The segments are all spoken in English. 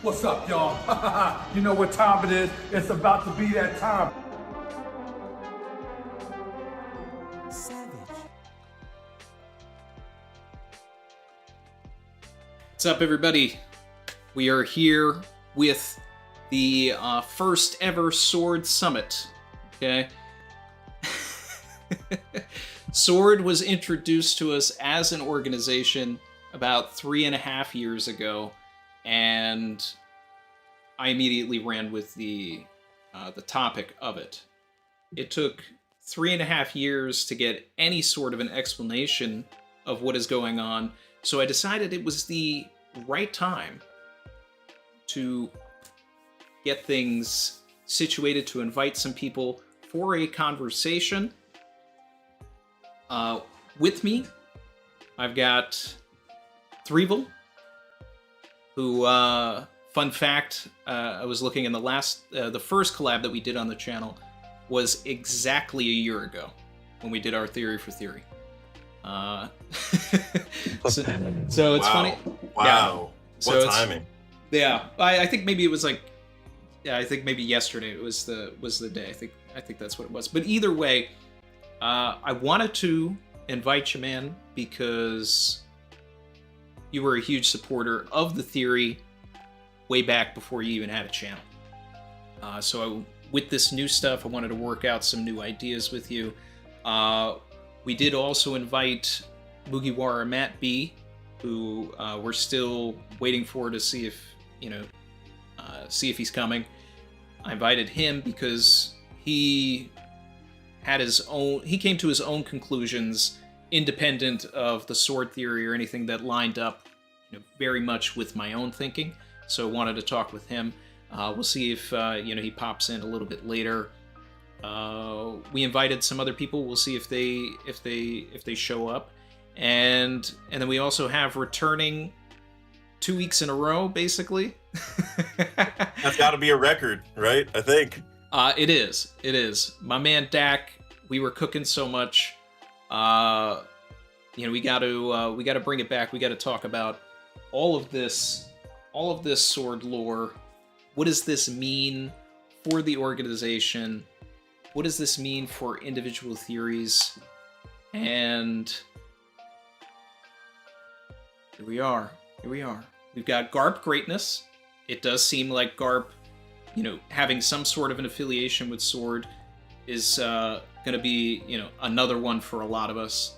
What's up, y'all? You know what time it is? It's about to be that time. What's up, everybody? We are here with the first ever Sword Summit, okay? Sword was introduced to us as an organization about 3.5 years ago, and I immediately ran with the topic of it. It took 3.5 years to get any sort of an explanation of what is going on, so I decided it was the right time to get things situated, to invite some people for a conversation. With me, I've got Threevil, who, fun fact, I was looking in the first collab that we did on the channel was exactly a year ago when we did our Theory for Theory. So it's funny. Wow. Yeah. What timing? Yeah. I think maybe it was like, I think maybe yesterday it was the day. I think that's what it was. But either way, I wanted to invite you, man, because you were a huge supporter of the theory way back before you even had a channel. With this new stuff, I wanted to work out some new ideas with you. We did also invite Mugiwara MattB, who we're still waiting for to see if he's coming. I invited him because he came to his own conclusions independent of the sword theory or anything that lined up very much with my own thinking. So I wanted to talk with him. We'll see if he pops in a little bit later. We invited some other people. We'll see if they show up. And then we also have returning 2 weeks in a row, basically. That's got to be a record, right? I think. It is. My man Dak, we were cooking so much. We got to bring it back. We got to talk about all of this sword lore. What does this mean for the organization? What does this mean for individual theories? And here we are. We've got Garp greatness. It does seem like Garp, having some sort of an affiliation with Sword is going to be, another one for a lot of us.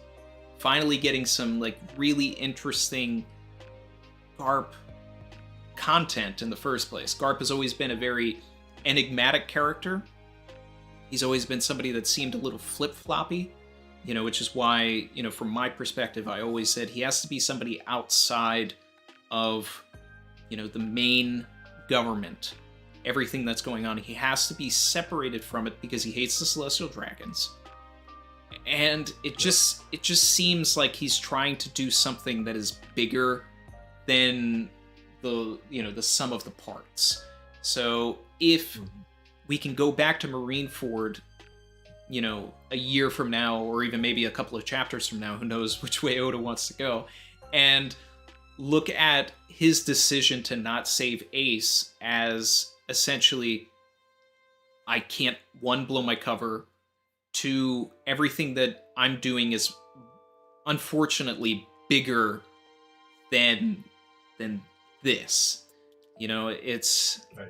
Finally getting some, really interesting Garp content in the first place. Garp has always been a very enigmatic character. He's always been somebody that seemed a little flip-floppy, which is why, from my perspective, I always said he has to be somebody outside of, the main government. Everything that's going on, he has to be separated from it because he hates the Celestial Dragons. And it just seems like he's trying to do something that is bigger than the sum of the parts. So if we can go back to Marineford, a year from now, or even maybe a couple of chapters from now, who knows which way Oda wants to go, and look at his decision to not save Ace as essentially, I can't, one, blow my cover, two, everything that I'm doing is unfortunately bigger than this. It's... Right.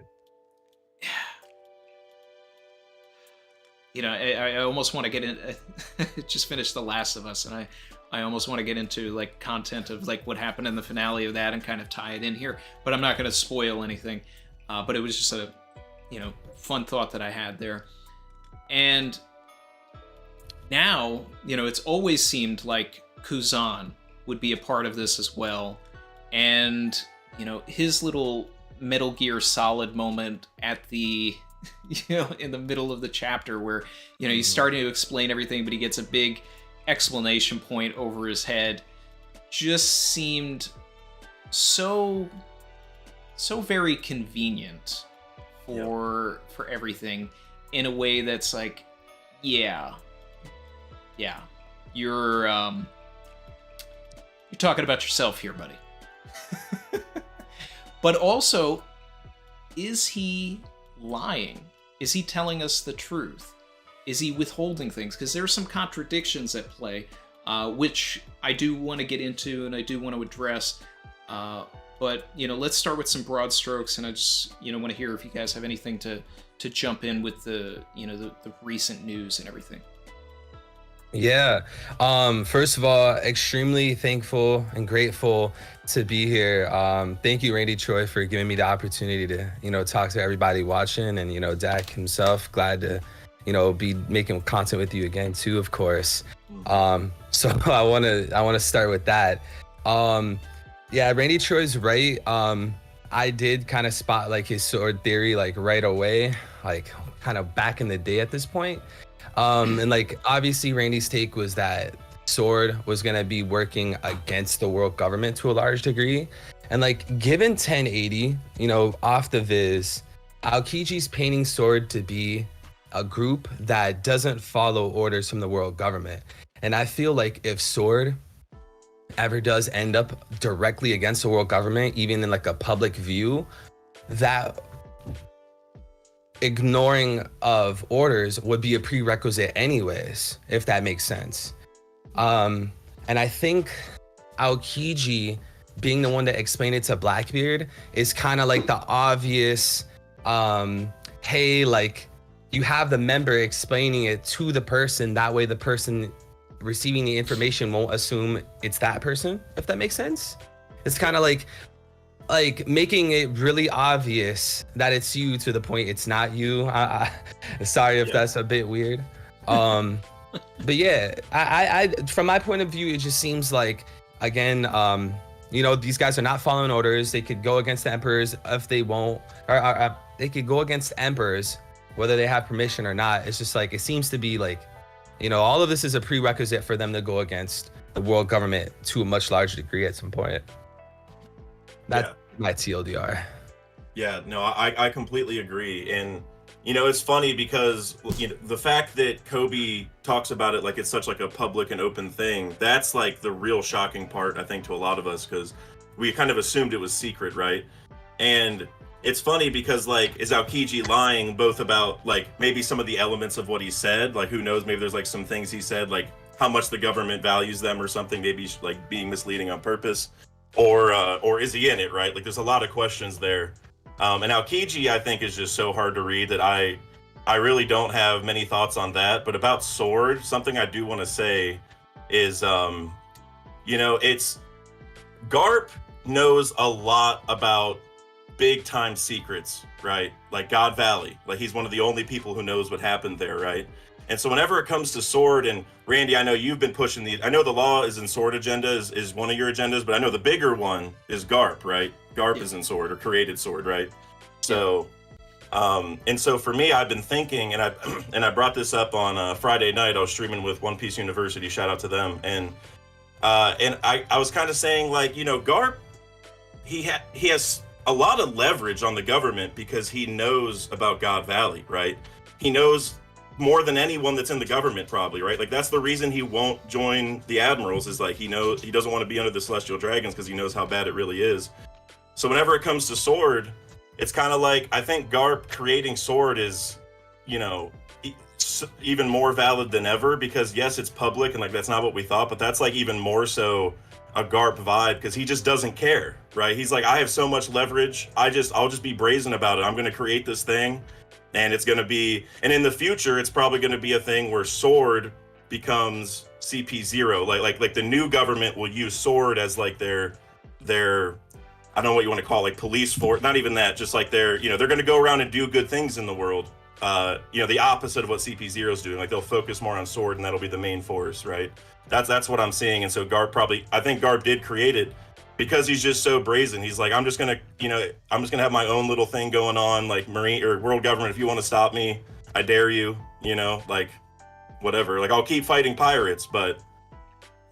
I almost want to get in... just finished The Last of Us, and I almost want to get into, content of, what happened in the finale of that and kind of tie it in here. But I'm not going to spoil anything. But it was just a, fun thought that I had there. And now, it's always seemed like Kuzan would be a part of this as well. And, his little Metal Gear Solid moment at the... in the middle of the chapter where, he's starting to explain everything, but he gets a big explanation point over his head, just seemed so very convenient for everything in a way that's yeah, you're talking about yourself here, buddy. But also, is he lying? Is he telling us the truth? Is he withholding things? Because there are some contradictions at play, which I do want to get into and I do want to address. But, let's start with some broad strokes, and I just, want to hear if you guys have anything to jump in with the recent news and everything. Yeah. First of all, extremely thankful and grateful to be here. Thank you, Randy Troy, for giving me the opportunity to, talk to everybody watching, and, Dak himself, glad to, be making content with you again too, of course. So I want to start with that. Yeah, Randy Troy's right. I did kind of spot like his sword theory like right away, like kind of back in the day at this point. And like obviously Randy's take was that Sword was gonna be working against the world government to a large degree. And like given 1080, off the viz, Aokiji's painting Sword to be a group that doesn't follow orders from the world government. And I feel like if Sword ever does end up directly against the world government, even in like a public view, that ignoring of orders would be a prerequisite anyways, if that makes sense. And I think Aokiji being the one that explained it to Blackbeard is kind of like the obvious, hey, like you have the member explaining it to the person, that way the person receiving the information won't assume it's that person, if that makes sense. It's kind of like making it really obvious that it's you to the point it's not you. Sorry if that's a bit weird. But yeah, I from my point of view, it just seems like, again, these guys are not following orders. They could go against the emperors if they won't, or they could go against emperors whether they have permission or not. It's just like, it seems to be like, all of this is a prerequisite for them to go against the world government to a much larger degree at some point. That's my TLDR. Yeah, no, I completely agree. And, it's funny because, the fact that Koby talks about it like it's such like a public and open thing, that's like the real shocking part, I think, to a lot of us, because we kind of assumed it was secret, right? And it's funny because, like, is Aokiji lying both about, like, maybe some of the elements of what he said? Like, who knows, maybe there's, like, some things he said, like, how much the government values them or something, maybe, like, being misleading on purpose. Or is he in it, right? Like, there's a lot of questions there. And Aokiji, I think, is just so hard to read that I really don't have many thoughts on that. But about Sword, something I do want to say is, it's... Garp knows a lot about big-time secrets, right? Like God Valley. Like, he's one of the only people who knows what happened there, right? And so whenever it comes to Sword, and Randy, I know you've been pushing I know the law is in Sword agenda, is one of your agendas, but I know the bigger one is Garp, right? Garp is in Sword, or created Sword, right? So, and so for me, I've been thinking, and I brought this up on Friday night. I was streaming with One Piece University, shout out to them, and I was kind of saying, like, Garp, he has a lot of leverage on the government because he knows about God Valley, right? He knows more than anyone that's in the government, probably, right? Like, that's the reason he won't join the Admirals, is like he knows he doesn't want to be under the Celestial Dragons because he knows how bad it really is. So whenever it comes to Sword, it's kind of like, I think Garp creating Sword is, even more valid than ever, because yes, it's public and like that's not what we thought, but that's like even more so a Garp vibe, because he just doesn't care, right? He's like, I have so much leverage, I'll just be brazen about it. I'm going to create this thing, and it's going to be, and in the future, it's probably going to be a thing where Sword becomes CP0. Like the new government will use Sword as like their I don't know what you want to call it, like police force. Not even that, just like they're going to go around and do good things in the world. The opposite of what CP0 is doing. Like, they'll focus more on Sword, and that'll be the main force, right? That's what I'm seeing. And so Garp I think Garp did create it because he's just so brazen. He's like, I'm just gonna have my own little thing going on, like Marine or world government. If you want to stop me, I dare you. Like, whatever. Like, I'll keep fighting pirates, but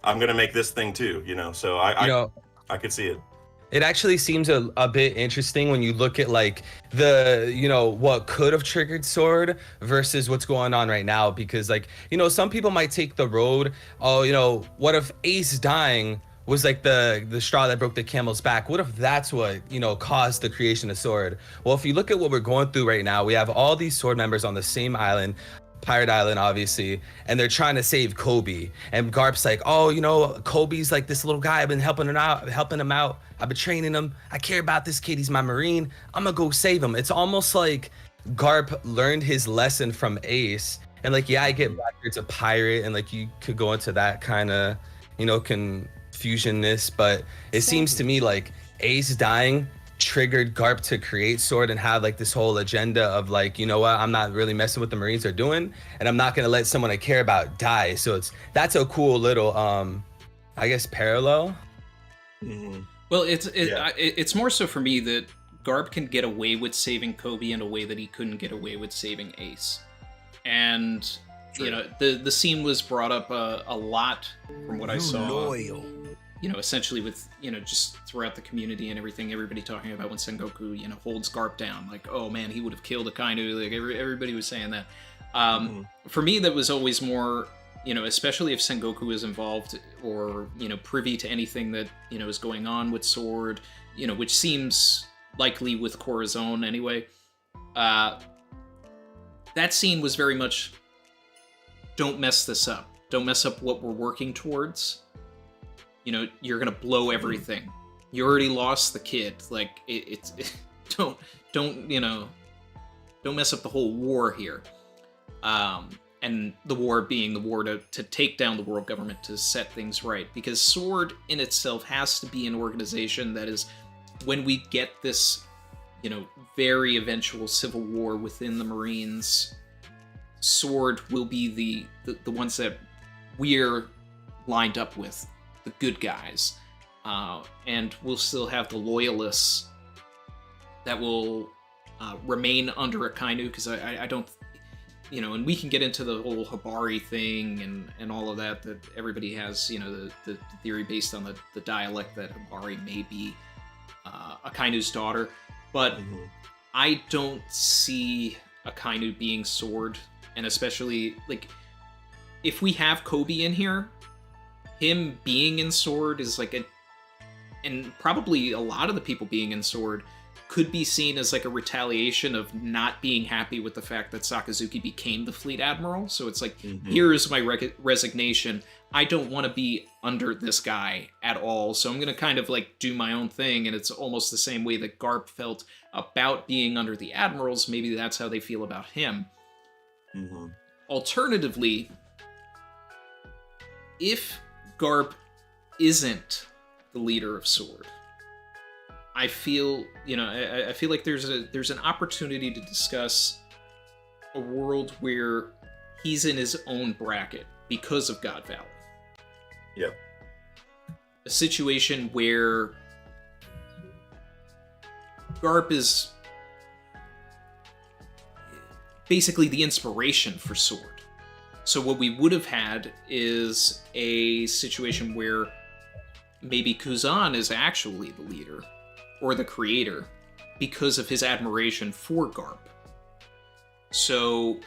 I'm gonna make this thing too. So I could see it. It actually seems a bit interesting when you look at like the, what could have triggered Sword versus what's going on right now, because like, some people might take the road, what if Ace dying was like the straw that broke the camel's back? What if that's what, you know, caused the creation of Sword? Well, if you look at what we're going through right now, we have all these Sword members on the same island, Pirate Island, obviously, and they're trying to save Koby. And Garp's like, oh, you know, Koby's like this little guy. I've been helping him out. I've been training him. I care about this kid. He's my Marine. I'm gonna go save him. It's almost like Garp learned his lesson from Ace. And like, yeah, I get Blackbeard's a pirate, and like you could go into that kind of, you know, confusionness, but it seems to me like Ace dying triggered Garp to create Sword and have like this whole agenda of like, you know what, I'm not really messing with the Marines are doing, and I'm not gonna let someone I care about die. So that's a cool little I guess parallel. Well, it's more so for me that Garp can get away with saving Koby in a way that he couldn't get away with saving Ace. And you know, the scene was brought up a lot from what I saw. Loyal. You know, essentially with, you know, just throughout the community and everything, everybody talking about when Sengoku, you know, holds Garp down, like, oh man, he would have killed Akainu. Like everybody was saying that. For me, that was always more, you know, especially if Sengoku is involved or, you know, privy to anything that, you know, is going on with Sword, you know, which seems likely with Corazon anyway. That scene was very much, don't mess this up. Don't mess up what we're working towards. You know, you're gonna blow everything. You already lost the kid. Like, don't you know, don't mess up the whole war here. And the war being the war to take down the world government, to set things right. Because Sword in itself has to be an organization that is, when we get this, you know, very eventual civil war within the Marines, Sword will be the ones that we're lined up with, the good guys. And we'll still have the loyalists that will remain under Akainu, because I don't, you know, and we can get into the whole Hibari thing and all of that everybody has, you know, the theory based on the dialect that Hibari may be Akainu's daughter. But I don't see Akainu being Sword, and especially, like, if we have Koby in here, him being in Sword is like and probably a lot of the people being in Sword could be seen as like a retaliation of not being happy with the fact that Sakazuki became the fleet admiral. So it's like, here is my resignation. I don't want to be under this guy at all. So I'm going to kind of like do my own thing. And it's almost the same way that Garp felt about being under the admirals. Maybe that's how they feel about him. Alternatively, if Garp isn't the leader of Sword, I feel, you know, I feel like there's an opportunity to discuss a world where he's in his own bracket because of God Valley. Yep. A situation where Garp is basically the inspiration for Sword. So what we would have had is a situation where maybe Kuzan is actually the leader or the creator because of his admiration for Garp. So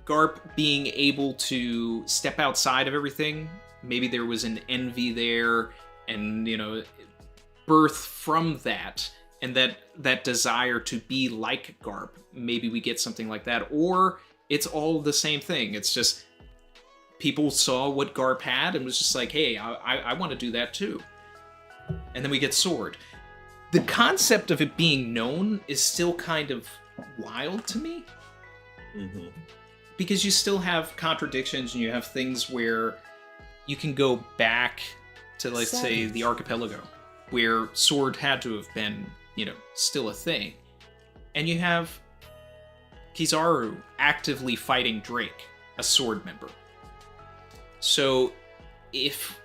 Garp being able to step outside of everything, maybe there was an envy there, and, you know, birth from that, and that desire to be like Garp. Maybe we get something like that, or it's all the same thing. It's just people saw what Garp had and was just like, hey, I want to do that too. And then we get Sword. The concept of it being known is still kind of wild to me. Because you still have contradictions, and you have things where you can go back to, let's say, the archipelago, where Sword had to have been, you know, still a thing. And you have Kizaru actively fighting Drake, a Sword member. So if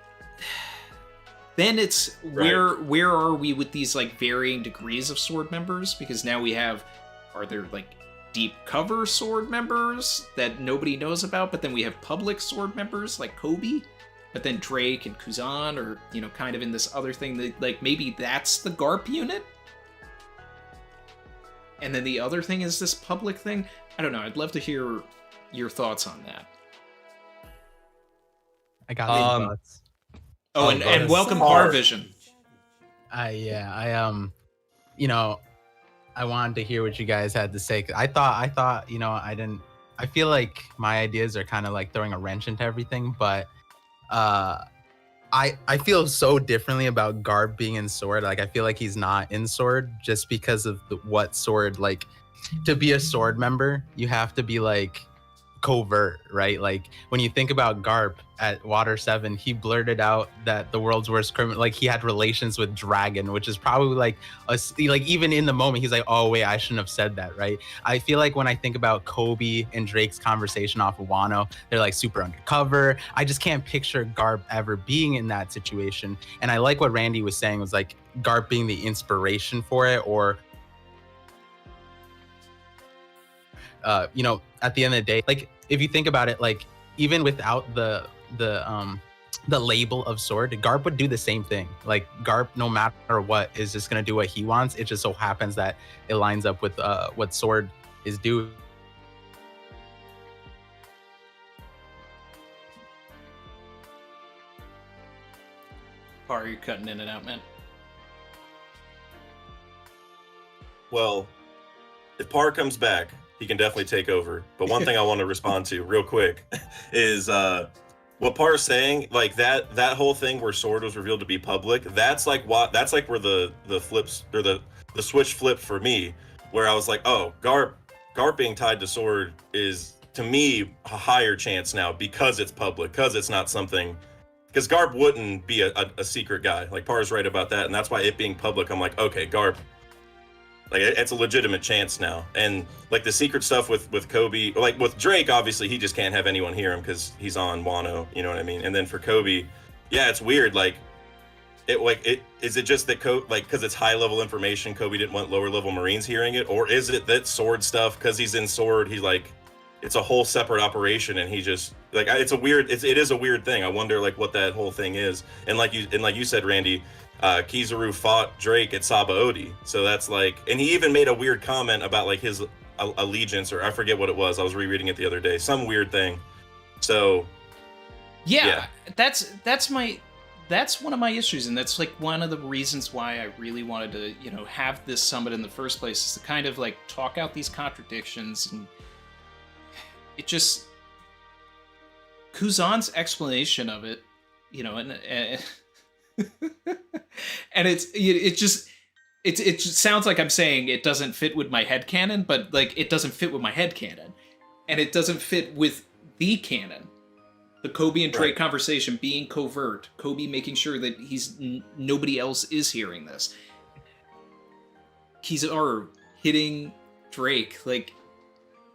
then it's where are we with these like varying degrees of Sword members? Because now we have, are there like deep cover Sword members that nobody knows about, but then we have public Sword members like Koby, but then Drake and Kuzan are, you know, kind of in this other thing that, like, maybe that's the Garp unit, and then the other thing is this public thing. I don't know. I'd love to hear your thoughts on that. I got thoughts. Oh, Oh, and, go and ahead. welcome Hard. Parvision. You know, I wanted to hear what you guys had to say. 'Cause I thought, you know, I feel like my ideas are kind of like throwing a wrench into everything, but I feel so differently about Garp being in Sword. Like I feel like he's not in Sword just because of what Sword, like, to be a Sword member, you have to be like covert, right? Like when you think about Garp at Water 7, he blurted out that the world's worst criminal, like he had relations with Dragon, which is probably like like even in the moment he's like, oh wait, I shouldn't have said that, right? I feel like when I think about Koby and Drake's conversation off of Wano, they're like super undercover. I just can't picture Garp ever being in that situation. And I like what Randy was saying, was like Garp being the inspiration for it, or you know, at the end of the day, like if you think about it, like even without the label of Sword, Garp would do the same thing. Like Garp, no matter what, is just gonna do what he wants. It just so happens that it lines up with what Sword is doing. Par, you're cutting in and out, man. Well, if Par comes back, he can definitely take over. But one thing I want to respond to real quick is what Par's saying. Like that whole thing where Sword was revealed to be public. That's like where the flips, or the switch flipped for me, where I was like, oh, Garp being tied to Sword is, to me, a higher chance now because it's public, because it's not something. Because Garp wouldn't be a secret guy. Like Par's right about that, and that's why it being public, I'm like, okay, Garp. Like it's a legitimate chance now. And like the secret stuff with Koby, like with Drake, obviously he just can't have anyone hear him because he's on Wano, you know what I mean? And then for Koby, yeah, it's weird. Like is it just that because it's high level information, Koby didn't want lower level Marines hearing it, or is it that Sword stuff, because he's in Sword, he's like, it's a whole separate operation, and he just like it is a weird thing. I wonder like what that whole thing is. And like you said, Randy, Kizaru fought Drake at Sabaody, so that's like, and he even made a weird comment about like his allegiance, or I forget what it was. I was rereading it the other day, some weird thing. So yeah. that's one of my issues, and that's like one of the reasons why I really wanted to, you know, have this summit in the first place, is to kind of like talk out these contradictions. And it just, Kuzan's explanation of it, you know, and and it just sounds like I'm saying it doesn't fit with my headcanon, but like it doesn't fit with my headcanon, and it doesn't fit with the canon. The Koby and Drake conversation being covert, Koby making sure that nobody else is hearing this. Kizaru hitting Drake, like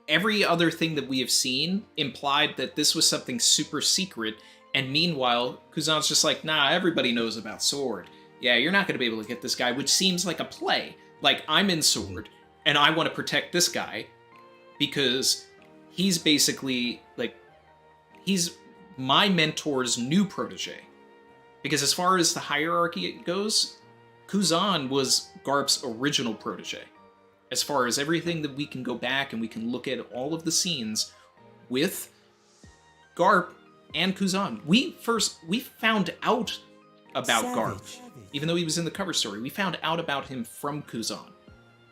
every other thing that we have seen implied that this was something super secret. And meanwhile, Kuzan's just like, nah, everybody knows about Sword. Yeah, you're not going to be able to get this guy, which seems like a play. Like, I'm in Sword, and I want to protect this guy because he's basically, like, he's my mentor's new protege. Because as far as the hierarchy goes, Kuzan was Garp's original protege. As far as everything that we can go back and we can look at all of the scenes with Garp and Kuzan. We found out about Garp. Even though he was in the cover story, we found out about him from Kuzan.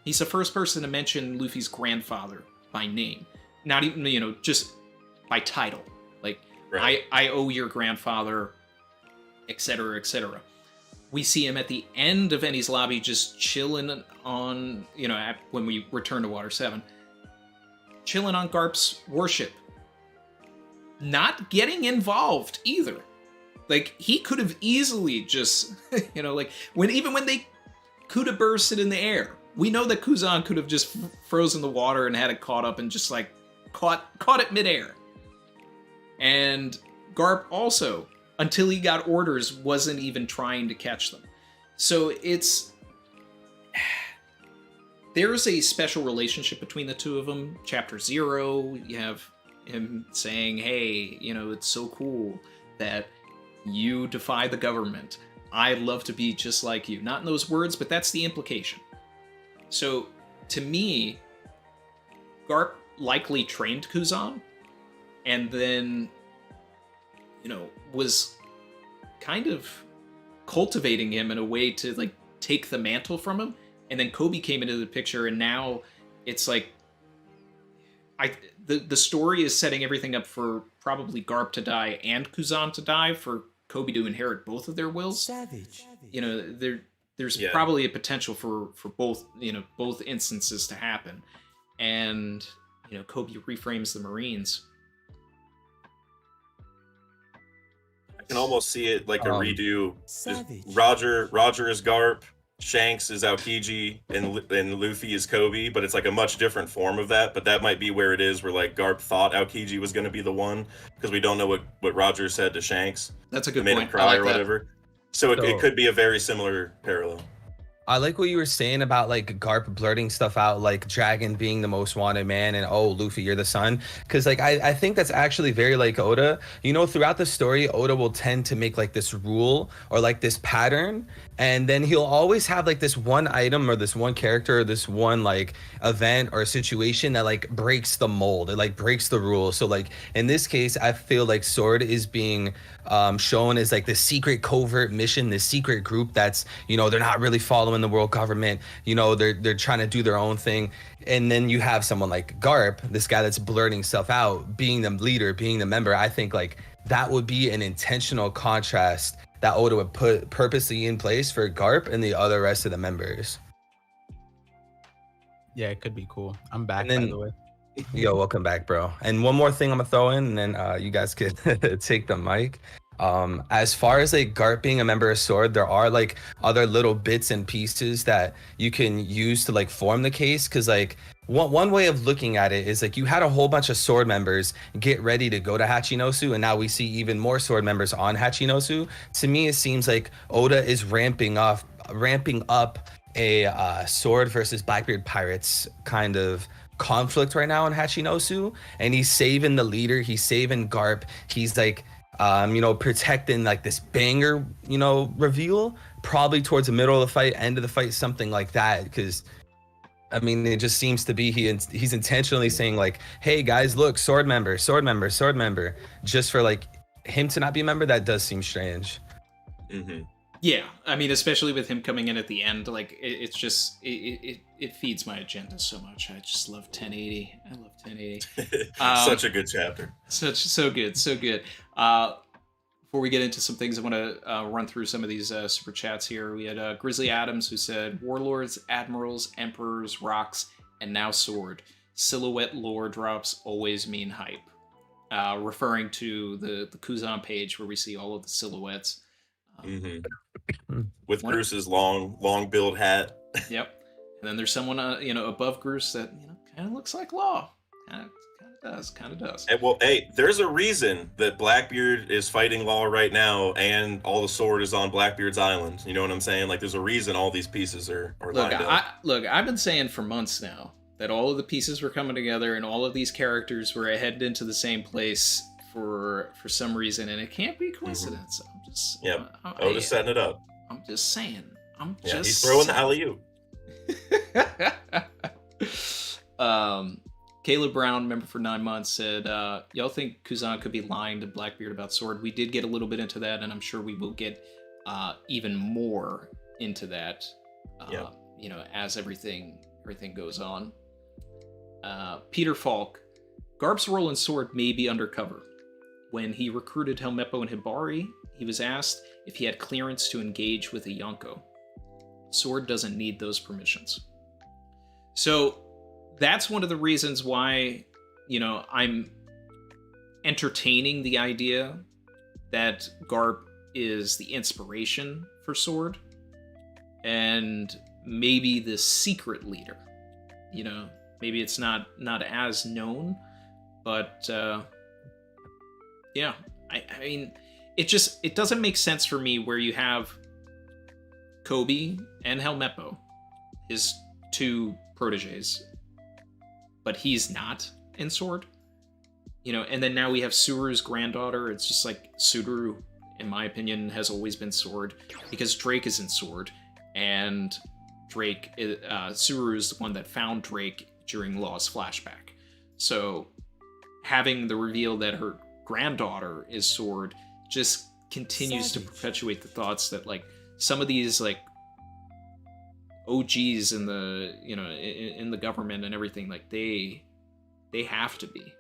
He's the first person to mention Luffy's grandfather by name. Not even, you know, just by title. Like, right. I owe your grandfather, etc., etc. We see him at the end of Ennie's lobby just chilling on, you know, when we return to Water 7. Chilling on Garp's warship. Not getting involved either. Like, he could have easily just, you know, like, when they could have bursted in the air. We know that Kuzan could have just frozen the water and had it caught up and just, like, caught it midair. And Garp also, until he got orders, wasn't even trying to catch them. So there's a special relationship between the two of them. Chapter 0, you have him saying, hey, you know, it's so cool that you defy the government. I'd love to be just like you. Not in those words, but that's the implication. So, to me, Garp likely trained Kuzan, and then, you know, was kind of cultivating him in a way to like take the mantle from him. And then Koby came into the picture, and now it's like the story is setting everything up for probably Garp to die and Kuzan to die, for Koby to inherit both of their wills. Savage. You know, there's probably a potential for both, you know, both instances to happen. And, you know, Koby reframes the Marines. I can almost see it like a redo. Savage. Roger is Garp, Shanks is Aokiji, and Luffy is Koby, but it's like a much different form of that. But that might be where it is, where like Garp thought Aokiji was going to be the one, because we don't know what Roger said to Shanks. That's a good made point. him cry or whatever. So it could be a very similar parallel. I like what you were saying about like Garp blurting stuff out, like Dragon being the most wanted man, and oh, Luffy, you're the son. Because like I think that's actually very like Oda. You know, throughout the story, Oda will tend to make like this rule or like this pattern, and then he'll always have like this one item or this one character or this one like event or situation that like breaks the mold. It like breaks the rule. So like in this case, I feel like Sword is being shown as like the secret covert mission, this secret group that's, you know, they're not really following the world government, you know, they're trying to do their own thing. And then you have someone like Garp, this guy that's blurting stuff out, being the leader, being the member. I think like that would be an intentional contrast that Oda would put purposely in place for Garp and the other rest of the members. Yeah, it could be cool. I'm back, then, by the way. Yo, welcome back, bro. And one more thing I'm gonna throw in, and then you guys could take the mic. As far as like Garp being a member of Sword, there are like other little bits and pieces that you can use to like form the case. Because like one way of looking at it is like you had a whole bunch of Sword members get ready to go to Hachinosu, and now we see even more Sword members on Hachinosu. To me, it seems like Oda is ramping up a Sword versus Blackbeard pirates kind of conflict right now in Hachinosu, and he's saving the leader, he's saving Garp, he's like you know, protecting like this banger, you know, reveal probably towards the middle of the fight, end of the fight, something like that. Because I mean, it just seems to be he's intentionally saying like, hey guys, look, sword member, just for like him to not be a member. That does seem strange. Mm-hmm. Yeah, I mean, especially with him coming in at the end, like it's just it feeds my agenda so much. I just love 1080. I love 1080. Such a good chapter. So good. Before we get into some things, I want to run through some of these super chats here. We had Grizzly Adams, who said, "Warlords, Admirals, Emperors, Rocks, and now Sword. Silhouette lore drops always mean hype." Referring to the Kuzan page where we see all of the silhouettes. With Bruce's long billed hat. Yep. And then there's someone above Bruce that kind of looks like Law. Kind of does. And, well, hey, there's a reason that Blackbeard is fighting Law right now, and all the Sword is on Blackbeard's island. You know what I'm saying? Like, there's a reason all these pieces are lined up. I've been saying for months now that all of the pieces were coming together, and all of these characters were headed into the same place for some reason, and it can't be coincidence. Oda's setting it up. I'm just saying. He's throwing the alley-oop. Caleb Brown, member for 9 months, said, y'all think Kuzan could be lying to Blackbeard about Sword? We did get a little bit into that, and I'm sure we will get even more into that, as everything goes on. Peter Falk, Garp's role in Sword may be undercover. When he recruited Helmeppo and Hibari, he was asked if he had clearance to engage with a Yonko. Sword doesn't need those permissions. So that's one of the reasons why, I'm entertaining the idea that Garp is the inspiration for Sword and maybe the secret leader. Maybe it's not as known, but I mean, it doesn't make sense for me where you have Koby and Helmeppo, his two proteges, but he's not in Sword. And then now we have Suru's granddaughter. It's just like Suru, in my opinion, has always been Sword because Drake is in Sword, and Suru is the one that found Drake during Law's flashback. So having the reveal that her granddaughter is Sword just continues to perpetuate the thoughts that like some of these like OGs in the in the government and everything, like they have to be.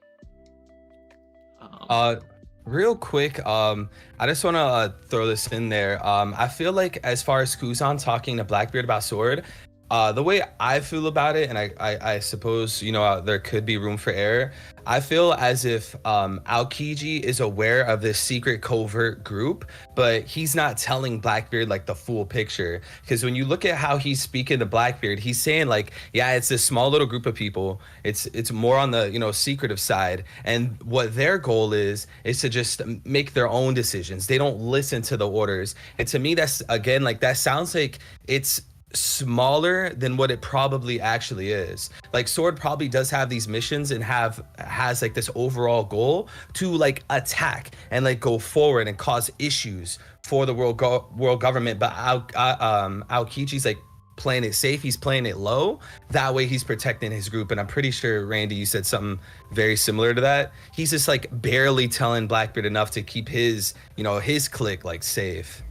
Real quick, I just want to throw this in there. I feel like as far as Kuzan talking to Blackbeard about Sword, the way I feel about it, and I suppose, there could be room for error. I feel as if Aokiji is aware of this secret covert group, but he's not telling Blackbeard like the full picture. Because when you look at how he's speaking to Blackbeard, he's saying like, yeah, it's this small little group of people. It's more on the secretive side, and what their goal is to just make their own decisions. They don't listen to the orders. And to me, that's again like that sounds like it's smaller than what it probably actually is. Like Sword probably does have these missions and has like this overall goal to like attack and like go forward and cause issues for the world government, but Aokiji's like playing it safe. He's playing it low, that way he's protecting his group. And I'm pretty sure, Randy, you said something very similar to that. He's just like barely telling Blackbeard enough to keep his his clique like safe.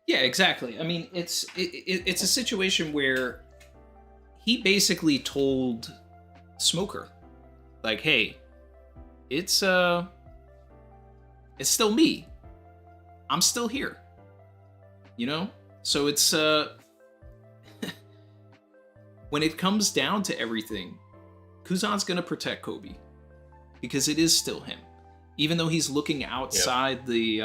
Yeah, exactly. I mean, it's a situation where he basically told Smoker, like, "Hey, it's still me. I'm still here." So it's when it comes down to everything, Kuzan's gonna protect Koby because it is still him, even though he's looking outside the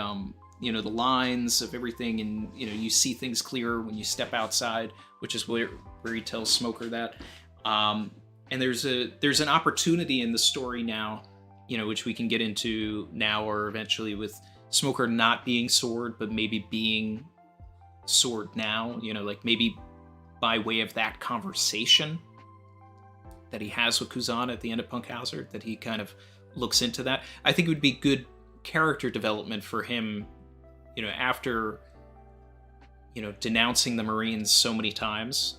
the lines of everything, and you see things clearer when you step outside, which is where he tells Smoker that. And there's an opportunity in the story now, which we can get into now or eventually, with Smoker not being Sword, but maybe being Sword now. Like maybe by way of that conversation that he has with Kuzan at the end of Punk Hazard, that he kind of looks into that. I think it would be good character development for him, after, denouncing the Marines so many times,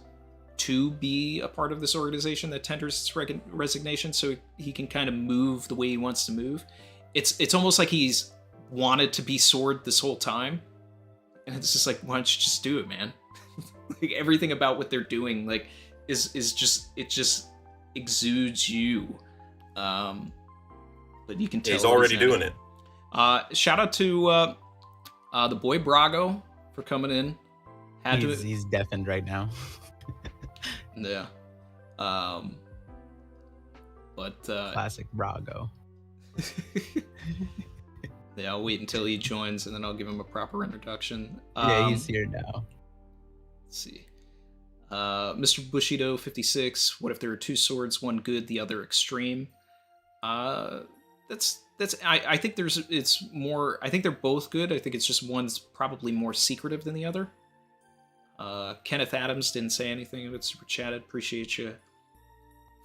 to be a part of this organization that tenders its resignation, so he can kind of move the way he wants to move. It's almost like he's wanted to be Sword this whole time, and it's just like, why don't you just do it, man? Like everything about what they're doing, like, is just, it just exudes you. But you can tell he's already doing it. Shout out to the boy Brago for coming in. He's deafened right now. Yeah. But classic Brago. Yeah, I'll wait until he joins and then I'll give him a proper introduction. Yeah, he's here now. Let's see. Mr. Bushido 56. What if there are two swords, one good, the other extreme? I think it's more, I think they're both good. I think it's just one's probably more secretive than the other. Kenneth Adams didn't say anything, but super chatted. Appreciate you.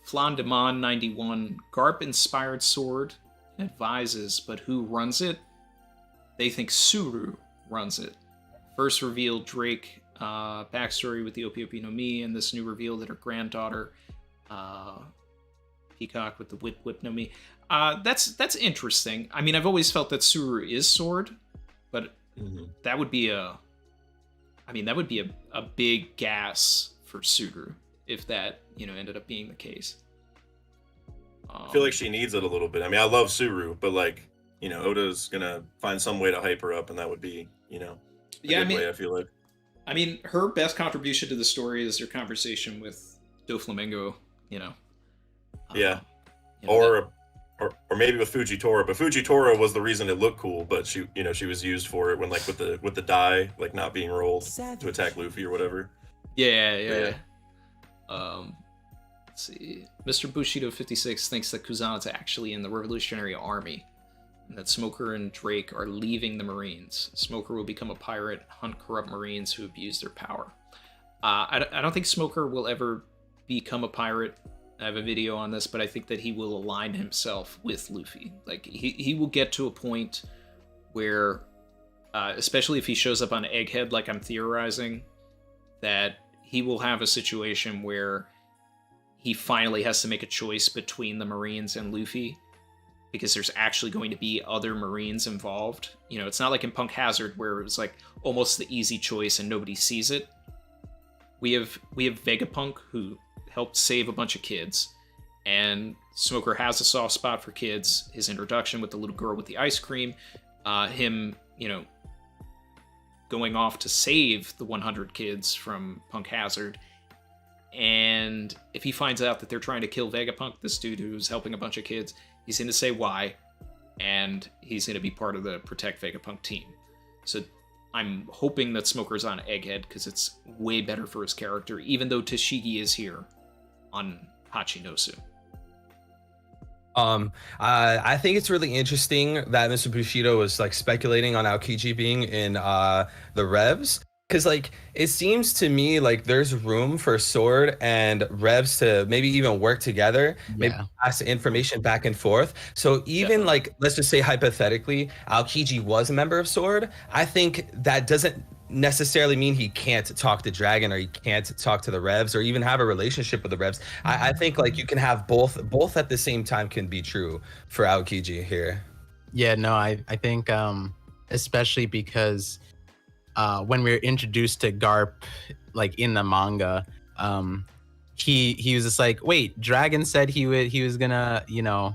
Flandemon 91. Garp inspired sword advises, but who runs it? They think Suru runs it. First revealed Drake backstory with the Opiopi no Mi, and this new reveal that her granddaughter Peacock with the Whip no Mi. That's interesting. I mean, I've always felt that Suru is Sword, but that would be a big gas for Suru if that ended up being the case. I feel like she needs it a little bit. I mean, I love Suru, but like, Oda's gonna find some way to hype her up, and that would be, way, I feel like. I mean, her best contribution to the story is her conversation with Doflamingo, Yeah. Or maybe with Fujitora, but Fujitora was the reason it looked cool, but she was used for it when, like, with the die, like, not being rolled to attack Luffy or whatever. Yeah. Let's see. Mr. Bushido 56 thinks that Kuzan's actually in the Revolutionary Army, and that Smoker and Drake are leaving the Marines. Smoker will become a pirate, hunt corrupt Marines who abuse their power. I don't think Smoker will ever become a pirate. I have a video on this, but I think that he will align himself with Luffy. Like, he will get to a point where, especially if he shows up on Egghead, like I'm theorizing, that he will have a situation where he finally has to make a choice between the Marines and Luffy, because there's actually going to be other Marines involved. You know, it's not like in Punk Hazard where it was like almost the easy choice and nobody sees it. We have Vegapunk, who helped save a bunch of kids, and Smoker has a soft spot for kids. His introduction with the little girl with the ice cream, him, you know, going off to save the 100 kids from Punk Hazard. And if he finds out that they're trying to kill Vegapunk, this dude who's helping a bunch of kids, he's going to say why, and he's going to be part of the Protect Vegapunk team. So I'm hoping that Smoker's on Egghead, because it's way better for his character, even though Tashigi is here on Hachinosu. I think it's really interesting that Mr. Bushido was like speculating on Aokiji being in the Revs, because like it seems to me like there's room for Sword and Revs to maybe even work together, maybe pass information back and forth. So even like, let's just say hypothetically, Aokiji was a member of Sword. I think that doesn't necessarily mean he can't talk to Dragon, or he can't talk to the Revs, or even have a relationship with the Revs. I think like you can have both at the same time can be true for Aokiji here. Yeah, no, I think especially because when we were introduced to Garp, like in the manga, he was just like, wait, Dragon said he was gonna, you know,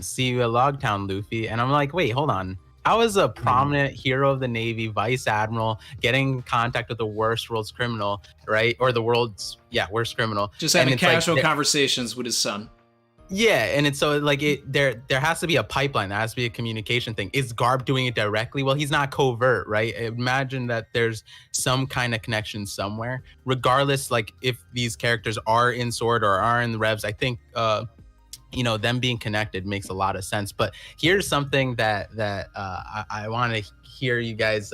see you at Logtown, Luffy. And I'm like, wait, hold on. How is a prominent hero of the Navy, Vice Admiral, getting in contact with the world's criminal, right? Or the world's, worst criminal. Just having casual conversations with his son. Yeah, and it's so like there has to be a pipeline. There has to be a communication thing. Is Garp doing it directly? Well, he's not covert, right? Imagine that there's some kind of connection somewhere. Regardless, like if these characters are in Sword or are in the Revs, I think you know, them being connected makes a lot of sense. But here's something that I want to hear you guys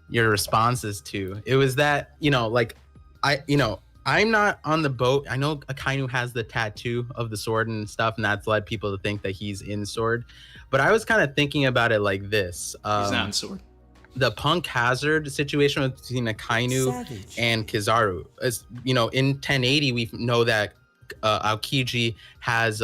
your responses to. It was that, you know, like I'm not on the boat. I know Akainu has the tattoo of the sword and stuff, and that's led people to think that he's in Sword. But I was kind of thinking about it like this. He's not in Sword. The Punk Hazard situation between Akainu and Kizaru. As you know, in 1080, we know that Aokiji has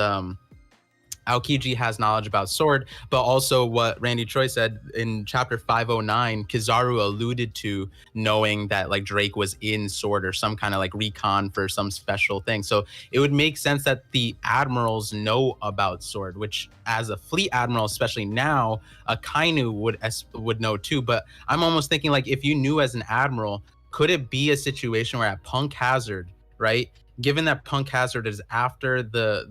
knowledge about Sword, but also what Randy Troy said in chapter 509, Kizaru alluded to knowing that like Drake was in Sword or some kind of like recon for some special thing. So it would make sense that the admirals know about Sword, which as a fleet admiral, especially now, Akainu would know too. But I'm almost thinking like, if you knew as an admiral, could it be a situation where at Punk Hazard, right? Given that Punk Hazard is after the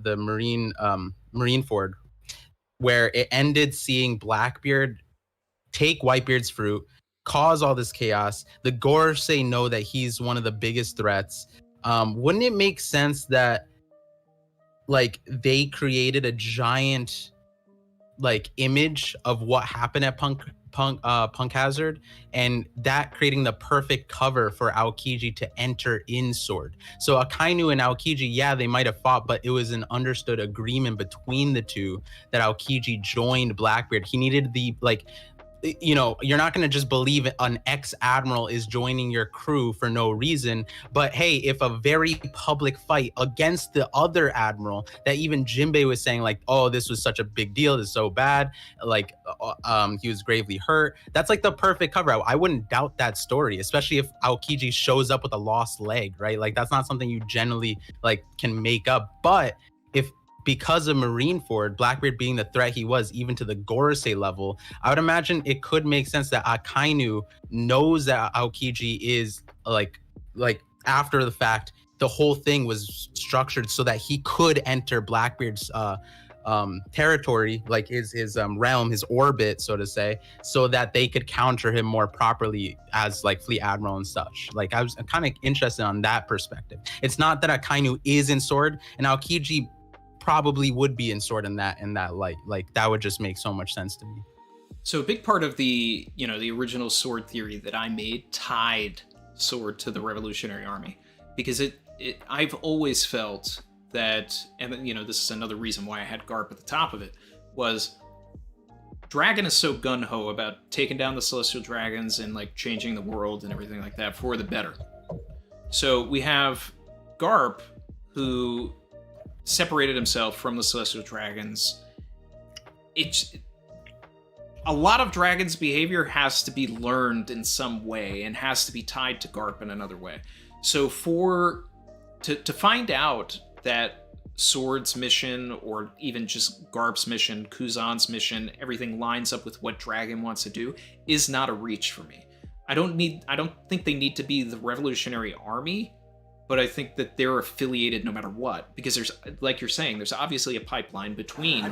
Marineford, where it ended seeing Blackbeard take Whitebeard's fruit, cause all this chaos. The Gorosei know that he's one of the biggest threats. Wouldn't it make sense that like they created a giant like image of what happened at Punk Hazard, and that creating the perfect cover for Aokiji to enter in Sword? So Akainu and Aokiji, they might have fought, but it was an understood agreement between the two that Aokiji joined Blackbeard. He needed the like, you know, you're not going to just believe an ex-admiral is joining your crew for no reason. But hey, if a very public fight against the other admiral that even Jinbei was saying like, oh, this was such a big deal, this is so bad, like he was gravely hurt, that's like the perfect cover. I wouldn't doubt that story, especially if Aokiji shows up with a lost leg, right? Like that's not something you generally like can make up. But if because of Marineford, Blackbeard being the threat he was, even to the Gorosei level, I would imagine it could make sense that Akainu knows that Aokiji is like after the fact, the whole thing was structured so that he could enter Blackbeard's territory, like his realm, his orbit, so to say, so that they could counter him more properly as like fleet admiral and such. Like I was kind of interested on that perspective. It's not that Akainu is in Sword, and Aokiji probably would be in Sword in that light. Like that would just make so much sense to me. So a big part of the, you know, the original Sword theory that I made tied Sword to the Revolutionary Army, because I've always felt that, and you know, this is another reason why I had Garp at the top of it, was Dragon is so gung-ho about taking down the Celestial Dragons and like changing the world and everything like that for the better. So we have Garp, who separated himself from the Celestial Dragons it's a lot of Dragon's behavior has to be learned in some way and has to be tied to Garp in another way. So to find out that Sword's mission, or even just Garp's mission, Kuzan's mission, everything lines up with what Dragon wants to do, is not a reach for me. I don't think they need to be the Revolutionary Army, but I think that they're affiliated no matter what, because there's, like you're saying, there's obviously a pipeline between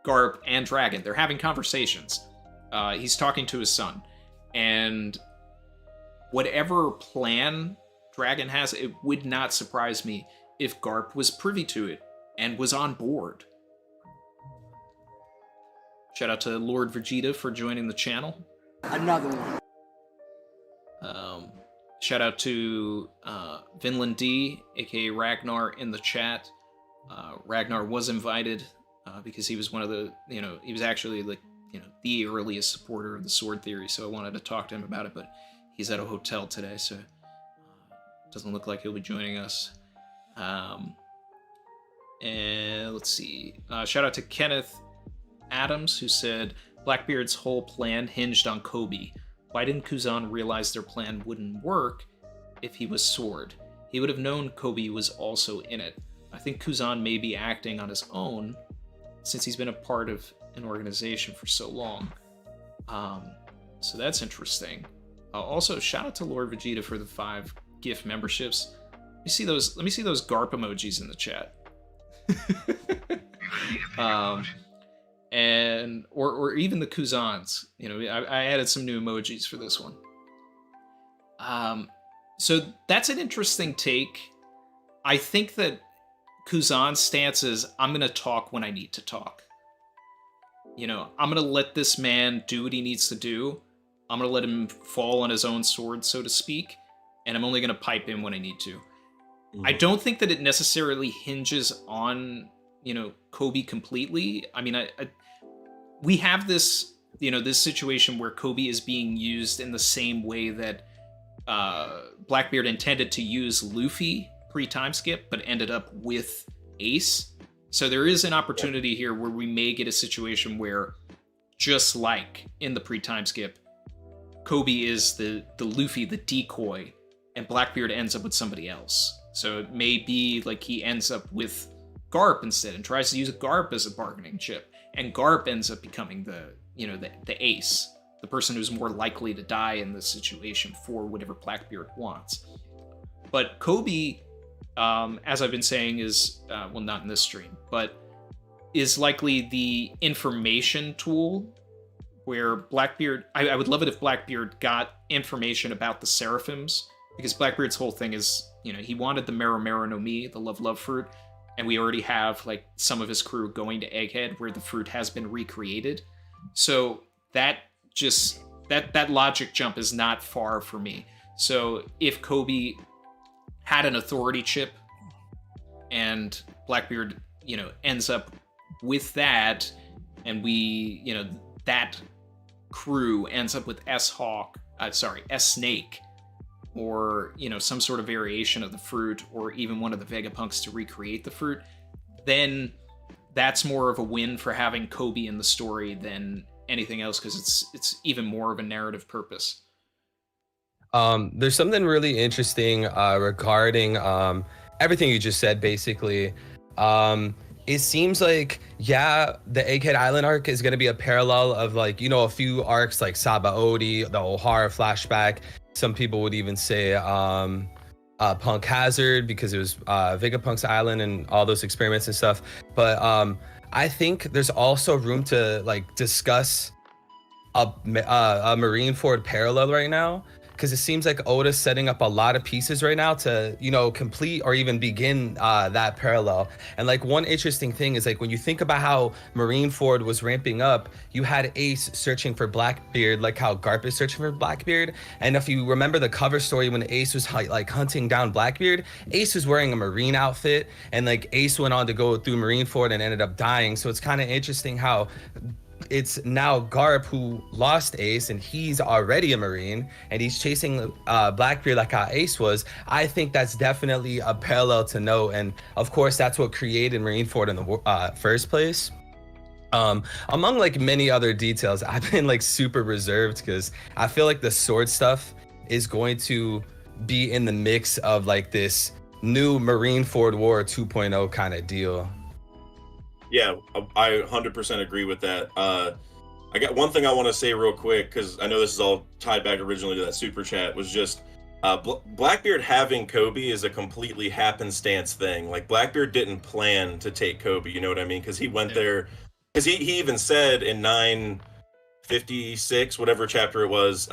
Garp and Dragon. They're having conversations. He's talking to his son, and whatever plan Dragon has, it would not surprise me if Garp was privy to it and was on board. Shout out to Lord Vegeta for joining the channel. Another one. Shout out to Vinland D, aka Ragnar, in the chat. Ragnar was invited because he was one of the, he was actually like, the earliest supporter of the sword theory, so I wanted to talk to him about it, but he's at a hotel today, so doesn't look like he'll be joining us. And let's see. Shout out to Kenneth Adams, who said, Blackbeard's whole plan hinged on Koby. Why didn't Kuzan realize their plan wouldn't work if he was Sword? He would have known Koby was also in it. I think Kuzan may be acting on his own since he's been a part of an organization for so long. So that's interesting. Also, shout out to Lord Vegeta for the 5 gift memberships. Let me see those Garp emojis in the chat. And or even the Kuzans. I added some new emojis for this one. So that's an interesting take. I think that Kuzan's stance is, I'm gonna talk when I need to talk. I'm gonna let this man do what he needs to do. I'm gonna let him fall on his own sword, so to speak, and I'm only gonna pipe in when I need to. I don't think that it necessarily hinges on, Koby completely. I mean, we have this, this situation where Koby is being used in the same way that Blackbeard intended to use Luffy pre-time skip, but ended up with Ace. So there is an opportunity here where we may get a situation where, just like in the pre-time skip, Koby is the Luffy, the decoy, and Blackbeard ends up with somebody else. So it may be like he ends up with Garp instead and tries to use Garp as a bargaining chip, and Garp ends up becoming the ace, the person who's more likely to die in this situation for whatever Blackbeard wants. But Koby, as I've been saying, is, well, not in this stream, but is likely the information tool where Blackbeard, I would love it if Blackbeard got information about the Seraphims, because Blackbeard's whole thing is, he wanted the Mero no Mi, the love fruit, and we already have like some of his crew going to Egghead where the fruit has been recreated. So that logic jump is not far for me. So if Koby had an authority chip and Blackbeard, ends up with that, and we, that crew ends up with S-Snake, or, some sort of variation of the fruit, or even one of the Vegapunks to recreate the fruit, then that's more of a win for having Koby in the story than anything else, because it's even more of a narrative purpose. There's something really interesting regarding everything you just said, basically. It seems like, the Egghead Island arc is going to be a parallel of, like, a few arcs like Sabaody, the O'Hara flashback. Some people would even say Punk Hazard, because it was Vegapunk's island and all those experiments and stuff. But I think there's also room to discuss a Marineford parallel right now, because it seems like Oda's setting up a lot of pieces right now to, complete or even begin that parallel. And one interesting thing is when you think about how Marineford was ramping up, you had Ace searching for Blackbeard, like how Garp is searching for Blackbeard. And if you remember the cover story when Ace was hunting down Blackbeard, Ace was wearing a Marine outfit, and Ace went on to go through Marineford and ended up dying. So it's kind of interesting how it's now Garp who lost Ace, and he's already a Marine, and he's chasing Blackbeard like how Ace was. I think that's definitely a parallel to note, and of course that's what created Marineford in the first place. Among like many other details, I've been like super reserved because I feel like the sword stuff is going to be in the mix of like this new Marineford War 2.0 kind of deal. Yeah, I 100% agree with that. I got one thing I want to say real quick, because I know this is all tied back originally to that super chat, was just Blackbeard having Koby is a completely happenstance thing. Like, Blackbeard didn't plan to take Koby, you know what I mean? Because he went there, because he even said in 956, whatever chapter it was,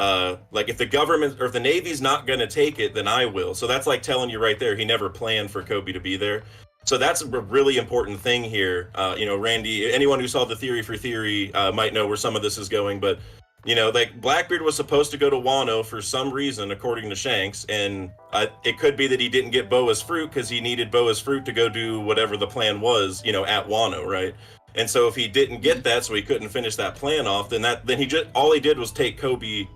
like, if the government or if the Navy's not going to take it, then I will. So that's like telling you right there, he never planned for Koby to be there. So that's a really important thing here. You know, Randy, anyone who saw the Theory for Theory might know where some of this is going, but, you know, like, Blackbeard was supposed to go to Wano for some reason, according to Shanks, and it could be that he didn't get Boa's fruit because he needed Boa's fruit to go do whatever the plan was, you know, at Wano, right? And so if he didn't get that, so he couldn't finish that plan off, then he just, all he did was take Koby,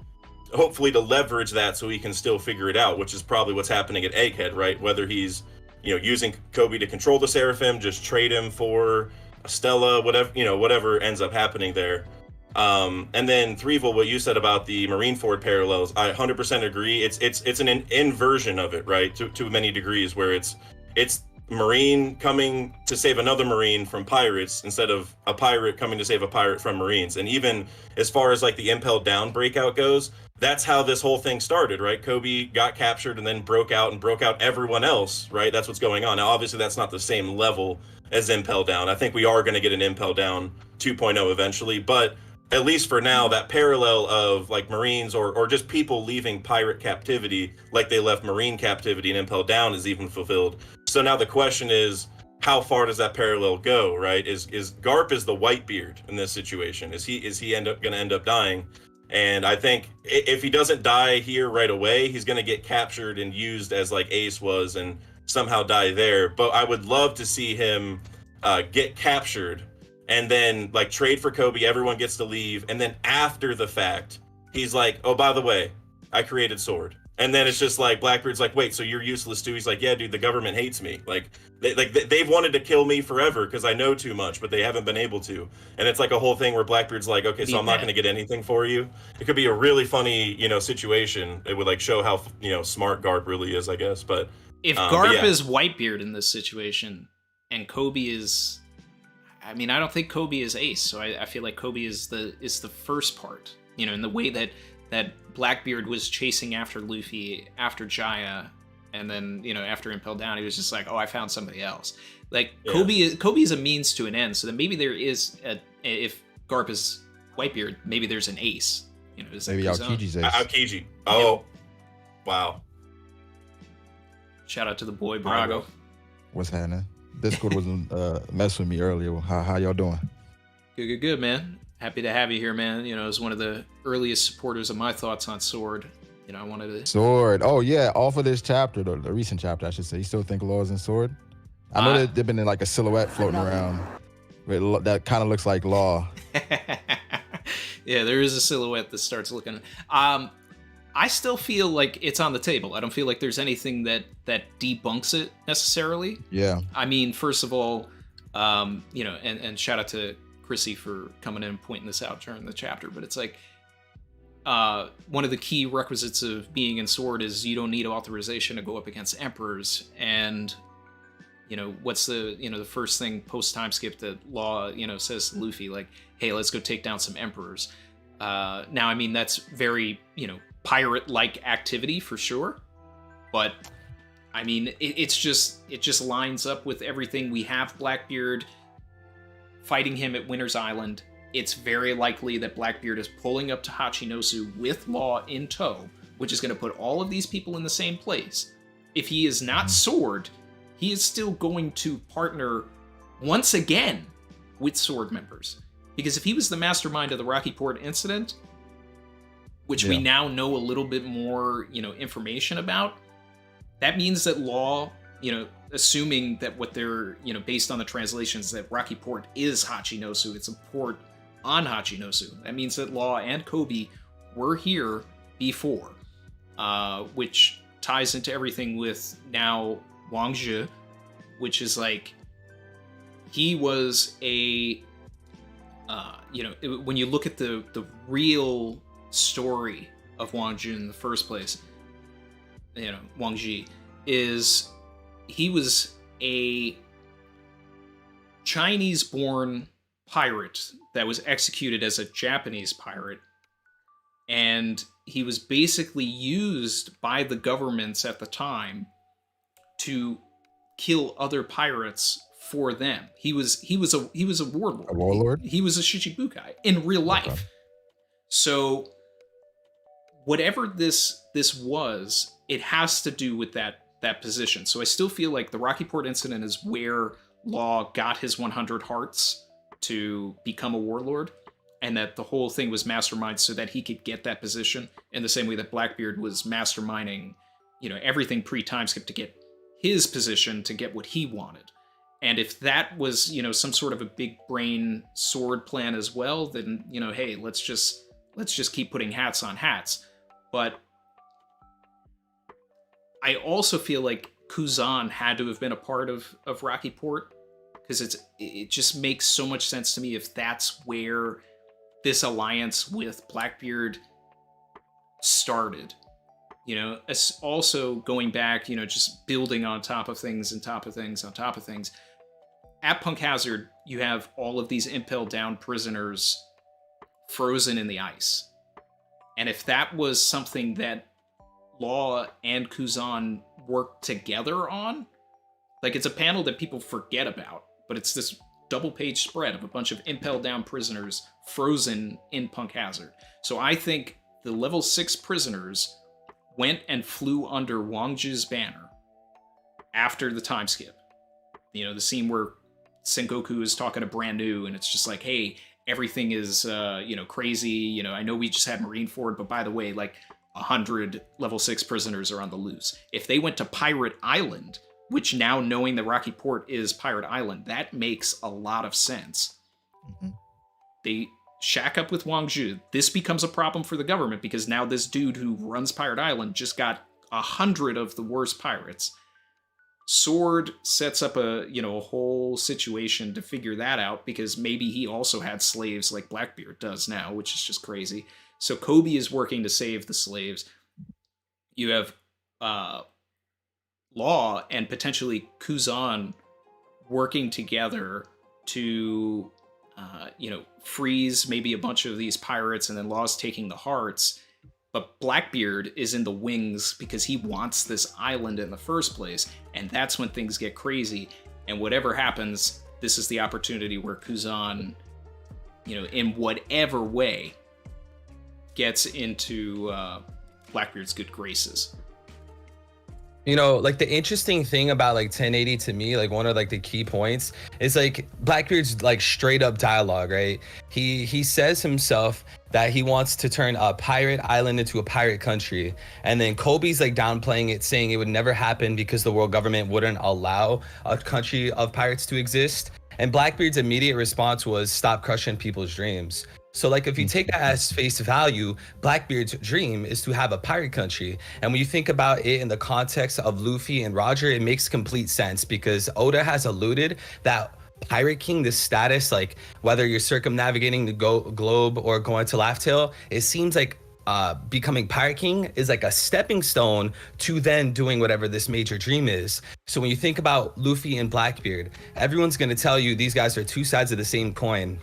hopefully to leverage that so he can still figure it out, which is probably what's happening at Egghead, right? Whether he's, you know, using Koby to control the Seraphim, just trade him for a Stella, whatever, you know, whatever ends up happening there. And then Threevil, what you said about the Marineford parallels, I 100% agree. It's an inversion of it, right? To many degrees, where it's Marine coming to save another Marine from pirates instead of a pirate coming to save a pirate from Marines. And even as far as like the Impel Down breakout goes, that's how this whole thing started, right? Koby got captured and then broke out everyone else, right? That's what's going on. Now, obviously, that's not the same level as Impel Down. I think we are going to get an Impel Down 2.0 eventually, but at least for now, that parallel of like Marines or just people leaving pirate captivity like they left Marine captivity and Impel Down is even fulfilled. So now the question is, how far does that parallel go, right? Is Garp is the Whitebeard in this situation? Is he going to end up dying? And I think if he doesn't die here right away, he's going to get captured and used as like Ace was and somehow die there. But I would love to see him get captured and then like trade for Koby, everyone gets to leave, and then after the fact, he's like, oh, by the way, I created Sword. And then it's just like, Blackbeard's like, wait, so you're useless too? He's like, yeah, dude, the government hates me. Like, they've wanted to kill me forever because I know too much, but they haven't been able to. And it's like a whole thing where Blackbeard's like, okay, so I'm not going to get anything for you. It could be a really funny, you know, situation. It would like show how, you know, smart Garp really is, I guess. But if Garp is Whitebeard in this situation and Koby is, I mean, I don't think Koby is Ace, so I feel like Koby is the first part, you know, in the way that Blackbeard was chasing after Luffy after Jaya, and then, you know, after Impel Down, he was just like, oh, I found somebody else. Like, yeah. Koby is a means to an end, so then maybe there is if Garp is Whitebeard, maybe there's an Ace. You know, maybe Aokiji's Ace. Aokiji. Oh, wow. Shout out to the boy Brago. What's happening? Discord wasn't messing with me earlier. How y'all doing? Good, man. Happy to have you here, man. You know, as one of the earliest supporters of my thoughts on Sword. You know, I wanted to... Sword. Oh, yeah. Off of this chapter, the recent chapter, I should say. You still think Law is in Sword? I know that they've been in like a silhouette floating around. That kind of looks like Law. Yeah, there is a silhouette that starts looking... I still feel like it's on the table. I don't feel like there's anything that debunks it necessarily. Yeah. I mean, first of all, you know, and shout out to Chrissy for coming in and pointing this out during the chapter, but it's like one of the key requisites of being in Sword is you don't need authorization to go up against emperors. And, you know, what's the first thing post time skip that Law, you know, says to Luffy, like, hey, let's go take down some emperors. Now, I mean, that's very, you know, pirate-like activity for sure, but I mean, it just lines up with everything. We have Blackbeard fighting him at Winter's Island. It's very likely that Blackbeard is pulling up to Hachinosu with Law in tow, which is going to put all of these people in the same place. If he is not Sword, he is still going to partner once again with Sword members. Because if he was the mastermind of the Rocky Port incident, which we now know a little bit more, you know, information about, that means that Law, you know, assuming that what they're, you know, based on the translations, that Rocky Port is Hachinosu, it's a port on Hachinosu. That means that Law and Koby were here before, which ties into everything with now Wang Zhi, which is like, he was a when you look at the real story of Wang Jun in the first place, Wang Ji, is he was a Chinese-born pirate that was executed as a Japanese pirate, and he was basically used by the governments at the time to kill other pirates for them. He was a warlord. A warlord? He was a Shichibukai in real life. Okay. So whatever this was, it has to do with that position. So I still feel like the Rocky Port incident is where Law got his 100 hearts to become a warlord, and that the whole thing was masterminded so that he could get that position, in the same way that Blackbeard was masterminding, everything pre-time skip to get his position, to get what he wanted. And if that was, some sort of a big brain sword plan as well, then, hey, let's just keep putting hats on hats. But I also feel like Kuzan had to have been a part of Rocky Port, because it just makes so much sense to me if that's where this alliance with Blackbeard started. It's also going back, just building on top of things and top of things on top of things. At Punk Hazard, you have all of these Impel Down prisoners frozen in the ice. And if that was something that Law and Kuzan worked together on, like, it's a panel that people forget about, but it's this double-page spread of a bunch of Impel Down prisoners frozen in Punk Hazard. So I think the level 6 prisoners went and flew under Wang Zhi's banner after the time skip. The scene where Sengoku is talking to Brand New, and it's just like, hey, everything is, crazy. I know we just had Marineford, but by the way, like, 100 level 6 prisoners are on the loose. If they went to Pirate Island, which now, knowing that Rocky Port is Pirate Island, that makes a lot of sense. Mm-hmm. They shack up with Wang Zhi. This becomes a problem for the government, because now this dude who runs Pirate Island just got 100 of the worst pirates. Sword sets up a whole situation to figure that out, because maybe he also had slaves like Blackbeard does now, which is just crazy. So Koby is working to save the slaves. You have Law and potentially Kuzan working together to freeze maybe a bunch of these pirates, and then Law's taking the hearts. But Blackbeard is in the wings because he wants this island in the first place, and that's when things get crazy. And whatever happens, this is the opportunity where Kuzan, in whatever way, gets into Blackbeard's good graces. Like, the interesting thing about, like, 1080 to me, like, one of, like, the key points is, like, Blackbeard's, like, straight up dialogue, right? He says himself that he wants to turn a pirate island into a pirate country, and then Kobe's, like, downplaying it, saying it would never happen because the world government wouldn't allow a country of pirates to exist. And Blackbeard's immediate response was, stop crushing people's dreams. So, like, if you take that as face value, Blackbeard's dream is to have a pirate country. And when you think about it in the context of Luffy and Roger, it makes complete sense, because Oda has alluded that Pirate King, this status, like, whether you're circumnavigating the globe or going to Laugh Tale, it seems like becoming Pirate King is like a stepping stone to then doing whatever this major dream is. So when you think about Luffy and Blackbeard, everyone's going to tell you these guys are two sides of the same coin.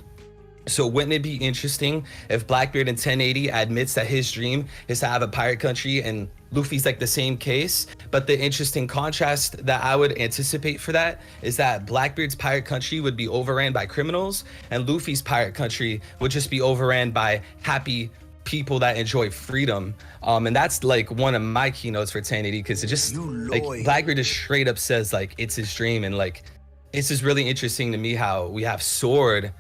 So wouldn't it be interesting if Blackbeard in 1080 admits that his dream is to have a pirate country, and Luffy's like the same case? But the interesting contrast that I would anticipate for that is that Blackbeard's pirate country would be overran by criminals, and Luffy's pirate country would just be overran by happy people that enjoy freedom. And that's like one of my keynotes for 1080, because it just, like, Blackbeard just straight up says, like, it's his dream. And, like, it's just really interesting to me how we have Sword,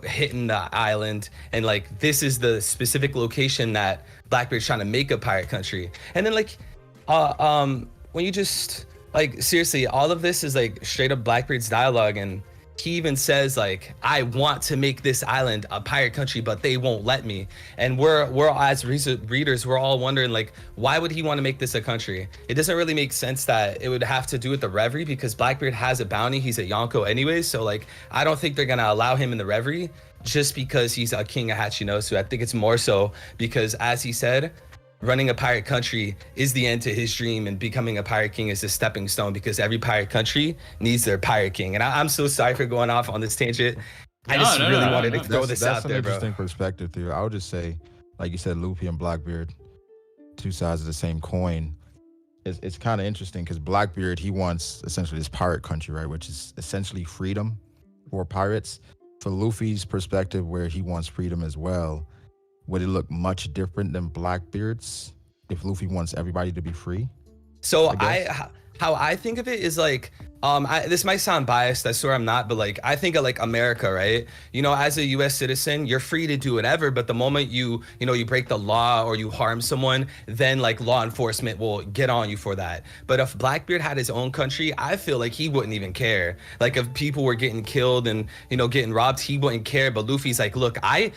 hitting the island, and, like, this is the specific location that Blackbeard's trying to make a pirate country. And then, like, when you just, like, seriously, all of this is, like, straight up Blackbeard's dialogue, and he even says, like, I want to make this island a pirate country, but they won't let me. And we're as readers, we're all wondering, like, why would he want to make this a country? It doesn't really make sense that it would have to do with the Reverie, because Blackbeard has a bounty. He's a Yonko anyways, so, like, I don't think they're gonna allow him in the Reverie. just because he's a king of Hachinosu. I think it's more so because, as he said, running a pirate country is the end to his dream, and becoming a pirate king is a stepping stone, because every pirate country needs their pirate king. And I'm so sorry for going off on this tangent. I just really wanted to throw this out there, bro. That's an interesting perspective, too. I would just say, like you said, Luffy and Blackbeard, two sides of the same coin. It's kind of interesting because Blackbeard, he wants essentially this pirate country, right, which is essentially freedom for pirates. For Luffy's perspective, where he wants freedom as well, would it look much different than Blackbeard's if Luffy wants everybody to be free? So how I think of it is like, this might sound biased, I swear I'm not, but like, I think of like America, right? You know, as a US citizen, you're free to do whatever, but the moment you break the law or you harm someone, then like law enforcement will get on you for that. But if Blackbeard had his own country, I feel like he wouldn't even care. Like if people were getting killed and, getting robbed, he wouldn't care. But Luffy's like, look, I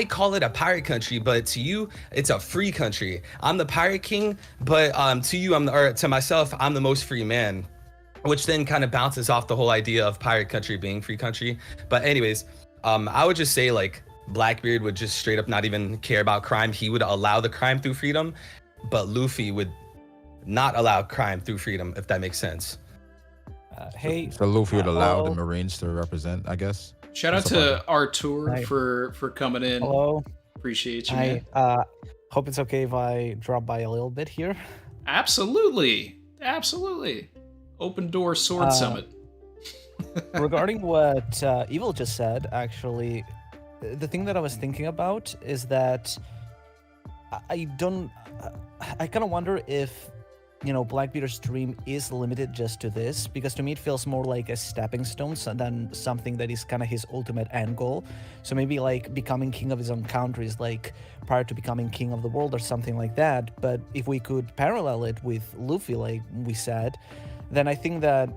call it a pirate country, but to you, it's a free country. I'm the pirate king, but to you, to myself, I'm the most free man. Which then kind of bounces off the whole idea of pirate country being free country. But anyways, I would just say like Blackbeard would just straight up not even care about crime. He would allow the crime through freedom, but Luffy would not allow crime through freedom, if that makes sense. So Luffy would allow the Marines to represent, I guess. Shout out to Artur for coming in. Hello. Appreciate you, man. Hope it's okay if I drop by a little bit here. Absolutely. Open door sword summit. Regarding what Evil just said, actually, the thing that I was thinking about is that I kind of wonder if, Blackbeard's dream is limited just to this, because to me it feels more like a stepping stone than something that is kind of his ultimate end goal. So maybe like becoming king of his own country is like prior to becoming king of the world or something like that. But if we could parallel it with Luffy, like we said, then I think that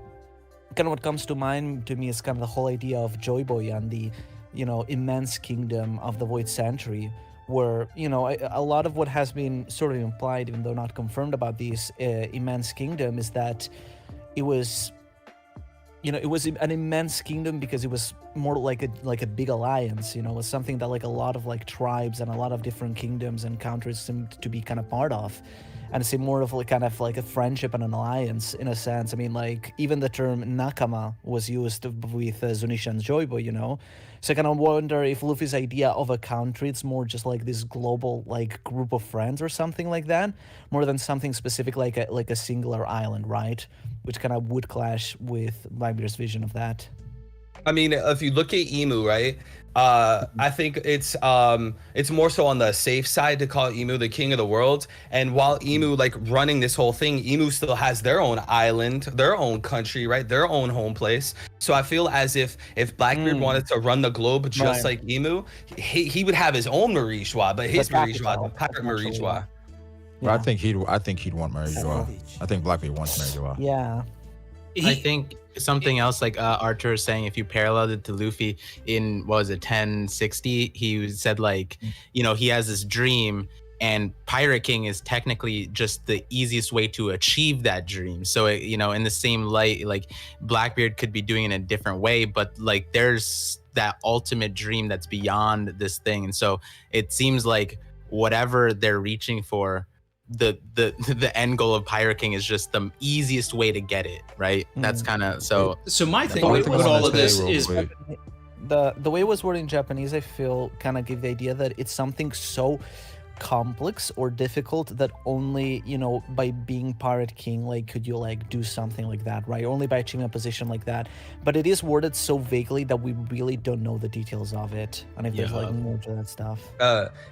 kind of what comes to mind to me is kind of the whole idea of Joy Boy and the, immense kingdom of the Void Century, where, a lot of what has been sort of implied, even though not confirmed about this immense kingdom, is that it was, it was an immense kingdom because it was more like a big alliance, it was something that like a lot of like tribes and a lot of different kingdoms and countries seemed to be kind of part of. And it's more of like kind of like a friendship and an alliance in a sense. I mean, like even the term nakama was used with Zunishan's Joy Boy, So I kind of wonder if Luffy's idea of a country, it's more just like this global like group of friends or something like that, more than something specific like a singular island, right? Which kind of would clash with Blackbeard's vision of that. I mean, if you look at Emu, right? I think it's more so on the safe side to call Emu the king of the world. And while Emu like running this whole thing, Emu still has their own island, their own country, right? Their own home place. So I feel as if Blackbeard wanted to run the globe just like Emu, he would have his own Marie-Joie, but his Marie-Joie, the pirate Marie-Joie. Well, I think he'd want Marie-Joie. I think Blackbeard wants Marie-Joie. Yeah. I think something else like Artur is saying, if you paralleled it to Luffy in, 1060, he said like, he has this dream and Pirate King is technically just the easiest way to achieve that dream. So, in the same light, like Blackbeard could be doing it in a different way, but like there's that ultimate dream that's beyond this thing. And so it seems like whatever they're reaching for, the end goal of Pirate King is just the easiest way to get it, right? That's kind of so my thing with all of this is the way it was worded in Japanese, I feel kind of give the idea that it's something so complex or difficult that only by being Pirate King like could you like do something like that, right? Only by achieving a position like that. But it is worded so vaguely that we really don't know the details of it, and if there's like more to that stuff.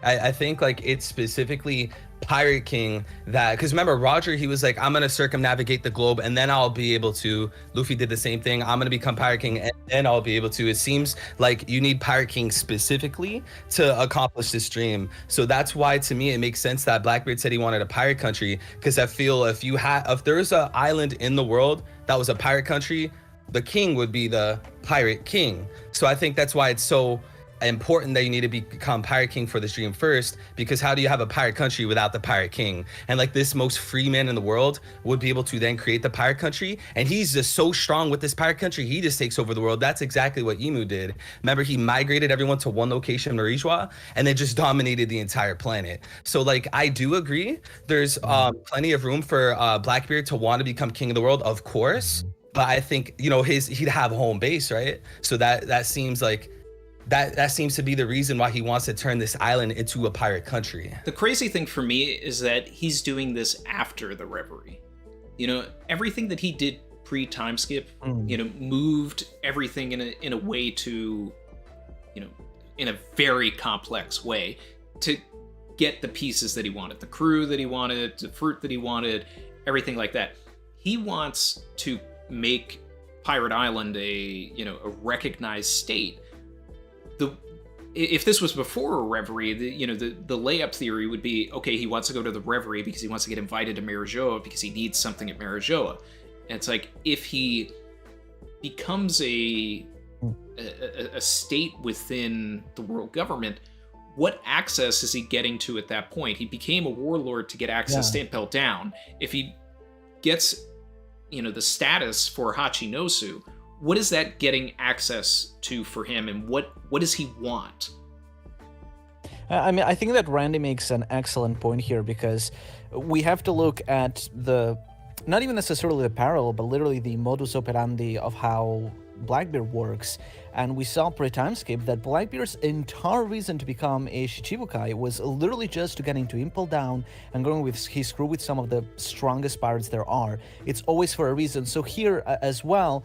I think like it's specifically Pirate King that, because remember Roger, he was like, I'm gonna circumnavigate the globe and then I'll be able to. Luffy did the same thing. I'm gonna become Pirate King and then I'll be able to. It seems like you need Pirate King specifically to accomplish this dream. So that's why to me it makes sense that Blackbeard said he wanted a pirate country, because I feel if there's an island in the world that was a pirate country, the king would be the Pirate King. So I think that's why it's so important that you need to become pirate king for this dream first, because how do you have a pirate country without the pirate king? And like this most free man in the world would be able to then create the pirate country, and he's just so strong with this pirate country, he just takes over the world. That's exactly what Emu did. Remember, he migrated everyone to one location, Marijua, and then just dominated the entire planet. So like, I do agree there's plenty of room for Blackbeard to want to become king of the world, of course, but I think, you know, he'd have a home base, right? So that seems like that seems to be the reason why he wants to turn this island into a pirate country. The crazy thing for me is that he's doing this after the Reverie. You know, everything that he did pre-time skip, you know, moved everything in a way to, you know, in a very complex way to get the pieces that he wanted, the crew that he wanted, the fruit that he wanted, everything like that. He wants to make Pirate Island a recognized state. If this was before a Reverie, the layup theory would be, okay, he wants to go to the Reverie because he wants to get invited to Marijoa because he needs something at Marijoa. And it's like, if he becomes a state within the world government, what access is he getting to at that point? He became a warlord to get access to Impel Down. If he gets, the status for Hachinosu, what is that getting access to for him, and what does he want? I mean, I think that Randy makes an excellent point here, because we have to look at not even necessarily the parallel, but literally the modus operandi of how Blackbeard works. And we saw pre-timeskip that Blackbeard's entire reason to become a Shichibukai was literally just to get into Impel Down and going with his crew with some of the strongest pirates there are. It's always for a reason. So here as well,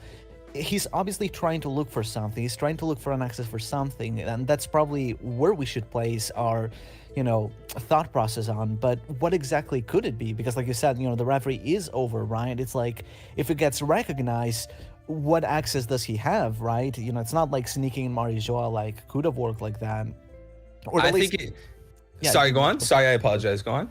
he's obviously trying to look for something. He's trying to look for an access for something, and that's probably where we should place our, thought process on. But what exactly could it be? Because like you said, the Reverie is over, right? It's like, if it gets recognized, what access does he have, right? It's not like sneaking in Marijoa like could have worked like that. Or at least, sorry, go on. Sorry, I apologize. Go on.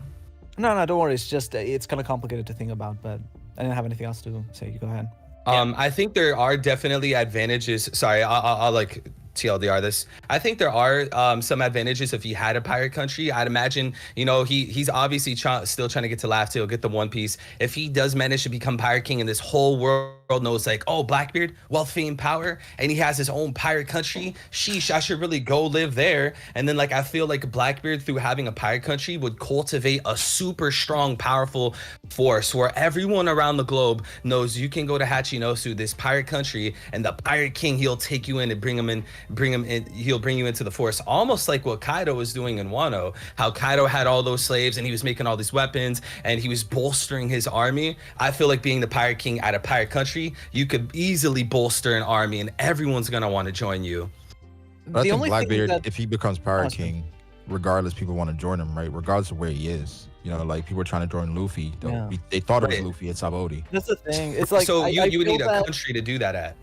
No, don't worry. It's just, it's kind of complicated to think about, but I didn't have anything else to say. You go ahead. I think there are definitely advantages. Sorry, I'll like TLDR this. I think there are some advantages if he had a pirate country. I'd imagine, he's obviously still trying to get to Laugh Tale, get the One Piece. If he does manage to become pirate king and this whole world knows like, oh, Blackbeard, wealth, fame, power, and he has his own pirate country, sheesh, I should really go live there. And then like, I feel like Blackbeard, through having a pirate country, would cultivate a super strong, powerful force where everyone around the globe knows you can go to Hachinosu, this pirate country, and the pirate king, he'll take you in and bring him in, he'll bring you into the force, almost like what Kaido was doing in Wano. How Kaido had all those slaves and he was making all these weapons and he was bolstering his army. I feel like being the pirate king at a pirate country, you could easily bolster an army and everyone's gonna want to join you. But I think Blackbeard, if he becomes pirate king, regardless, people want to join him, right? Regardless of where he is. Like people were trying to join Luffy. They thought it was Luffy at Sabaody. That's the thing. It's like, so you would need a country to do that at.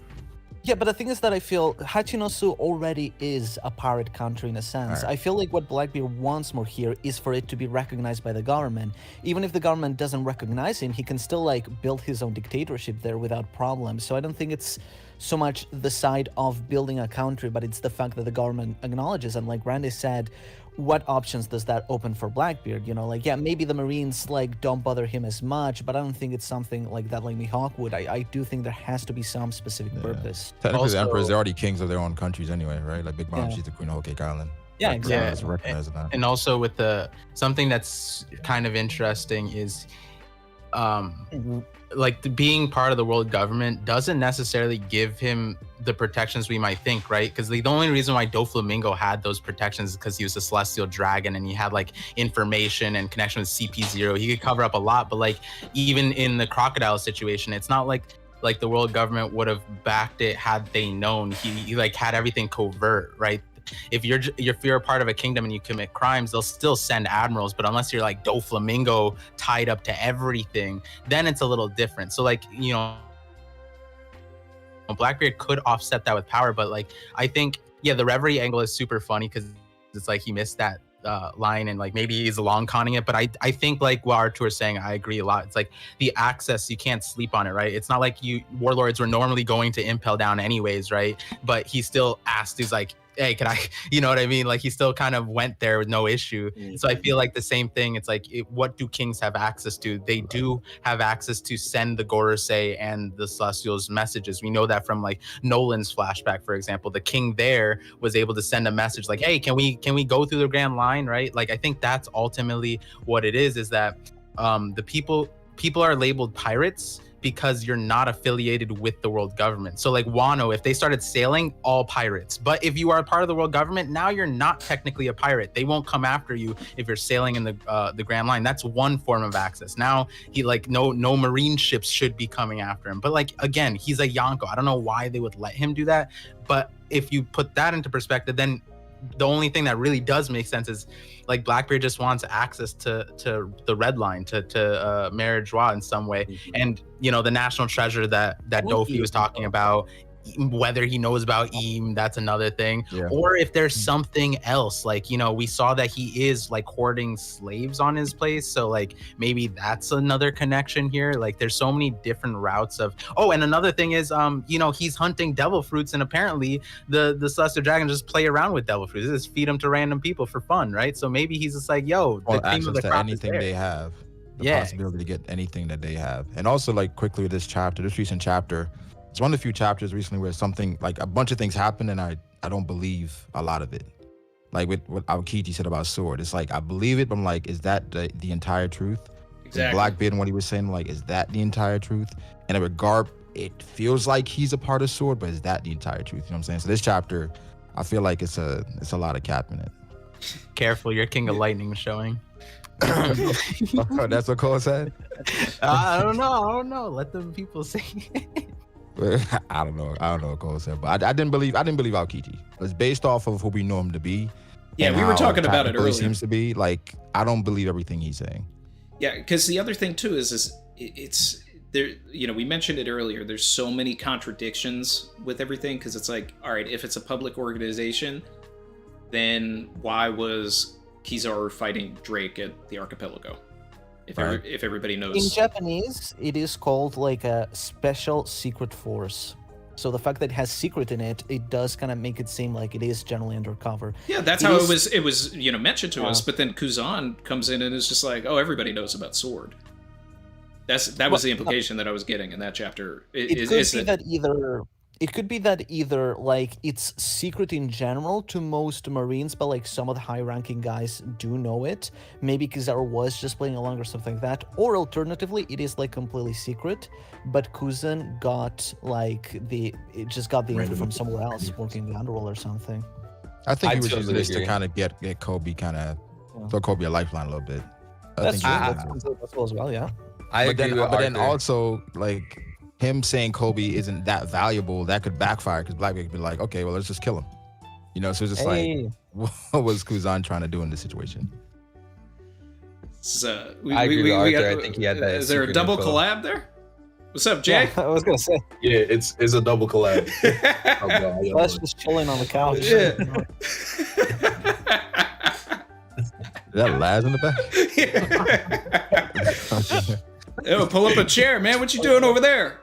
Yeah, but the thing is that I feel Hachinosu already is a pirate country in a sense. Right. I feel like what Blackbeard wants more here is for it to be recognized by the government. Even if the government doesn't recognize him, he can still like build his own dictatorship there without problem. So I don't think it's so much the side of building a country, but it's the fact that the government acknowledges. And like Randy said, what options does that open for Blackbeard? Maybe the Marines don't bother him as much, but I don't think it's something like that like Mihawk would. I do think there has to be some specific purpose. Technically, the emperors, they're already kings of their own countries anyway, right? Like Big Mom, she's the queen of Whole Cake Island. Yeah, exactly. And also with something that's kind of interesting is being part of the world government doesn't necessarily give him the protections we might think, right? Because the only reason why Doflamingo had those protections is because he was a celestial dragon and he had information and connection with CP0. He could cover up a lot, but even in the crocodile situation, it's not like the world government would have backed it had they known. He had everything covert, right? If you're a part of a kingdom and you commit crimes, they'll still send admirals, but unless you're Doflamingo tied up to everything, then it's a little different. So Blackbeard could offset that with power, but I think the Reverie angle is super funny because it's he missed that line and maybe he's long conning it, but I think what Artur is saying, I agree a lot. It's the access, you can't sleep on it, right? It's not like warlords were normally going to Impel Down anyways, right? But he still asked, he's hey, can I, you know what I mean? Like, he still kind of went there with no issue. So I feel like the same thing. It's like, what do kings have access to? They do have access to send the Gorosei and the Celestials messages. We know that from like Nolan's flashback, for example. The king there was able to send a message like, hey, can we go through the Grand Line, right? Like, I think that's ultimately what it is that the people are labeled pirates because you're not affiliated with the world government. So like Wano, if they started sailing, all pirates. But if you are a part of the world government, now you're not technically a pirate. They won't come after you if you're sailing in the Grand Line. That's one form of access. Now he like no marine ships should be coming after him. But like, again, he's a Yonko. I don't know why they would let him do that. But if you put that into perspective, then the only thing that really does make sense is like Blackbeard just wants access to the Red Line, to Mare Joie in some way. And, you know, the national treasure that Dofi was talking about, whether he knows about Eam, that's another thing. Yeah. Or if there's something else, like, you know, we saw that he is like hoarding slaves on his place. So like maybe that's another connection here. Like there's so many different routes of, oh, and another thing is, you know, he's hunting devil fruits, and apparently the Celestial Dragon just play around with devil fruits. They just feed them to random people for fun, right? So maybe he's just like, yo, the cream of the crop is there. They have. The possibility to get anything that they have. And also like quickly with this recent chapter, it's one of the few chapters recently where something like a bunch of things happen and I don't believe a lot of it. Like with what Aokiji said about Sword, it's like I believe it, but I'm like, is that the entire truth? Exactly. Blackbeard and what he was saying, like, is that the entire truth? And with Garp, it feels like he's a part of Sword, but is that the entire truth? You know what I'm saying? So this chapter, I feel like it's a lot of cap in it. Careful, your King of Lightning is showing. Oh, that's what Cole said? I don't know. Let the people say it. I don't know what Cole said, but I didn't believe Aokiji. It's based off of who we know him to be. Yeah, we were talking about it earlier. Seems to be like, I don't believe everything he's saying. Yeah, because the other thing too is it's there. You know, we mentioned it earlier. There's so many contradictions with everything because it's like, all right, if it's a public organization, then why was Kizaru fighting Drake at the archipelago? If everybody knows. In Japanese, it is called like a special secret force. So the fact that it has secret in it, it does kind of make it seem like it is generally undercover. Yeah, that's how it was you know, mentioned to us. But then Kuzan comes in and is just like, oh, everybody knows about Sword. That was the implication that I was getting in that chapter. It could be that either like it's secret in general to most Marines, but like some of the high-ranking guys do know it. Maybe Kizaru was just playing along or something like that. Or alternatively, it is like completely secret, but Kuzan got like the info from somewhere else, working in the underworld or something. I think he was using this to kind of get Koby throw Koby a lifeline a little bit. That's true. That's as well, yeah. I agree. But then also like, him saying Koby isn't that valuable, that could backfire because Blackbeard could be like, okay, well, let's just kill him. You know, so it's just like, what was Kuzan trying to do in this situation? So, I agree with Arthur. I think he had that. Is there a double collab there? What's up, Jay? Yeah, I was going to say. Yeah, it's a double collab. Let's just chilling on the couch. Yeah. Is that Laz in the back? Yo, pull up a chair, man. What you doing over there?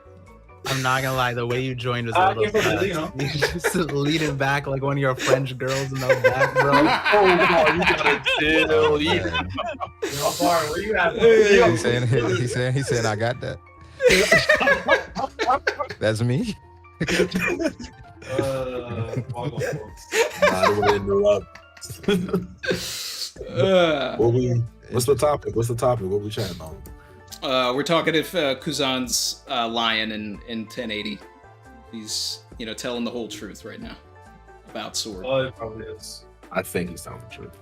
I'm not gonna lie, the way you joined was a little sad. You just leaning back like one of your French girls in the back, bro. Oh, you gotta chill. Where you at? He's saying I got that. That's me. I don't want to interrupt. What's the topic? What we chatting on? We're talking if Kuzan's lying in 1080. He's, you know, telling the whole truth right now about Sword. Oh, it probably is. I think he's telling the truth.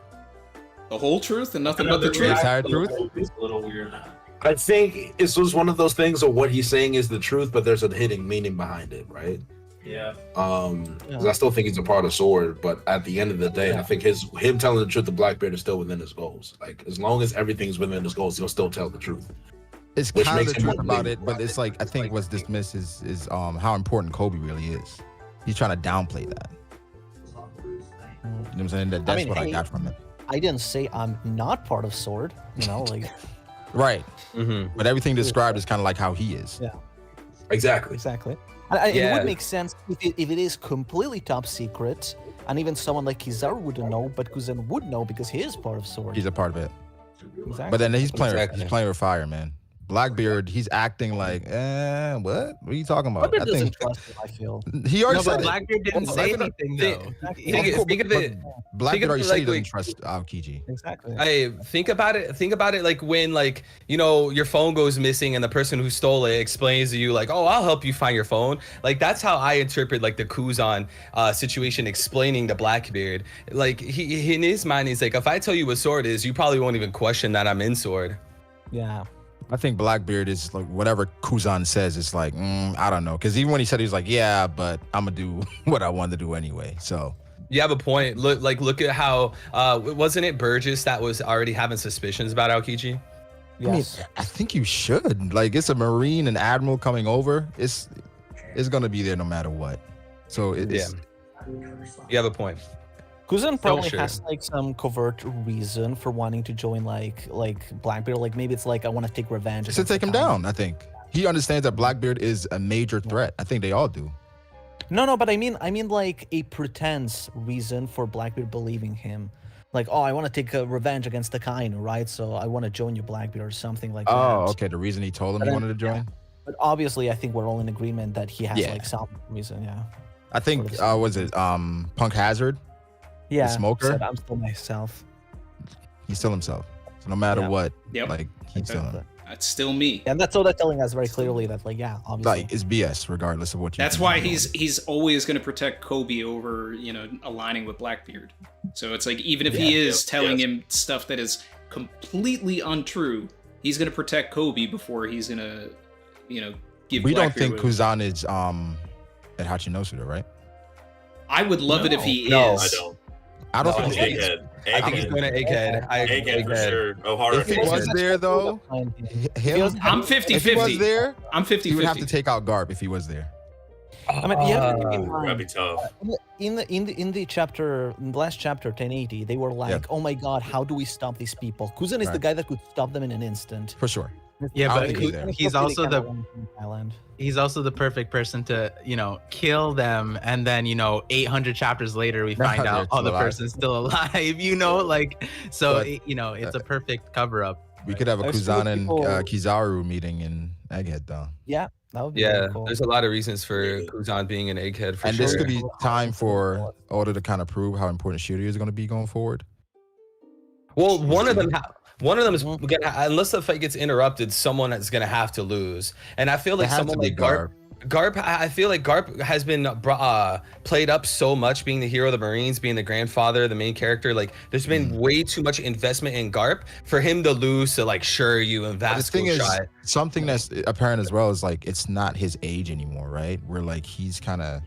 The whole truth and nothing but the truth? The entire truth? It's a little weird. I think it's just one of those things of what he's saying is the truth, but there's a hidden meaning behind it, right? Yeah. 'Cause I still think he's a part of Sword, but at the end of the day, I think him telling the truth to Blackbeard is still within his goals. Like, as long as everything's within his goals, he'll still tell the truth. It's kind of the truth about it, but it's like, I think what's dismissed is how important Koby really is. He's trying to downplay that. You know what I'm saying? That's what I got from it. I didn't say I'm not part of Sword, you know, like. Right. Mm-hmm. But everything described is kind of like how he is. Yeah. Exactly. It would make sense if it is completely top secret, and even someone like Kizaru wouldn't know, but Kuzan would know because he is part of Sword. He's a part of it. Exactly. But then he's playing. Exactly. He's playing with fire, man. Blackbeard, he's acting like, what? What are you talking about? Blackbeard I doesn't think trust him, I feel. he already No, said but it. Blackbeard didn't say anything though. Speak of it. Blackbeard already of, said he like, doesn't trust Aokiji. Exactly. Hey, think about it like when, like, you know, your phone goes missing and the person who stole it explains to you like, oh, I'll help you find your phone. Like, that's how I interpret like the Kuzan situation, explaining to Blackbeard. Like, he in his mind, he's like, if I tell you what Sword is, you probably won't even question that I'm in Sword. Yeah. I think Blackbeard is like whatever Kuzan says. It's like I don't know, because even when he said, he was like, yeah, but I'm gonna do what I wanted to do anyway. So You have a point. Look at how wasn't it Burgess that was already having suspicions about Aokiji? Yes. I think you should. Like, it's a Marine and Admiral coming over. It's gonna be there no matter what. So it's You have a point. Kuzan probably sure. has like some covert reason for wanting to join like Blackbeard. Like maybe it's like I want to take revenge. it's to against take him Akainu. down. I think he understands that Blackbeard is a major threat. I think they all do. No, but I mean like a pretense reason for Blackbeard believing him. Like, oh, I want to take revenge against Akainu, right? So I want to join you, Blackbeard, or something like that. Oh, okay. The reason he told him he wanted to join. But obviously, I think we're all in agreement that he has Yeah. like some reason. Yeah. I think was it Punk Hazard? Yeah. smoker? Said, I'm still myself. He's still himself. So no matter Yeah. what, Yep. like he's still him. That's still me. And that's all they're telling us very clearly that like, yeah, obviously. Like it's BS regardless of what you. That's think why he's he's always going to protect Koby over, aligning with Blackbeard. So it's like, even if he is telling him stuff that is completely untrue, he's going to protect Koby before he's going to, give We don't Blackbeard think away. Kuzan is at Hachinosuda, right? I would love it if he No. is. I don't. I don't No, think he's. Egghead. I think he's going to Egghead. I agree with Egghead for Egghead. sure. Ohara. If he for was sure. there though, him. I'm If he was 50-50. there, I'm 50-50. he would have to take out Garp if he was there. I mean, you have to keep in That'd be mind, tough. in the last chapter 1080, they were like, oh my god, how do we stop these people? Kuzan is the Right. guy that could stop them in an instant. For sure. Yeah, I but don't think he's there. he's also the island. he's also the perfect person to kill them, and then 800 chapters later we find They're out still the alive. person's still alive. So But, it's a perfect cover up. We could have a There's still Kuzan and people- Kizaru meeting in Egghead though. Yeah, that would be Yeah, really cool. there's a lot of reasons for Kuzan being an Egghead for And sure. this could be time for Oda to kind of prove how important Shiryu is going to be going forward. Well, one of them is gonna, unless the fight gets interrupted, someone is gonna have to lose. And I feel like It has someone to be like Garp, I feel like Garp has been played up so much, being the hero of the Marines, being the grandfather, the main character. Like, there's been way too much investment in Garp for him to lose to like Shiryu and But the Vasco thing is, Shai. something that's apparent as well is like it's not his age anymore, right? Where like he's kind of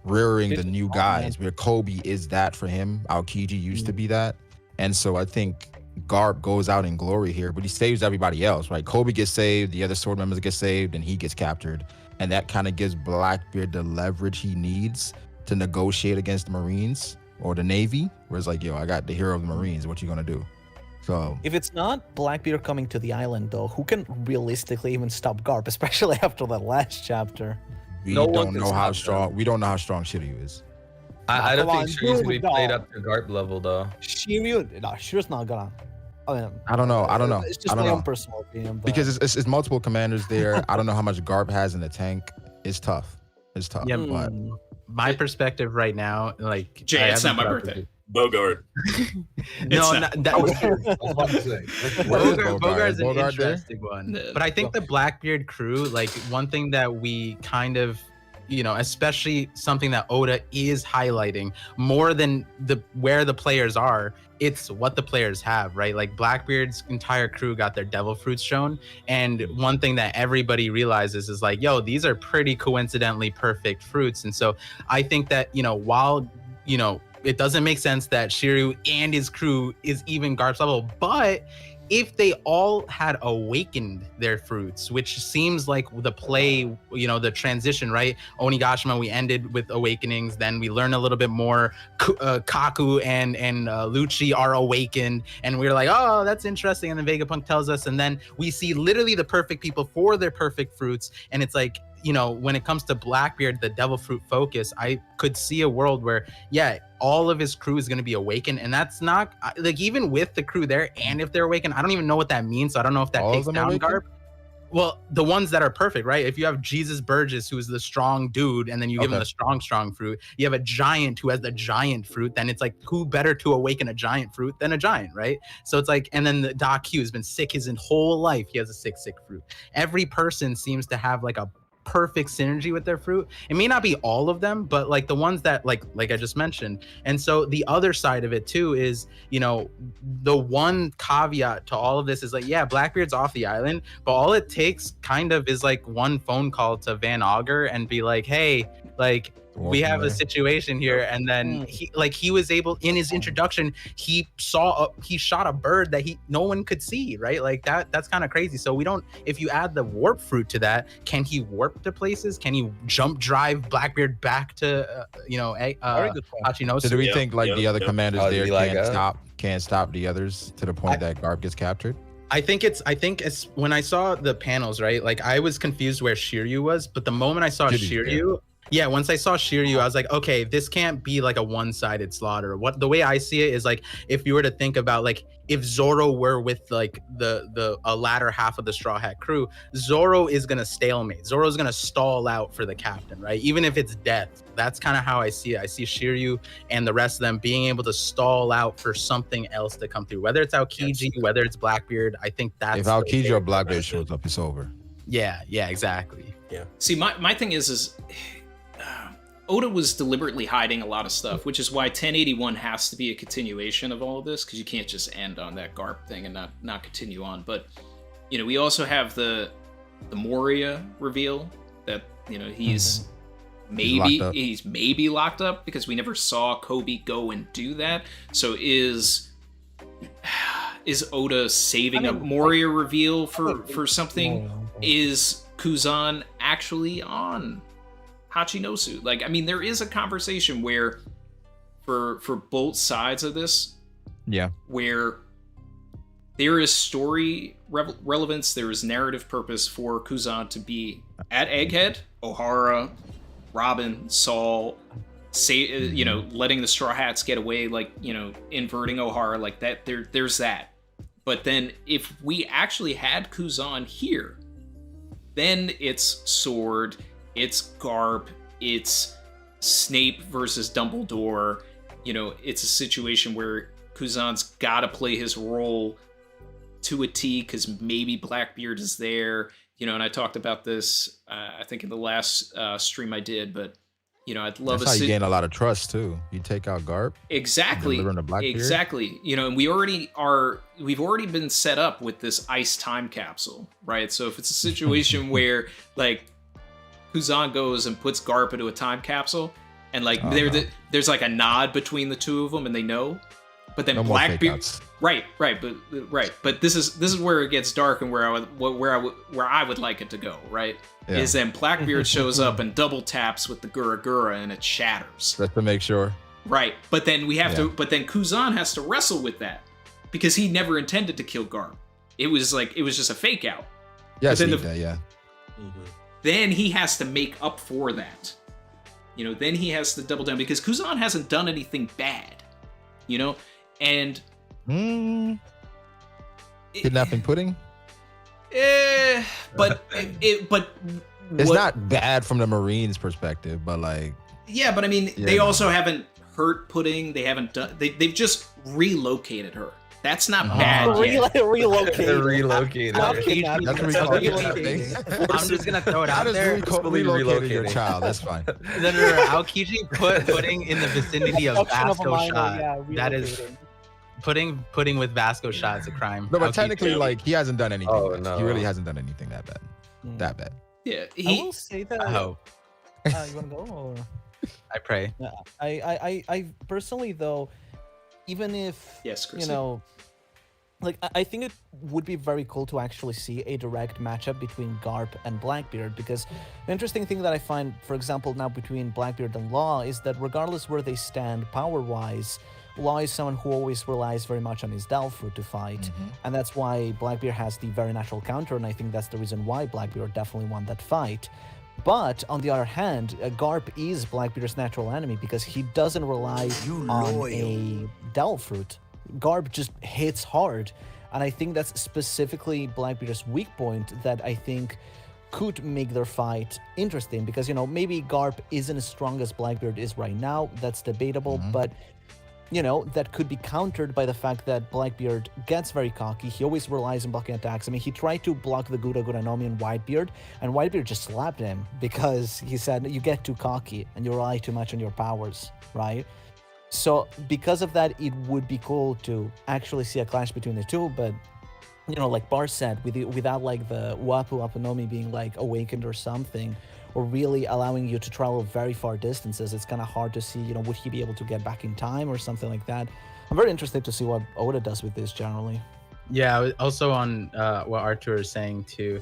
rearing the new guys. Where Koby is that for him. Aokiji used to be that, and so I think Garp goes out in glory here, but he saves everybody else, right? Koby gets saved, the other sword members get saved, and he gets captured. And that kind of gives Blackbeard the leverage he needs to negotiate against the Marines or the Navy, where it's like, yo, I got the hero of the Marines. What you gonna do? So If it's not Blackbeard coming to the island, though, who can realistically even stop Garp, especially after that last chapter? we No one don't can know how stop strong. We don't know how strong Shiryu is. I don't Come think on, Shiryu's gonna be dude, played dog. up to Garp level though. Shiryu's not gonna. I mean, I don't know. It's just I don't my know. own personal opinion. But Because it's multiple commanders there. I don't know how much Garp has in the tank. It's tough. It's tough. Yeah, but My perspective right now, like Jay, I it's not haven't my brought birthday. Bogart. No, not. that I was about to say. Where is Bogart's an Bogart there? interesting one. No. But I think the Blackbeard crew, like one thing that we kind of, especially something that Oda is highlighting more than where the players are, it's what the players have, right? Like Blackbeard's entire crew got their devil fruits shown. And one thing that everybody realizes is like, yo, these are pretty coincidentally perfect fruits. And so I think that, while, it doesn't make sense that Shiryu and his crew is even Garp's level, but if they all had awakened their fruits, which seems like the play, the transition, right? Onigashima, we ended with awakenings, then we learn a little bit more. Kaku and Lucci are awakened, and we're like, oh, that's interesting. And then Vegapunk tells us, and then we see literally the perfect people for their perfect fruits, and it's like, when it comes to Blackbeard, the devil fruit focus, I could see a world where, all of his crew is going to be awakened. And that's not like, even with the crew there, and if they're awakened, I don't even know what that means. So I don't know if that takes down Garp. Well, the ones that are perfect, right? If you have Jesus Burgess, who is the strong dude, and then you give him the strong fruit, you have a giant who has the giant fruit, then it's like, who better to awaken a giant fruit than a giant, right? So it's like, and then the Doc Q has been sick his whole life. He has a sick fruit. Every person seems to have like a perfect synergy with their fruit. It may not be all of them, but like the ones that like I just mentioned. And so the other side of it too is, the one caveat to all of this is like, Blackbeard's off the island, but all it takes kind of is like one phone call to Van Augur and be like, hey, like, we have a situation here. And then he was able, in his introduction, he shot a bird that no one could see, right? Like that's kind of crazy. So if you add the warp fruit to that, can he warp to places? Can he jump drive Blackbeard back to Hachinosu? So do we think like the other commanders there can't stop the others to the point that Garp gets captured? I think it's when I saw the panels, right? Like I was confused where Shiryu was, but the moment I saw Shiryu, once I saw Shiryu, I was like, okay, this can't be like a one-sided slaughter. The way I see it is like, if you were to think about like, if Zoro were with like the latter half of the Straw Hat crew, Zoro is gonna stalemate. Zoro's gonna stall out for the captain, right? Even if it's death. That's kind of how I see it. I see Shiryu and the rest of them being able to stall out for something else to come through. Whether it's Aokiji, whether it's Blackbeard, I think that's if Aokiji or Blackbeard shows up, it's over. Yeah, exactly. Yeah. See, my thing is Oda was deliberately hiding a lot of stuff, which is why 1081 has to be a continuation of all of this, because you can't just end on that Garp thing and not continue on. But we also have the Moria reveal that he's maybe locked up because we never saw Koby go and do that. So is Oda saving a Moria reveal for something? Is Kuzan actually on Hachinosu? Like, I mean, there is a conversation where for both sides of this, where there is story relevance, there is narrative purpose for Kuzan to be at Egghead, Ohara, Robin, Saul, letting the Straw Hats get away, like, inverting Ohara like that. There's that. But then if we actually had Kuzan here, then it's Sword, it's Garp, it's Snape versus Dumbledore. It's a situation where Kuzan's got to play his role to a T because maybe Blackbeard is there. And I talked about this, I think in the last stream I did, but I'd love That's how you gain a lot of trust too. You take out Garp. Exactly. Exactly. And we've already been set up with this ice time capsule, right? So if it's a situation where like Kuzan goes and puts Garp into a time capsule, and like there's like a nod between the two of them, and they know. But then Blackbeard, right. But this is where it gets dark, and where I would like it to go, right? Yeah. Is then Blackbeard shows up and double taps with the Gura Gura, and it shatters. Just to make sure. Right, but then we have to. But then Kuzan has to wrestle with that because he never intended to kill Garp. It was just a fake out. Yeah, Then he has to make up for that. Then he has to double down because Kuzan hasn't done anything bad. And kidnapping pudding. But it's not bad from the Marines' perspective, but like. Yeah, but I mean, they also haven't hurt pudding. They haven't done. They've just relocated her. That's not bad. Relocated. That's I'm just gonna throw it out there. Relocated your child. That's fine. No. Aokiji put pudding in the vicinity of Vasco shot. That is putting with Vasco shot is a crime. No, but technically, like, he hasn't done anything. Oh, no. He really hasn't done anything that bad. That bad. Yeah, I will say that. I hope. You wanna go? Or? I pray. Yeah, I personally though, even if like I think it would be very cool to actually see a direct matchup between Garp and Blackbeard, because the interesting thing that I find, for example, now between Blackbeard and Law is that regardless where they stand power-wise, Law is someone who always relies very much on his Delph fruit to fight, and that's why Blackbeard has the very natural counter, and I think that's the reason why Blackbeard definitely won that fight. But on the other hand, Garp is Blackbeard's natural enemy because he doesn't rely on a Devil Fruit. Garp just hits hard. And I think that's specifically Blackbeard's weak point that I think could make their fight interesting because, you know, maybe Garp isn't as strong as Blackbeard is right now. That's debatable, but, you know, that could be countered by the fact that Blackbeard gets very cocky. He always relies on blocking attacks. I mean, he tried to block the Gura Gura Nomi on Whitebeard, and Whitebeard just slapped him because he said, you get too cocky and you rely too much on your powers, right? So because of that, it would be cool to actually see a clash between the two, but you know, like Bar said, without like the Wapu Wapunomi being like awakened or something, or really allowing you to travel very far distances, it's kind of hard to see, you know, would he be able to get back in time or something like that. I'm very interested to see what Oda does with this generally. Yeah, also on what Artur is saying too,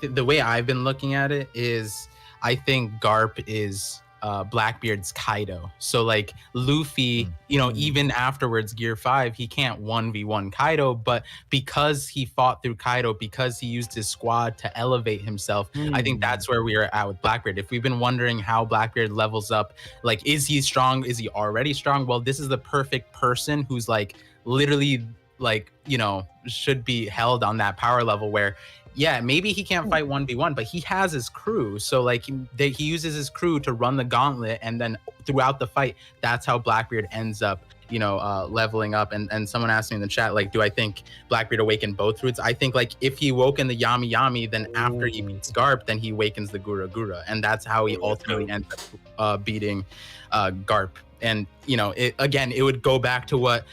the way I've been looking at it is I think Garp is Blackbeard's Kaido. So like Luffy, you know, even afterwards Gear 5, he can't 1v1 Kaido, but because he fought through Kaido, because he used his squad to elevate himself, I think that's where we are at with Blackbeard. If we've been wondering how Blackbeard levels up, like is he strong? Is he already strong? Well, this is the perfect person who's like literally like, you know, should be held on that power level where yeah, maybe he can't fight 1v1, but he has his crew. So like he uses his crew to run the gauntlet, and then throughout the fight, that's how Blackbeard ends up, you know, leveling up. And someone asked me in the chat, like, do I think Blackbeard awakened both roots? I think like if he woke in the Yami Yami, then after he beats Garp, then he awakens the Gura Gura, and that's how he ultimately ends up beating Garp. And you know, it would go back to what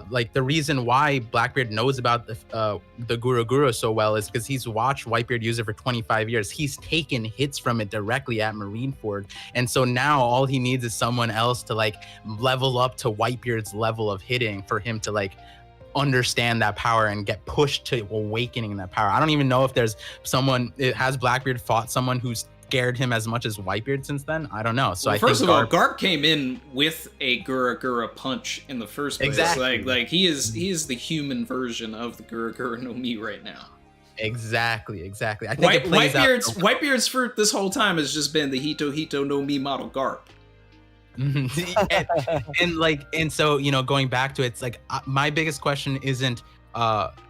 like the reason why Blackbeard knows about the Gura Gura so well is because he's watched Whitebeard use it for 25 years. He's taken hits from it directly at Marineford, and so now all he needs is someone else to like level up to Whitebeard's level of hitting for him to like understand that power and get pushed to awakening that power. I don't even know if there's someone, has Blackbeard fought someone who's scared him as much as Whitebeard since then? I don't know. So well, I first think of all, Garp came in with a Gura Gura punch in the first place. Exactly. Like he is the human version of the Gura Gura no Mi right now. Exactly. I think it plays Whitebeard's for this whole time has just been the Hito Hito no Mi model Garp. and so, you know, going back to it, it's like my biggest question isn't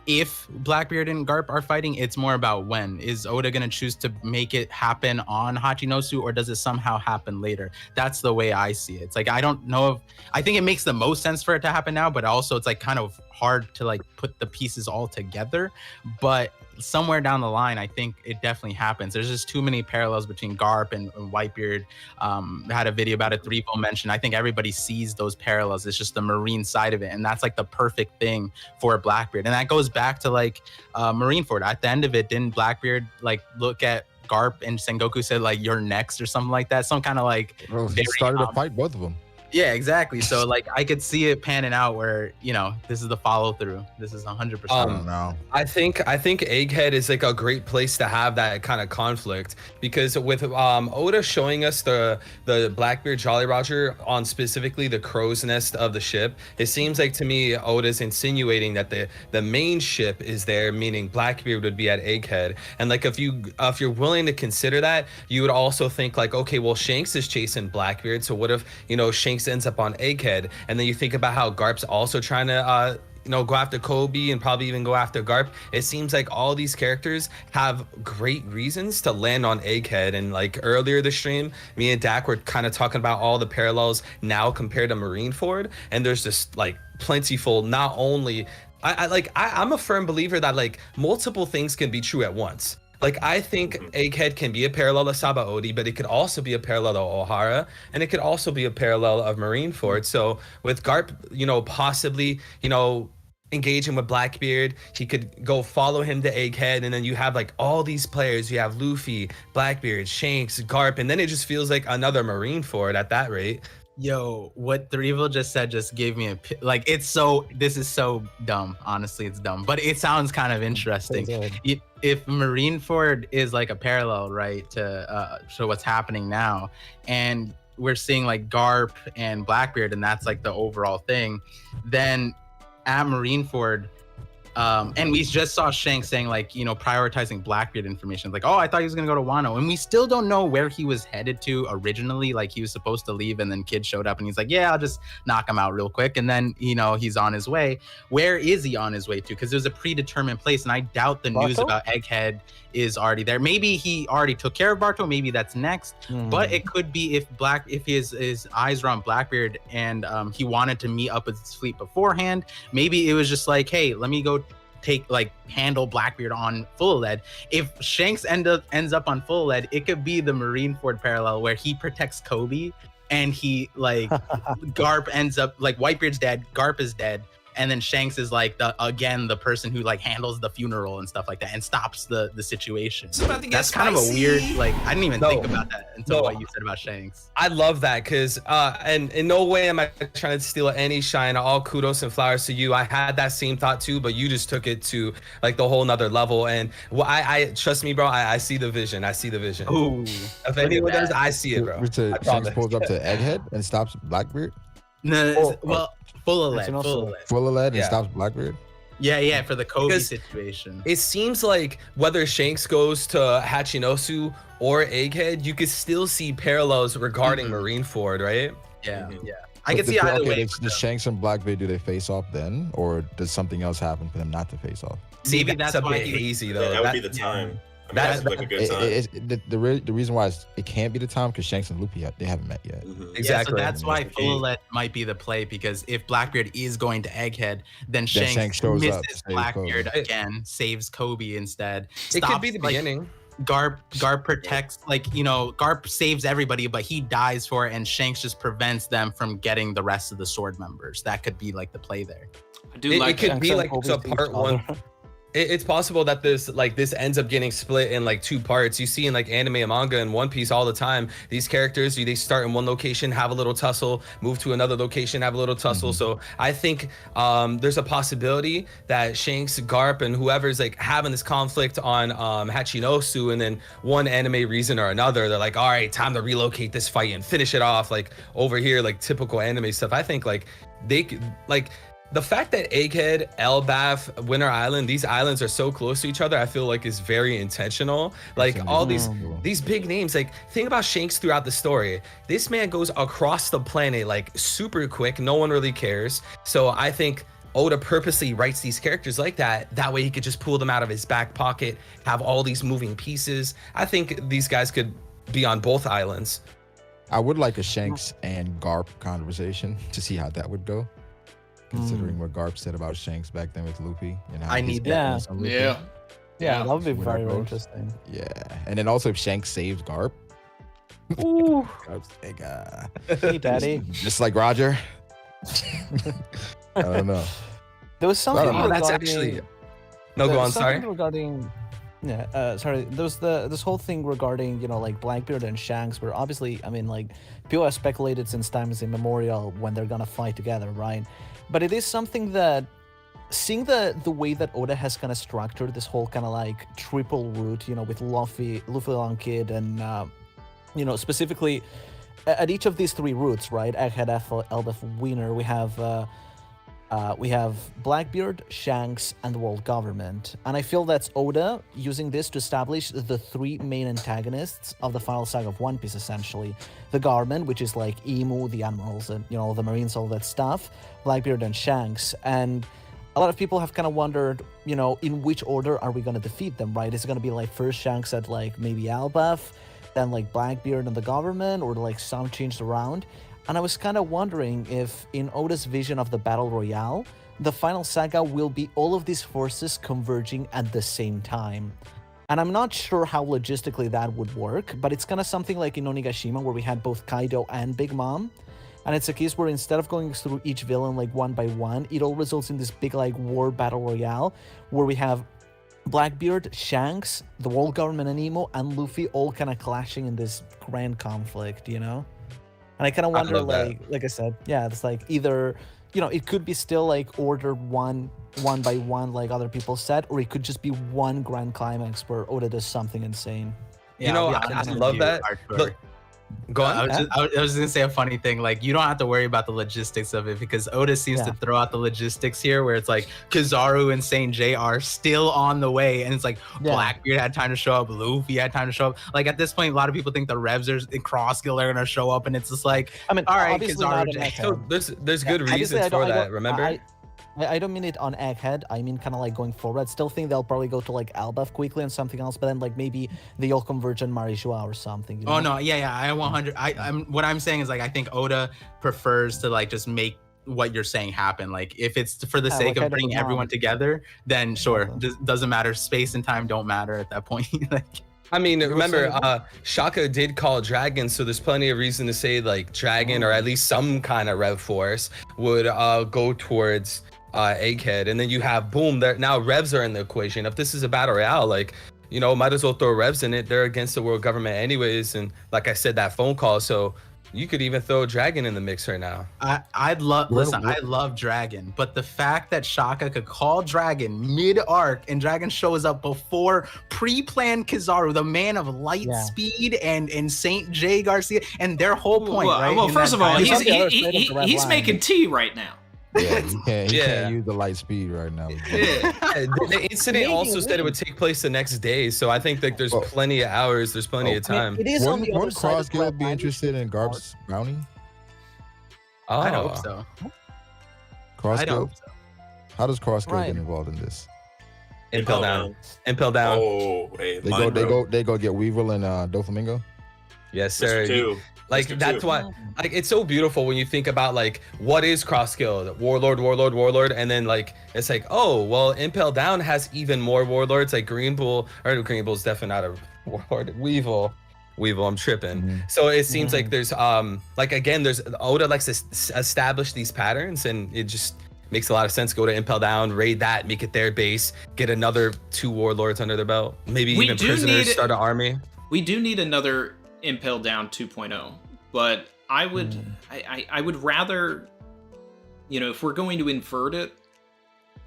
if Blackbeard and Garp are fighting, it's more about when. Is Oda going to choose to make it happen on Hachinosu, or does it somehow happen later? That's the way I see it. It's like, I don't know if, I think it makes the most sense for it to happen now, but also it's like kind of hard to like put the pieces all together. But somewhere down the line, I think it definitely happens. There's just too many parallels between Garp and Whitebeard. I had a video about it, Threevo mentioned. I think everybody sees those parallels. It's just the marine side of it, and that's like the perfect thing for Blackbeard. And that goes back to like Marineford. At the end of it, didn't Blackbeard like look at Garp and Sengoku said like, you're next or something like that? Some kind of like he started a fight, both of them. Yeah, exactly. So like I could see it panning out where, you know, this is the follow through. This is 100%. No. I think Egghead is like a great place to have that kind of conflict, because with Oda showing us the Blackbeard Jolly Roger on specifically the crow's nest of the ship, it seems like to me Oda's insinuating that the main ship is there, meaning Blackbeard would be at Egghead. And like if you're willing to consider that, you would also think like, okay, well Shanks is chasing Blackbeard, so what if, you know, Shanks ends up on Egghead? And then you think about how Garp's also trying to you know, go after Koby and probably even go after Garp. It seems like all these characters have great reasons to land on Egghead. And like earlier the stream, me and Dak were kind of talking about all the parallels now compared to Marineford, and there's just like plentiful. Not only I'm a firm believer that like multiple things can be true at once. Like, I think Egghead can be a parallel of Sabaody, but it could also be a parallel of Ohara, and it could also be a parallel of Marineford. So with Garp, you know, possibly, you know, engaging with Blackbeard, he could go follow him to Egghead, and then you have like all these players. You have Luffy, Blackbeard, Shanks, Garp, and then it just feels like another Marineford at that rate. Yo, what Threevo just said just gave me like, this is so dumb. Honestly, it's dumb, but it sounds kind of interesting. If Marineford is like a parallel, right, to what's happening now, and we're seeing like Garp and Blackbeard, and that's like the overall thing, then at Marineford, And we just saw Shanks saying like, prioritizing Blackbeard information. Like, oh, I thought he was gonna go to Wano, and we still don't know where he was headed to originally. Like, he was supposed to leave, and then Kid showed up, and he's like, yeah, I'll just knock him out real quick, and then he's on his way. Where is he on his way to? Because there's a predetermined place, and I doubt the news about Egghead is already there. Maybe he already took care of Barto. Maybe that's next. But it could be if his eyes are on Blackbeard and he wanted to meet up with his fleet beforehand. Maybe it was just like, hey, let me go handle Blackbeard on Full Lead. If Shanks ends up on Full Lead, it could be the Marineford parallel where he protects Koby and he Garp ends up Whitebeard's dead, Garp is dead, and then Shanks is the person who handles the funeral and stuff like that and stops the situation. That's kind of a weird I didn't even think about that until what you said about Shanks. I love that because and in no way am I trying to steal any shine. All kudos and flowers to you. I had that same thought too, but you just took it to the whole nother level. And I trust me, bro. I see the vision. I see the vision. Ooh, if anyone does, I see it, bro. Shanks pulls up to Egghead and stops Blackbeard. No, Full of lead and stops Blackbeard. Yeah, for the Koby situation. It seems like whether Shanks goes to Hachinosu or Egghead, you could still see parallels regarding Marineford, right? Yeah. I can see either way. Does Shanks and Blackbeard, do they face off then, or does something else happen for them not to face off? Maybe that's a bit hazy though. That would be the time. That's a good time. The reason why it can't be the time because Shanks and Luffy they haven't met yet. Exactly. Yeah, so that's why Full Lead might be the play, because if Blackbeard is going to Egghead, then Shanks misses Blackbeard again, saves Koby instead. It could be the beginning. Garp protects, Garp saves everybody, but he dies for it, and Shanks just prevents them from getting the rest of the sword members. That could be the play there. It could be a part one. It's possible that this ends up getting split in two parts. You see in anime and manga and One Piece all the time, these characters, they start in one location, have a little tussle, move to another location, have a little tussle. So I think there's a possibility that Shanks, Garp, and whoever's having this conflict on Hachinosu, and then one anime reason or another, they're all right, time to relocate this fight and finish it off over here, typical anime stuff. I think they could the fact that Egghead, Elbaf, Winter Island, these islands are so close to each other, I feel is very intentional. All these big names, think about Shanks throughout the story. This man goes across the planet super quick. No one really cares. So I think Oda purposely writes these characters like that. That way he could just pull them out of his back pocket, have all these moving pieces. I think these guys could be on both islands. I would like a Shanks and Garp conversation to see how that would go. Considering what Garp said about Shanks back then with Luffy, I need that. Yeah, that would be very interesting. Yeah, and then also if Shanks saves Garp, ooh, hey daddy, just like Roger. I don't know. There was something. That's actually go on. Sorry. Regarding. Sorry. There was this whole thing regarding Blackbeard and Shanks, where obviously people have speculated since times immemorial when they're gonna fight together, right? But it is something that, seeing the way that Oda has kind of structured this whole kind of triple route, with Luffy, Long Kid, and specifically at each of these three routes, right? Egghead, Elbaf, Wiener, we have Blackbeard, Shanks, and the world government. And I feel that's Oda using this to establish the three main antagonists of the final saga of One Piece, essentially. The government, which is Emu, the Admirals, and the Marines, all that stuff. Blackbeard and Shanks. And a lot of people have kind of wondered, in which order are we going to defeat them, right? Is it going to be first Shanks at maybe Elbaf, then Blackbeard and the government, or some changed around? And I was kind of wondering if in Oda's vision of the Battle Royale, the final saga will be all of these forces converging at the same time. And I'm not sure how logistically that would work, but it's kind of something like in Onigashima, where we had both Kaido and Big Mom. And it's a case where instead of going through each villain one by one, it all results in this big war battle royale, where we have Blackbeard, Shanks, the world government and Emo, and Luffy all kind of clashing in this grand conflict, And I kind of wonder, like I said, it's either, it could be still ordered one by one, like other people said, or it could just be one grand climax where Oda does something insane. I love that. Go on. I was gonna say a funny thing. Like, you don't have to worry about the logistics of it because Oda seems to throw out the logistics here, where it's like Kizaru and Saint J are still on the way, and it's like Blackbeard had time to show up, Luffy had time to show up. Like at this point, a lot of people think the Revs and Crossgill are gonna show up, and it's just like, I mean, all right, Kizaru. So there's good reasons for that. Remember. I don't mean it on Egghead. I mean kind of like going forward. I still think they'll probably go to like Elbaf quickly and something else, but then like maybe they'll converge on Marijua or something. You know? Oh no, yeah, I 100. What I'm saying is like I think Oda prefers to like just make what you're saying happen. Like if it's for the sake of bringing everyone together, then sure, doesn't matter. Space and time don't matter at that point. Like, I mean, remember, Shaka did call Dragon, so there's plenty of reason to say like Dragon or at least some kind of Rev Force would go towards Egghead, and then you have boom there now Revs are in the equation. If this is a battle royale, like, you know, might as well throw Revs in it. They're against the world government anyways, and like I said, that phone call, so you could even throw Dragon in the mix right now. I love Dragon, but the fact that Shaka could call Dragon mid-arc and Dragon shows up before pre-planned Kizaru, the man of light speed, and Saint J Garcia, and their whole point, right? Well, first of all, he's making tea right now. Yeah, he can't use the light speed right now. The incident also said it would take place the next day, so I think that there's plenty of hours, there's plenty of time. Wouldn't Crossgill be interested in Garp's bounty? Oh. I hope so. Crossgill? How does Crossgill get involved in this? Impel Down. Impel Down. Oh, hey, they go get Weevil and Doflamingo? Yes, sir. Like that's why, like, it's so beautiful when you think about like what is Crossgill, warlord, and then like it's like, oh well, Impel Down has even more warlords, like Green Bull's definitely not a warlord. Weevil, I'm tripping. So it seems like there's like again, there's Oda likes to establish these patterns, and it just makes a lot of sense. Go to Impel Down, raid that, make it their base, get another 2 warlords under their belt, maybe even prisoners, start an army. We do need another Impel Down 2.0, but I would I would rather, you know, if we're going to invert it,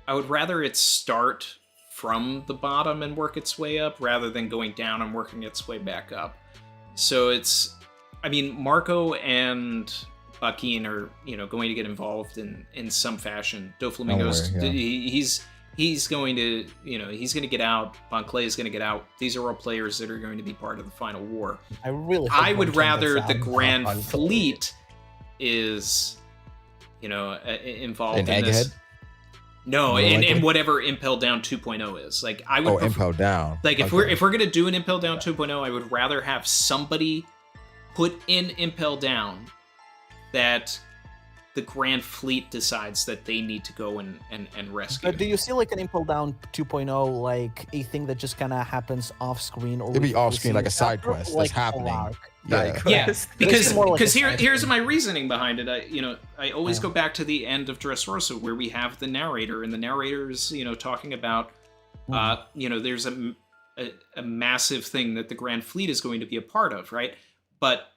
I would rather it start from the bottom and work its way up rather than going down and working its way back up. So it's, I mean, Marco and Bakin are, you know, going to get involved in some fashion. Doflamingo's he's going to, you know, he's going to get out. Bon Clay is going to get out. These are all players that are going to be part of the final war. I would rather the Grand Fleet is, you know, involved in this. Egghead? No, in whatever Impel Down 2.0 is. Like I would Impel Down. Like if we're gonna do an Impel Down 2.0, I would rather have somebody put in Impel Down that the Grand Fleet decides that they need to go and rescue. But do you see like an Impel Down 2.0 like a thing that just kind of happens off screen, or it'd be off screen like a side quest that's happening? Yeah, because here's my reasoning behind it. I always go back to the end of Dressrosa where we have the narrator, and the narrator's, you know, talking about you know, there's a massive thing that the Grand Fleet is going to be a part of, right? But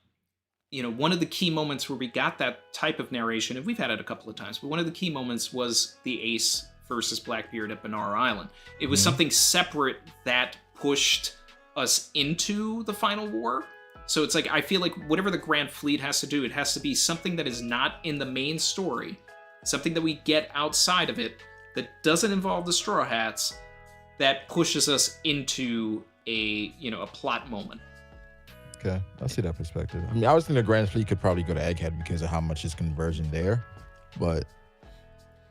you know, one of the key moments where we got that type of narration, and we've had it a couple of times, but one of the key moments was the Ace versus Blackbeard at Banara Island. It was something separate that pushed us into the final war. So it's like, I feel like whatever the Grand Fleet has to do, it has to be something that is not in the main story, something that we get outside of it, that doesn't involve the Straw Hats, that pushes us into a, you know, a plot moment. Okay, I see that perspective. I mean, I was thinking the Grand Fleet could probably go to Egghead because of how much is conversion there, but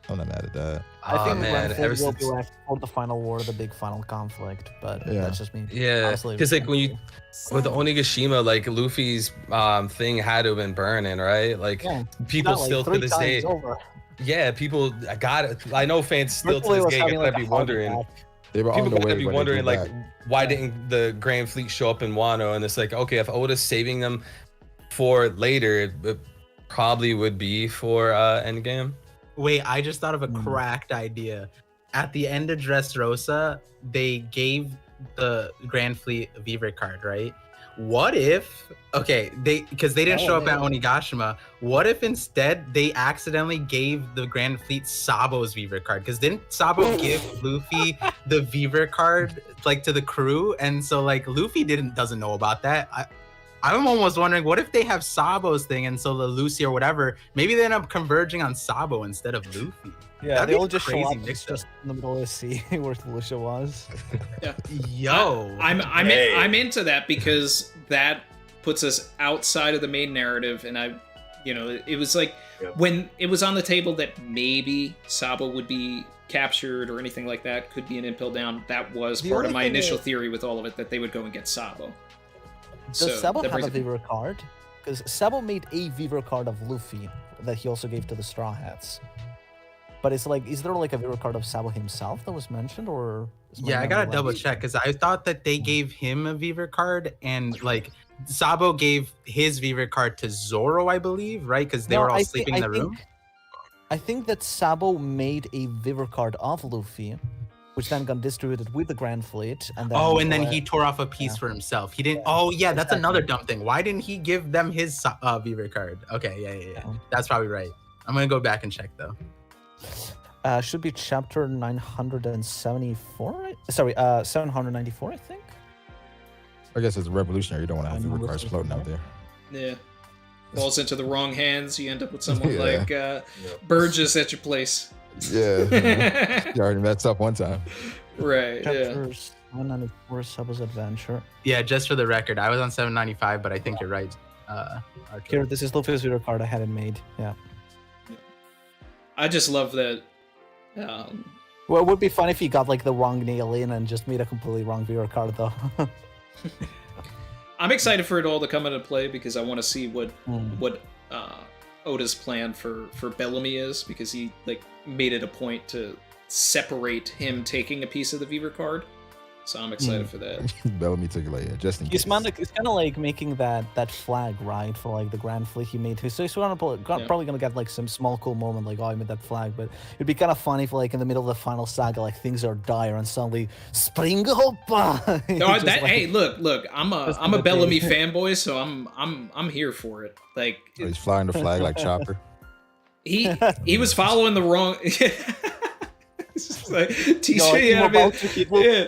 I'm not mad at that. I think the Grand Fleet will be left for the final war, the big final conflict, but that's just me. Yeah, because like when you, with the Onigashima, like Luffy's thing had to have been burning, right? Like people still to this day. Yeah, people, I know fans still to this day gotta be wondering. People gotta be wondering, like, why didn't the Grand Fleet show up in Wano? And it's like, okay, if Oda's saving them for later, it probably would be for endgame. Wait, I just thought of a cracked idea. At the end of Dressrosa, they gave the Grand Fleet a Viver card, right? What if, because they didn't show up at Onigashima, what if instead they accidentally gave the Grand Fleet Sabo's Viver card? Because didn't Sabo give Luffy the Viver card, like, to the crew? And so, like, Luffy doesn't know about that. I'm almost wondering, what if they have Sabo's thing, and so the Lucy or whatever, maybe they end up converging on Sabo instead of Luffy. Yeah, That'd they be all just show crazy up. It's mix-up. just in the middle of the sea where Lucia was. Yo, I'm into that because that puts us outside of the main narrative, and it was like when it was on the table that maybe Sabo would be captured or anything like that, could be an Impel Down. That was The part of only my thing initial is- theory with all of it, that they would go and get Sabo. Does Sabo that have a brings it- Viver card? Because Sabo made a Viver card of Luffy that he also gave to the Straw Hats. But it's like, is there like a Viver card of Sabo himself that was mentioned, or? is my yeah, I gotta memory double left? check because I thought that they gave him a Viver card, and like Sabo gave his Viver card to Zoro, I believe, right? Because they No, were all I sleeping thi- in I the think- room. I think that Sabo made a Viver card of Luffy, which then got distributed with the Grand Fleet, and then Oh, and then he tore off a piece yeah. for himself. He didn't. Yeah, Oh, yeah, that's exactly. another dumb thing. Why didn't he give them his Viver card? Okay, yeah. Yeah. That's probably right. I'm gonna go back and check though. should be chapter 974. Sorry, 794, I think. I guess it's revolutionary. You don't want to have I know Viver cards what's floating out there. there. Yeah. Falls into the wrong hands, you end up with someone Yeah. like Burgess at your place. Yeah. You already messed up one time. Right, yeah. Chapter 794, Sabo's adventure. Yeah, just for the record, I was on 795, but I think you're right. Artur. Here, this is Luffy's Viver card I hadn't made. Yeah. I just love that. Well, it would be fun if he got like the wrong nail in and just made a completely wrong Viver card, though. I'm excited for it all to come into play because I want to see what Mm. Oda's plan for Bellamy is, because he like made it a point to separate him taking a piece of the Viver card. So I'm excited for that. Bellamy took it like, yeah, just in case. He's kind of like making that flag, right, for like the Grand Fleet he made too. So he's probably gonna get like some small cool moment, like, oh, I made that flag. But it'd be kind of funny if like in the middle of the final saga, like things are dire and suddenly spring hopa. No, hey, look, I'm Just a the Bellamy thing. fanboy, so I'm here for it. Like Oh, he's flying the flag like Chopper. he was following the wrong. It's just like TJ, I'm about to hit Luffy. yeah.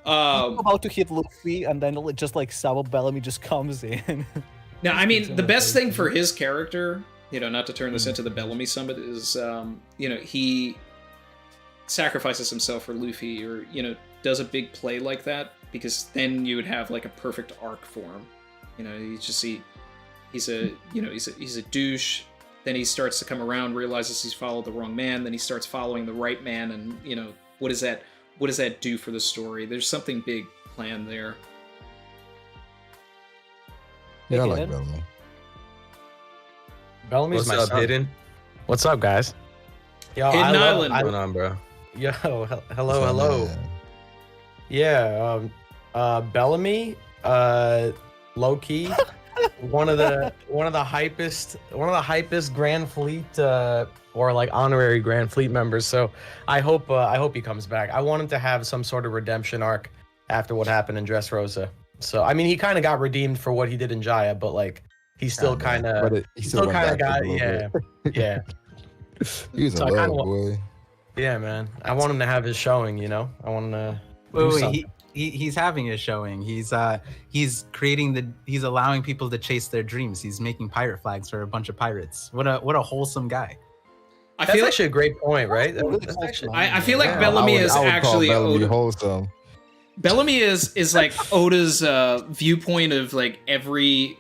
I'm about to hit Luffy, and then just like Sabo Bellamy just comes in. Now, I mean, the best thing for his character, not to Hmm. turn this into the Bellamy Summit, is, he sacrifices himself for Luffy, or, does a big play like that, because then you would have like a perfect arc for him. He's a douche. Then he starts to come around, realizes he's followed the wrong man. Then he starts following the right man, and what does that do for the story? There's something big planned there. Yeah, I Hey, like kid. Bellamy. Bellamy's What's my up, son. Hidden? What's up, guys? Yo, Hidden I love, Island. I- What's going on, bro? yo, hello, What's hello. up, man? Yeah, Bellamy, low key, one of the hypest Grand Fleet or like honorary Grand Fleet members. So I hope he comes back. I want him to have some sort of redemption arc after what happened in Dressrosa. So I mean, he kind of got redeemed for what he did in Jaya, but like he's still Kinda, kind but of he still went kind of back got a little bit. yeah. He was in So I love, kinda wa- boy. Yeah, man. I want him to have his showing, I want him to do Wait, something. he's having a showing. He's allowing people to chase their dreams. He's making pirate flags for a bunch of pirates. What a wholesome guy. I That's feel like actually a great point, right? Really That's cool actually, plan. I feel like Yeah. Bellamy I is would actually call Bellamy Oda. wholesome. Bellamy is like Oda's viewpoint of like every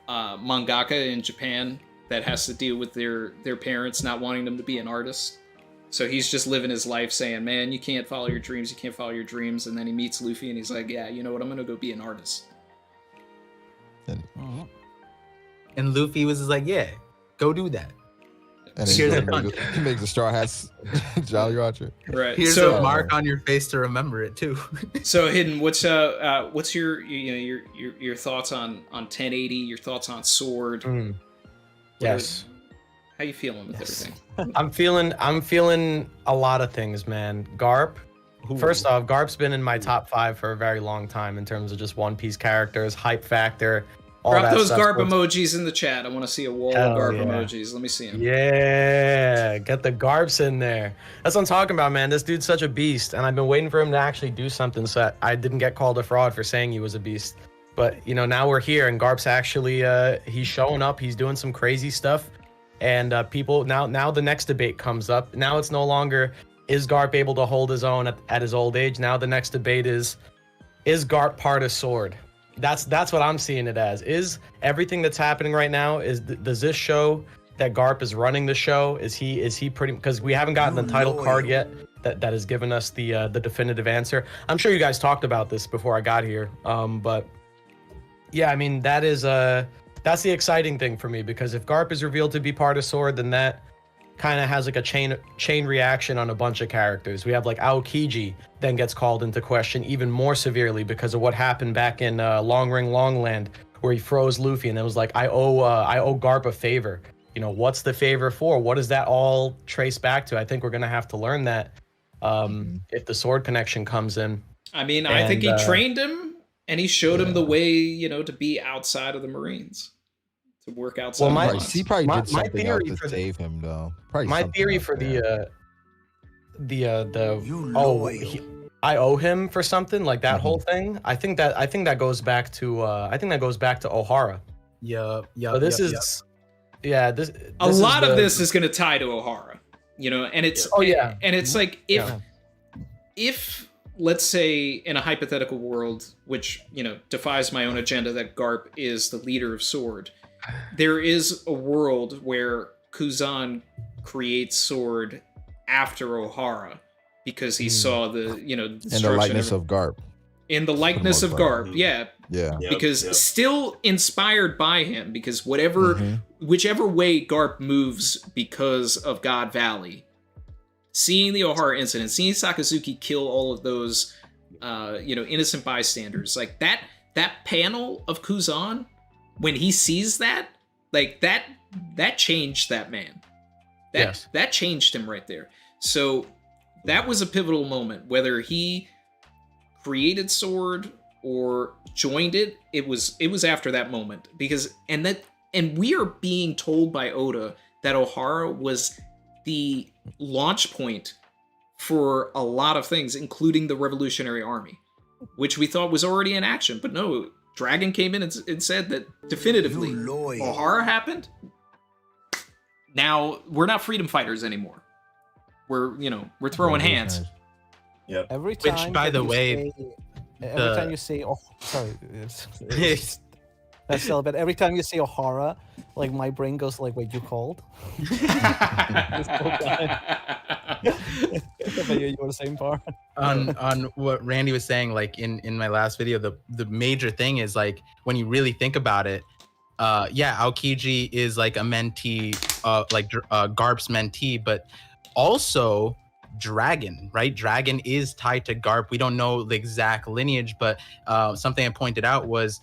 mangaka in Japan that has to deal with their parents not wanting them to be an artist. So he's just living his life saying, man, you can't follow your dreams, you can't follow your dreams. And then he meets Luffy and he's like, yeah, you know what, I'm gonna go be an artist. And Luffy was just like, yeah, go do that. And Here's then a he makes the Straw Hats Jolly Roger. Right. Here's so a mark on your face to remember it too. So Hidden, what's your thoughts on 1080, your thoughts on Sword? Mm. Yes. How you feeling with everything? I'm feeling a lot of things, man. Garp. First off, Garp's been in my top 5 for a very long time in terms of just One Piece characters, hype factor, all Drop that those stuff. Garp emojis in the chat. I want to see a wall Hell of Garp yeah. emojis. Let me see them. Yeah, get the Garps in there. That's what I'm talking about, man. This dude's such a beast, and I've been waiting for him to actually do something so that I didn't get called a fraud for saying he was a beast. But now we're here, and Garp's actually he's showing up. He's doing some crazy stuff, and people now the next debate comes up. Now it's no longer is Garp able to hold his own at his old age. Now the next debate is Garp part of Sword? That's what I'm seeing it as. Is everything that's happening right now, does this show that Garp is running the show? Is he pretty, because we haven't gotten the title card yet that has given us the definitive answer. I'm sure you guys talked about this before I got here. But yeah, I mean, that's the exciting thing for me, because if Garp is revealed to be part of Sword, then that kind of has like a chain reaction on a bunch of characters. We have like Aokiji then gets called into question even more severely because of what happened back in Long Ring Longland, where he froze Luffy, and it was like, I owe Garp a favor. What's the favor for? What does that all trace back to? I think we're gonna have to learn that if the Sword connection comes in. I mean, I think he trained him, and he showed him the way, to be outside of the Marines, to work outside. Well, he probably did something else to save him, though. My theory for I owe him for something, like that whole thing. I think that goes back to Ohara. Yeah. Yeah, this a lot of this is going to tie to Ohara, and it's and it's like if let's say in a hypothetical world, which defies my own agenda, that Garp is the leader of Sword, there is a world where Kuzan creates Sword after Ohara because he saw the in the likeness of Garp. In the likeness of Garp, yeah. Because still inspired by him, because whichever way Garp moves because of God Valley, seeing the Ohara incident, seeing Sakazuki kill all of those, innocent bystanders, like that panel of Kuzan, when he sees that, like that changed that man. That changed him right there. So that was a pivotal moment, whether he created Sword or joined it. It was after that moment, because and we are being told by Oda that Ohara was the launch point for a lot of things, including the Revolutionary Army, which we thought was already in action. But no, Dragon came in and said that definitively Ohara happened. Now we're not freedom fighters anymore. We're throwing hands. Yep. Every time. Which, by the way, every time you say, sorry, that's still, but every time you say Ohara, like my brain goes like, wait, you called? But you were the same part. On what Randy was saying, like in my last video, the major thing is, like, when you really think about it, Aokiji is like a mentee, Garp's mentee, but also Dragon, right? Dragon is tied to Garp. We don't know the exact lineage, but something I pointed out was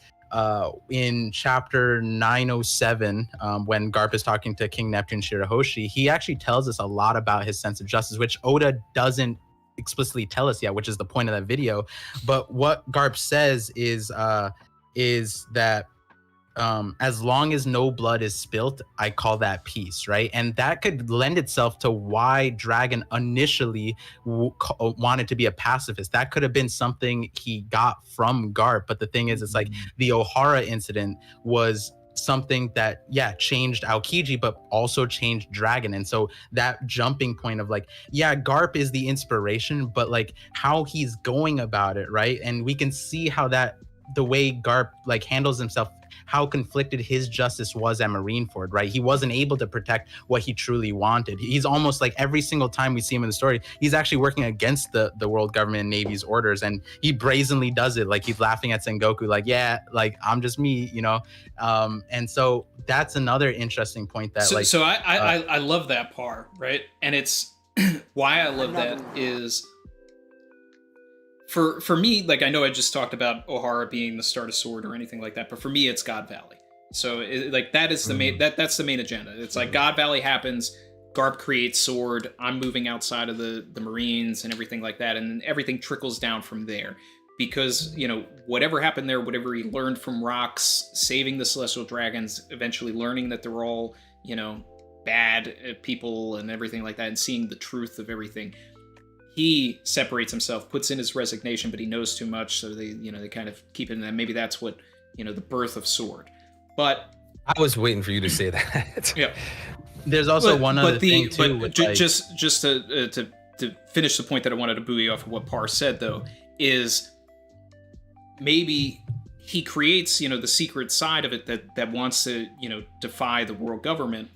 in chapter 907, when Garp is talking to King Neptune Shirahoshi, he actually tells us a lot about his sense of justice, which Oda doesn't explicitly tell us yet, which is the point of that video. But what Garp says is that as long as no blood is spilt, I call that peace, right? And that could lend itself to why Dragon initially wanted to be a pacifist. That could have been something he got from Garp. But the thing is, it's like the Ohara incident was something that, changed Aokiji, but also changed Dragon. And so that jumping point of like, Garp is the inspiration, but like how he's going about it, right? And we can see how that, the way Garp like handles himself, how conflicted his justice was at Marineford, right? He wasn't able to protect what he truly wanted. He's almost like every single time we see him in the story, he's actually working against the world government and Navy's orders, and he brazenly does it. Like he's laughing at Sengoku, like, like I'm just me, and so that's another interesting point that I love that part, right? And it's why I love that is for me, like, I know I just talked about Ohara being the start of Sword or anything like that, but for me, it's God Valley. So, that is the main, that's the main agenda. It's like God Valley happens, Garp creates Sword, I'm moving outside of the Marines and everything like that, and everything trickles down from there. Because, whatever happened there, whatever he learned from Rocks, saving the Celestial Dragons, eventually learning that they're all, bad people and everything like that, and seeing the truth of everything, he separates himself, puts in his resignation, but he knows too much, so they kind of keep it in that. Maybe that's what, the birth of Sword. But I was waiting for you to say that. yeah, There's also one other thing too. But just to finish the point that I wanted to buoy off of what Par said, though, is maybe he creates, the secret side of it that wants to, defy the world government.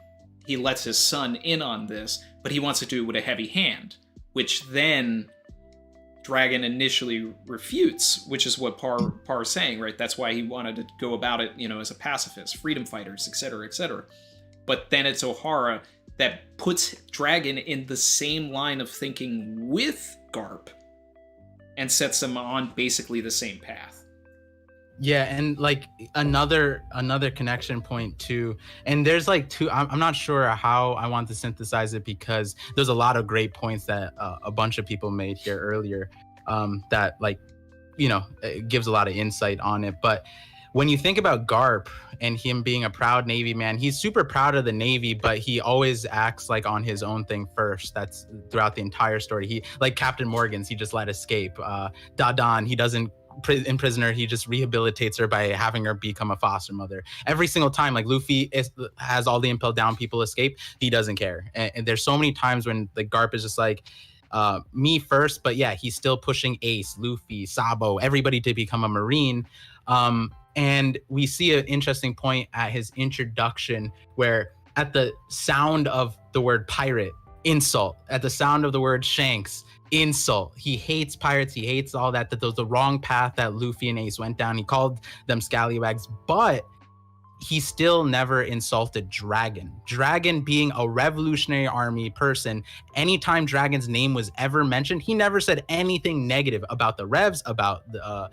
He lets his son in on this, but he wants to do it with a heavy hand, which then Dragon initially refutes, which is what Par is saying, right? That's why he wanted to go about it, as a pacifist, freedom fighters, etc., etc. But then it's Ohara that puts Dragon in the same line of thinking with Garp and sets them on basically the same path. Yeah, and like another connection point too, and there's like two. I'm not sure how I want to synthesize it because there's a lot of great points that a bunch of people made here earlier, that it gives a lot of insight on it. But when you think about Garp and him being a proud Navy man, he's super proud of the Navy, but he always acts like on his own thing first. That's throughout the entire story. He, like Captain Morgan's, he just let escape. Dadan, he doesn't imprison her, he just rehabilitates her by having her become a foster mother. Every single time, like Luffy has all the Impel Down people escape, he doesn't care. And there's so many times when the Garp is just like, me first, but yeah, he's still pushing Ace, Luffy, Sabo, everybody to become a Marine. And we see an interesting point at his introduction where at the sound of the word pirate, insult. At the sound of the word Shanks, insult. He hates pirates. He hates all that. That was the wrong path that Luffy and Ace went down. He called them scallywags, but he still never insulted Dragon. Dragon being a Revolutionary Army person, anytime Dragon's name was ever mentioned, he never said anything negative about the Revs, about the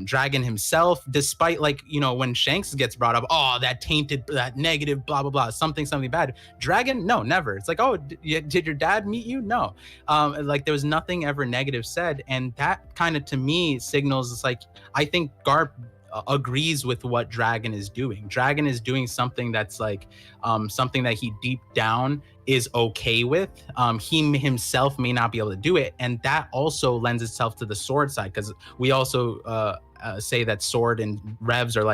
Dragon himself, despite when Shanks gets brought up, oh, that tainted, that negative, blah, blah, blah, something bad. Dragon, no, never. It's like, oh, did your dad meet you? No. There was nothing ever negative said. And that kind of, to me, signals, it's like, I think Garp agrees with what Dragon is doing. Dragon is doing something that's something that he deep down is okay with. He himself may not be able to do it, and that also lends itself to the Sword side, because we also say that Sword and Revs are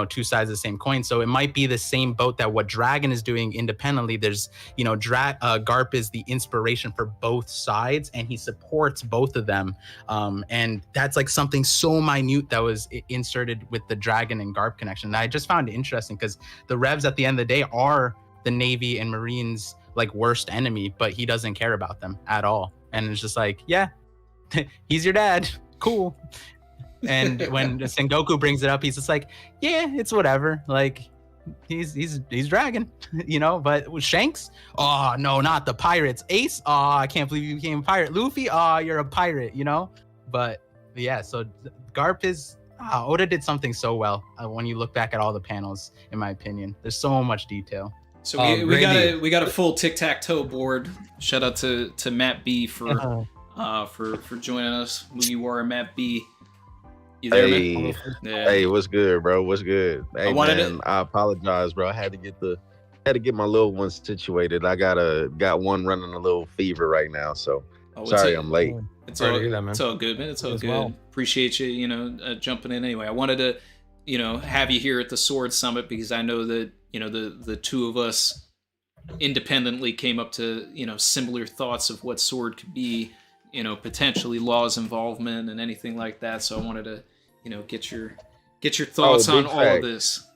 two sides of the same coin. So it might be the same boat that what Dragon is doing independently. There's Garp is the inspiration for both sides, and he supports both of them, and that's something so minute that was inserted with the Dragon and Garp connection. And I just found it interesting because the Revs at the end of the day are the Navy and Marines worst enemy, but he doesn't care about them at all. And it's just yeah, he's your dad, cool. And when Sengoku brings it up, he's just yeah, it's whatever. He's Dragon, But with Shanks, oh no, not the pirates. Ace, oh, I can't believe you became a pirate. Luffy, oh, you're a pirate, But yeah, so Garp is Oda did something so well when you look back at all the panels. In my opinion, there's so much detail. So we got a full tic-tac-toe board. Shout out to MattB for joining us. Mugiwara MattB. You there, man? Yeah. Hey, what's good, bro? What's good? Hey, I apologize, bro. I had to get my little one situated. I got one running a little fever right now, so sorry I'm late. It's all good, man. It's all good. Well. Appreciate you, jumping in anyway. I wanted to, have you here at the Sword Summit because I know that, the two of us independently came up to, similar thoughts of what Sword could be, potentially Law's involvement and anything like that. So I wanted to, get your thoughts on all of this.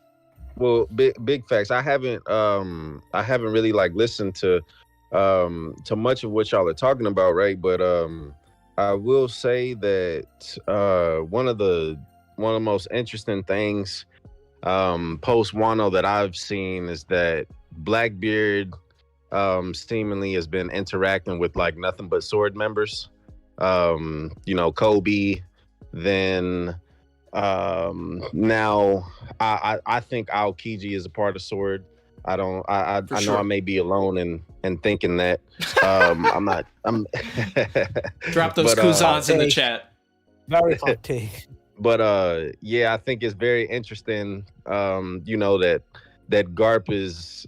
Well, big facts. I haven't really listened to much of what y'all are talking about, right? But I will say that one of the most interesting things post Wano that I've seen is that Blackbeard seemingly has been interacting with nothing but Sword members. Koby, then now I think Aokiji is a part of Sword. I know I may be alone in thinking that. I'm drop those Kuzans in the chat. Very hot take. But yeah, I think it's very interesting, that Garp is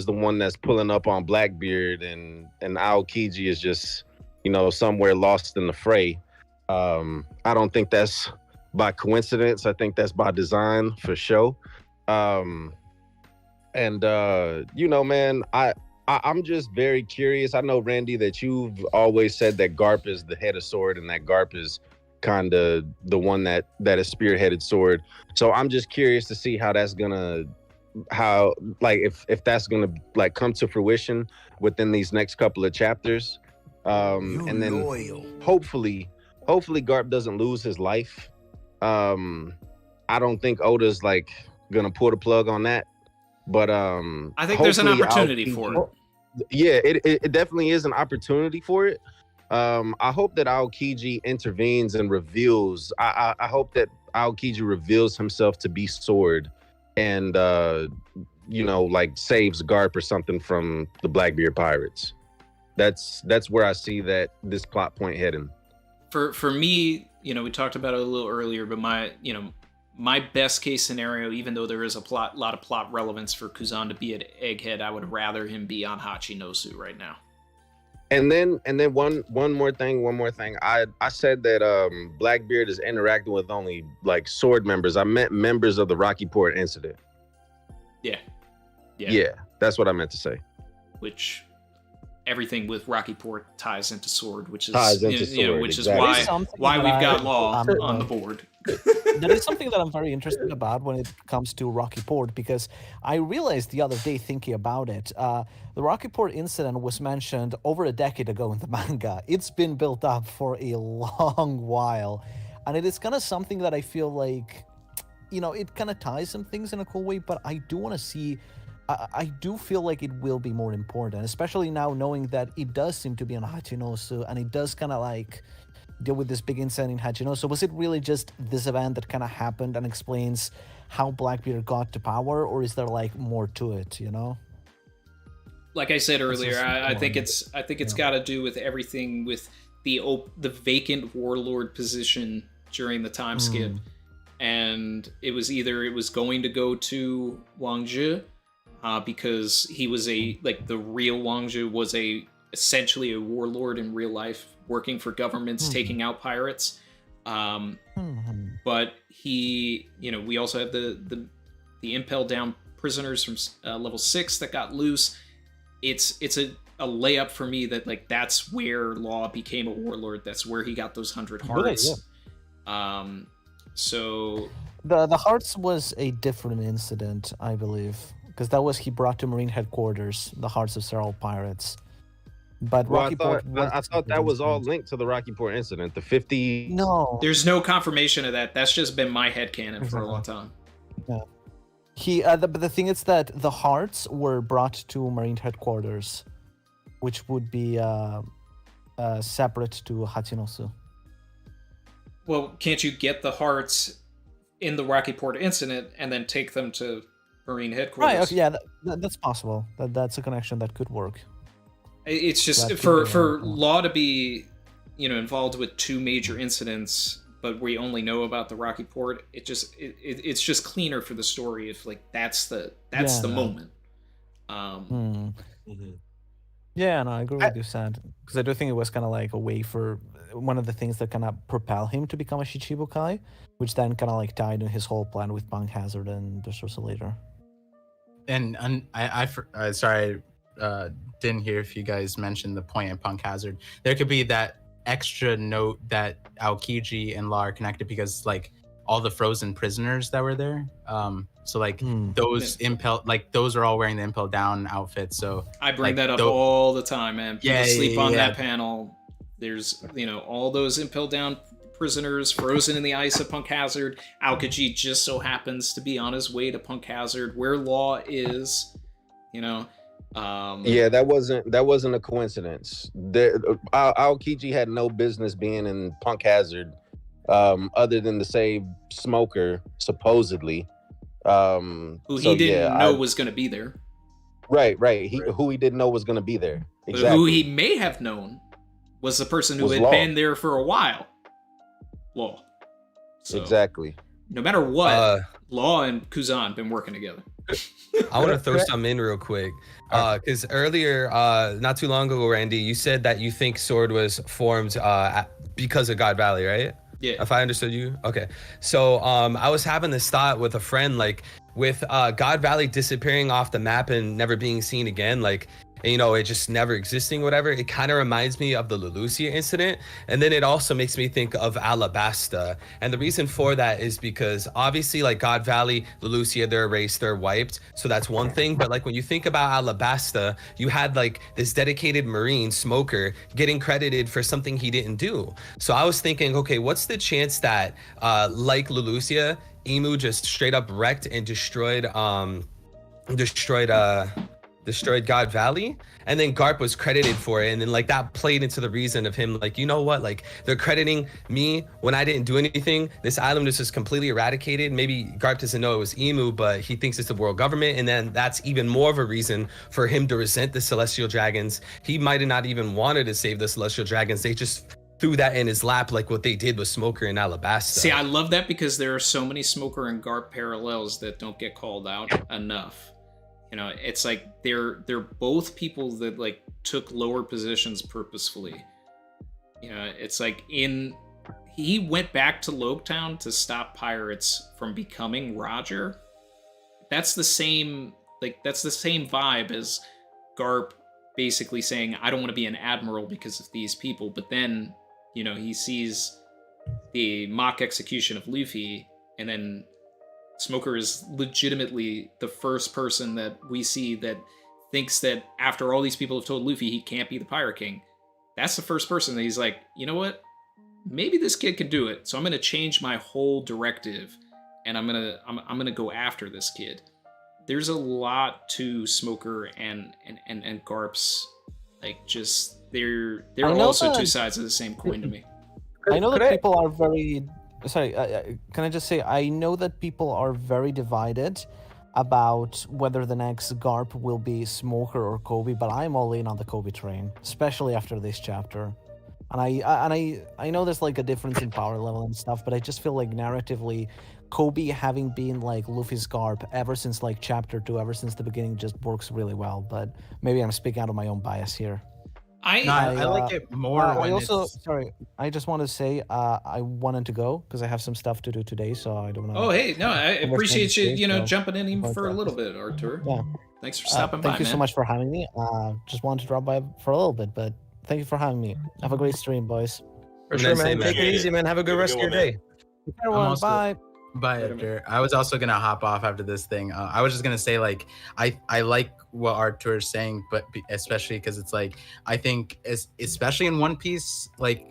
the one that's pulling up on Blackbeard, and Aokiji is just somewhere lost in the fray. I don't think that's by coincidence. I think that's by design for show. You know, man, I'm just very curious. I know, Randy, that you've always said that Garp is the head of Sword and that Garp is kind of the one that is spearheaded Sword. So I'm just curious to see how that's gonna, if that's gonna like come to fruition within these next couple of chapters. And then hopefully Garp doesn't lose his life. I don't think Oda's like gonna pull the plug on that. But I think there's an opportunity for it. Yeah, it definitely is an opportunity for it. I hope that Aokiji intervenes and reveals. I hope that Aokiji reveals himself to be Sword, and you know, like saves Garp or something from the Blackbeard pirates. That's where I see that this plot point heading. For me, you know, we talked about it a little earlier, but my best case scenario, even though there is a lot of plot relevance for Kuzan to be at Egghead, I would rather him be on Hachinosu right now. And then one more thing. I said that Blackbeard is interacting with only like Sword members. I meant members of the Rocky Port incident. Yeah, that's what I meant to say. Which everything with Rocky Port ties into Sword, which is which exactly. is why we've got Law on the board. That is something that I'm very interested about when it comes to Rocky Port, because I realized the other day thinking about it, the Rocky Port incident was mentioned over a decade ago in the manga. It's been built up for a long while, and it is kind of something that I feel like, you know, it kind of ties some things in a cool way, but I do want to see, I do feel like it will be more important, especially now knowing that it does seem to be on Hachinosu, and it does kind of like deal with this big incident in Hachinosu. Was it really just this event that kind of happened and explains how Blackbeard got to power, or is there like more to it, you know? Like I said earlier, I think it's got to do with everything with the vacant warlord position during the time skip, and it was going to go to Wang Zhi, because he was the real Wang Zhi was essentially a warlord in real life, working for governments, taking out pirates. But he, you know, we also have the Impel Down prisoners from level 6 that got loose. It's a layup for me that like that's where Law became a warlord. That's where he got those 100 hearts. So the hearts was a different incident, I believe, because that was he brought to Marine headquarters the hearts of several pirates. But well, Rocky Port I thought that was all linked to the Rocky Port incident. The 50. No, there's no confirmation of that. That's just been my headcanon for a long time. Yeah. But the thing is that the hearts were brought to Marine headquarters, which would be separate to Hachinosu. Well, can't you get the hearts in the Rocky Port incident and then take them to Marine headquarters? Right. Okay, yeah, that's possible. That's a connection that could work. It's just for Law to be, you know, involved with two major incidents, but we only know about the Rocky Port. It's just cleaner for the story if like that's the moment. Yeah, no, I agree with you, Sad, because I do think it was kind of like a way for one of the things that kind of propel him to become a Shichibukai, which then kind of like tied in his whole plan with Punk Hazard and Dressrosa later. And sorry, didn't hear if you guys mentioned the point in Punk Hazard. There could be that extra note that Aokiji and Law are connected because like all the frozen prisoners that were there. So like those those are all wearing the Impel Down outfits. So I bring that up all the time, man. People sleep on that panel. There's, you know, all those Impel Down prisoners frozen in the ice of Punk Hazard. Aokiji just so happens to be on his way to Punk Hazard, where Law is, you know. Yeah, that wasn't a coincidence. Aokiji had no business being in Punk Hazard, other than to save Smoker, supposedly. Who he didn't know was going to be there. Right. Who he didn't know was going to be there. Exactly. But who he may have known was the person who had been there for a while. Law. So, exactly. No matter what, Law and Kuzan been working together. I want to throw some in real quick, because earlier, not too long ago, Randy, you said that you think Sword was formed because of God Valley, right? Yeah. If I understood you. Okay. So I was having this thought with a friend, like with God Valley disappearing off the map and never being seen again, like, you know, it just never existing, whatever. It kind of reminds me of the Leloucia incident. And then it also makes me think of Alabasta. And the reason for that is because obviously like God Valley, Leloucia, they're erased, they're wiped. So that's one thing. But like when you think about Alabasta, you had like this dedicated Marine Smoker getting credited for something he didn't do. So I was thinking, okay, what's the chance that like Leloucia, Emu just straight up wrecked and destroyed God Valley, and then Garp was credited for it, and then like that played into the reason of him like, you know what, like they're crediting me when I didn't do anything. This island is just completely eradicated. Maybe Garp doesn't know it was Emu, but he thinks it's the world government, and then that's even more of a reason for him to resent the Celestial Dragons. He might have not even wanted to save the Celestial Dragons. They just threw that in his lap, like what they did with Smoker and Alabasta. See, I love that because there are so many Smoker and Garp parallels that don't get called out enough. You know, it's like they're both people that like took lower positions purposefully. You know, it's like he went back to Loketown to stop pirates from becoming Roger. That's the same vibe as Garp basically saying, I don't want to be an admiral because of these people, but then, you know, he sees the mock execution of Luffy, and then Smoker is legitimately the first person that we see that thinks that after all these people have told Luffy he can't be the Pirate King. That's the first person that he's like, you know what? Maybe this kid can do it. So I'm gonna change my whole directive, and I'm gonna go after this kid. There's a lot to Smoker and Garp's, like, just they're also two sides of the same coin to me. I know that people are very. Sorry, can I just say, I know that people are very divided about whether the next Garp will be Smoker or Koby, but I'm all in on the Koby train, especially after this chapter. And I know there's like a difference in power level and stuff, but I just feel like narratively, Koby having been like Luffy's Garp ever since like chapter 2, ever since the beginning, just works really well. But maybe I'm speaking out of my own bias here. I like it more when I just want to say I wanted to go because I have some stuff to do today, so I don't know. Oh, hey, no, I appreciate you, jumping in even for a little bit, Artur. Yeah. Thanks for stopping by, Thank you so much for having me. Just wanted to drop by for a little bit, but thank you for having me. Have a great stream, boys. For sure, man. Take it easy, man. Have a good rest of your day. Everyone, bye. Bye, Artur. I was also gonna hop off after this thing. I was just gonna say, like, I like what Artur is saying, but especially because it's like, I think especially in One Piece, like,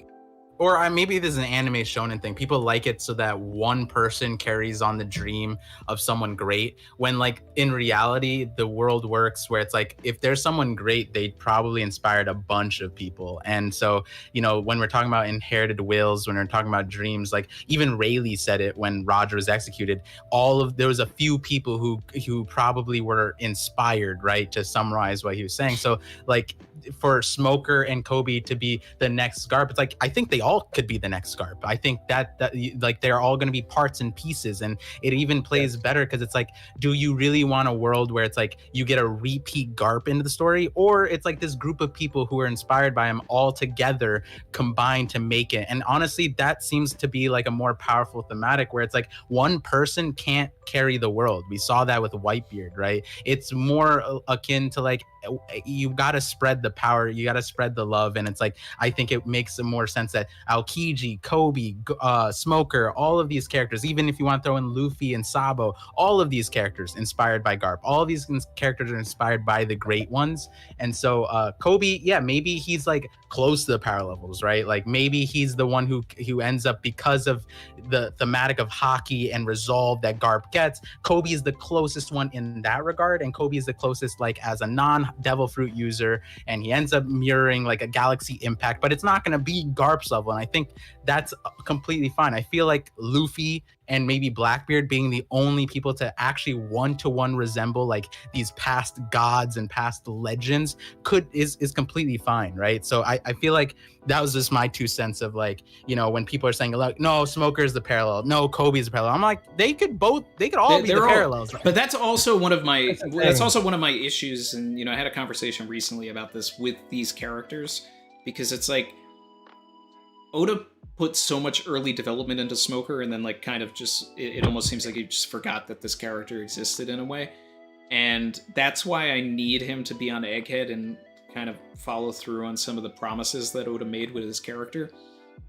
or maybe this is an anime shonen thing. People like it so that one person carries on the dream of someone great. When like in reality, the world works where it's like, if there's someone great, they probably inspired a bunch of people. And so, when we're talking about inherited wills, when we're talking about dreams, like even Rayleigh said it when Roger was executed. There was a few people who probably were inspired, right, to summarize what he was saying. So like for Smoker and Koby to be the next Garp, it's like I think they all could be the next Garp. I think that like they're all going to be parts and pieces, and it even plays better because it's like, do you really want a world where it's like you get a repeat Garp into the story, or it's like this group of people who are inspired by him all together combined to make it? And honestly, that seems to be like a more powerful thematic where it's like one person can't carry the world. We saw that with Whitebeard, right? It's more akin to like, you got to spread the power, you got to spread the love, and it's like I think it makes more sense that Aokiji, Koby, Smoker, all of these characters, even if you want to throw in Luffy and Sabo, all of these characters inspired by Garp, all of these characters are inspired by the great ones. And so Koby, yeah, maybe he's like close to the power levels, right? Like maybe he's the one who ends up, because of the thematic of hockey and resolve that Garp gets, Koby is the closest one in that regard, and Koby is the closest like as a non-devil fruit user, and he ends up mirroring like a galaxy impact, but it's not going to be Garp's level, and I think that's completely fine. I feel like Luffy and maybe Blackbeard being the only people to actually one-to-one resemble like these past gods and past legends is completely fine, right? So I feel like that was just my 2 cents of like, when people are saying like, no, Smoker's the parallel, no, Kobe's the parallel, I'm like, they could all be the parallels, right? But that's also one of my issues, and I had a conversation recently about this with these characters, because it's like Oda put so much early development into Smoker, and then like kind of just it almost seems like he just forgot that this character existed in a way, and that's why I need him to be on Egghead and kind of follow through on some of the promises that Oda made with his character,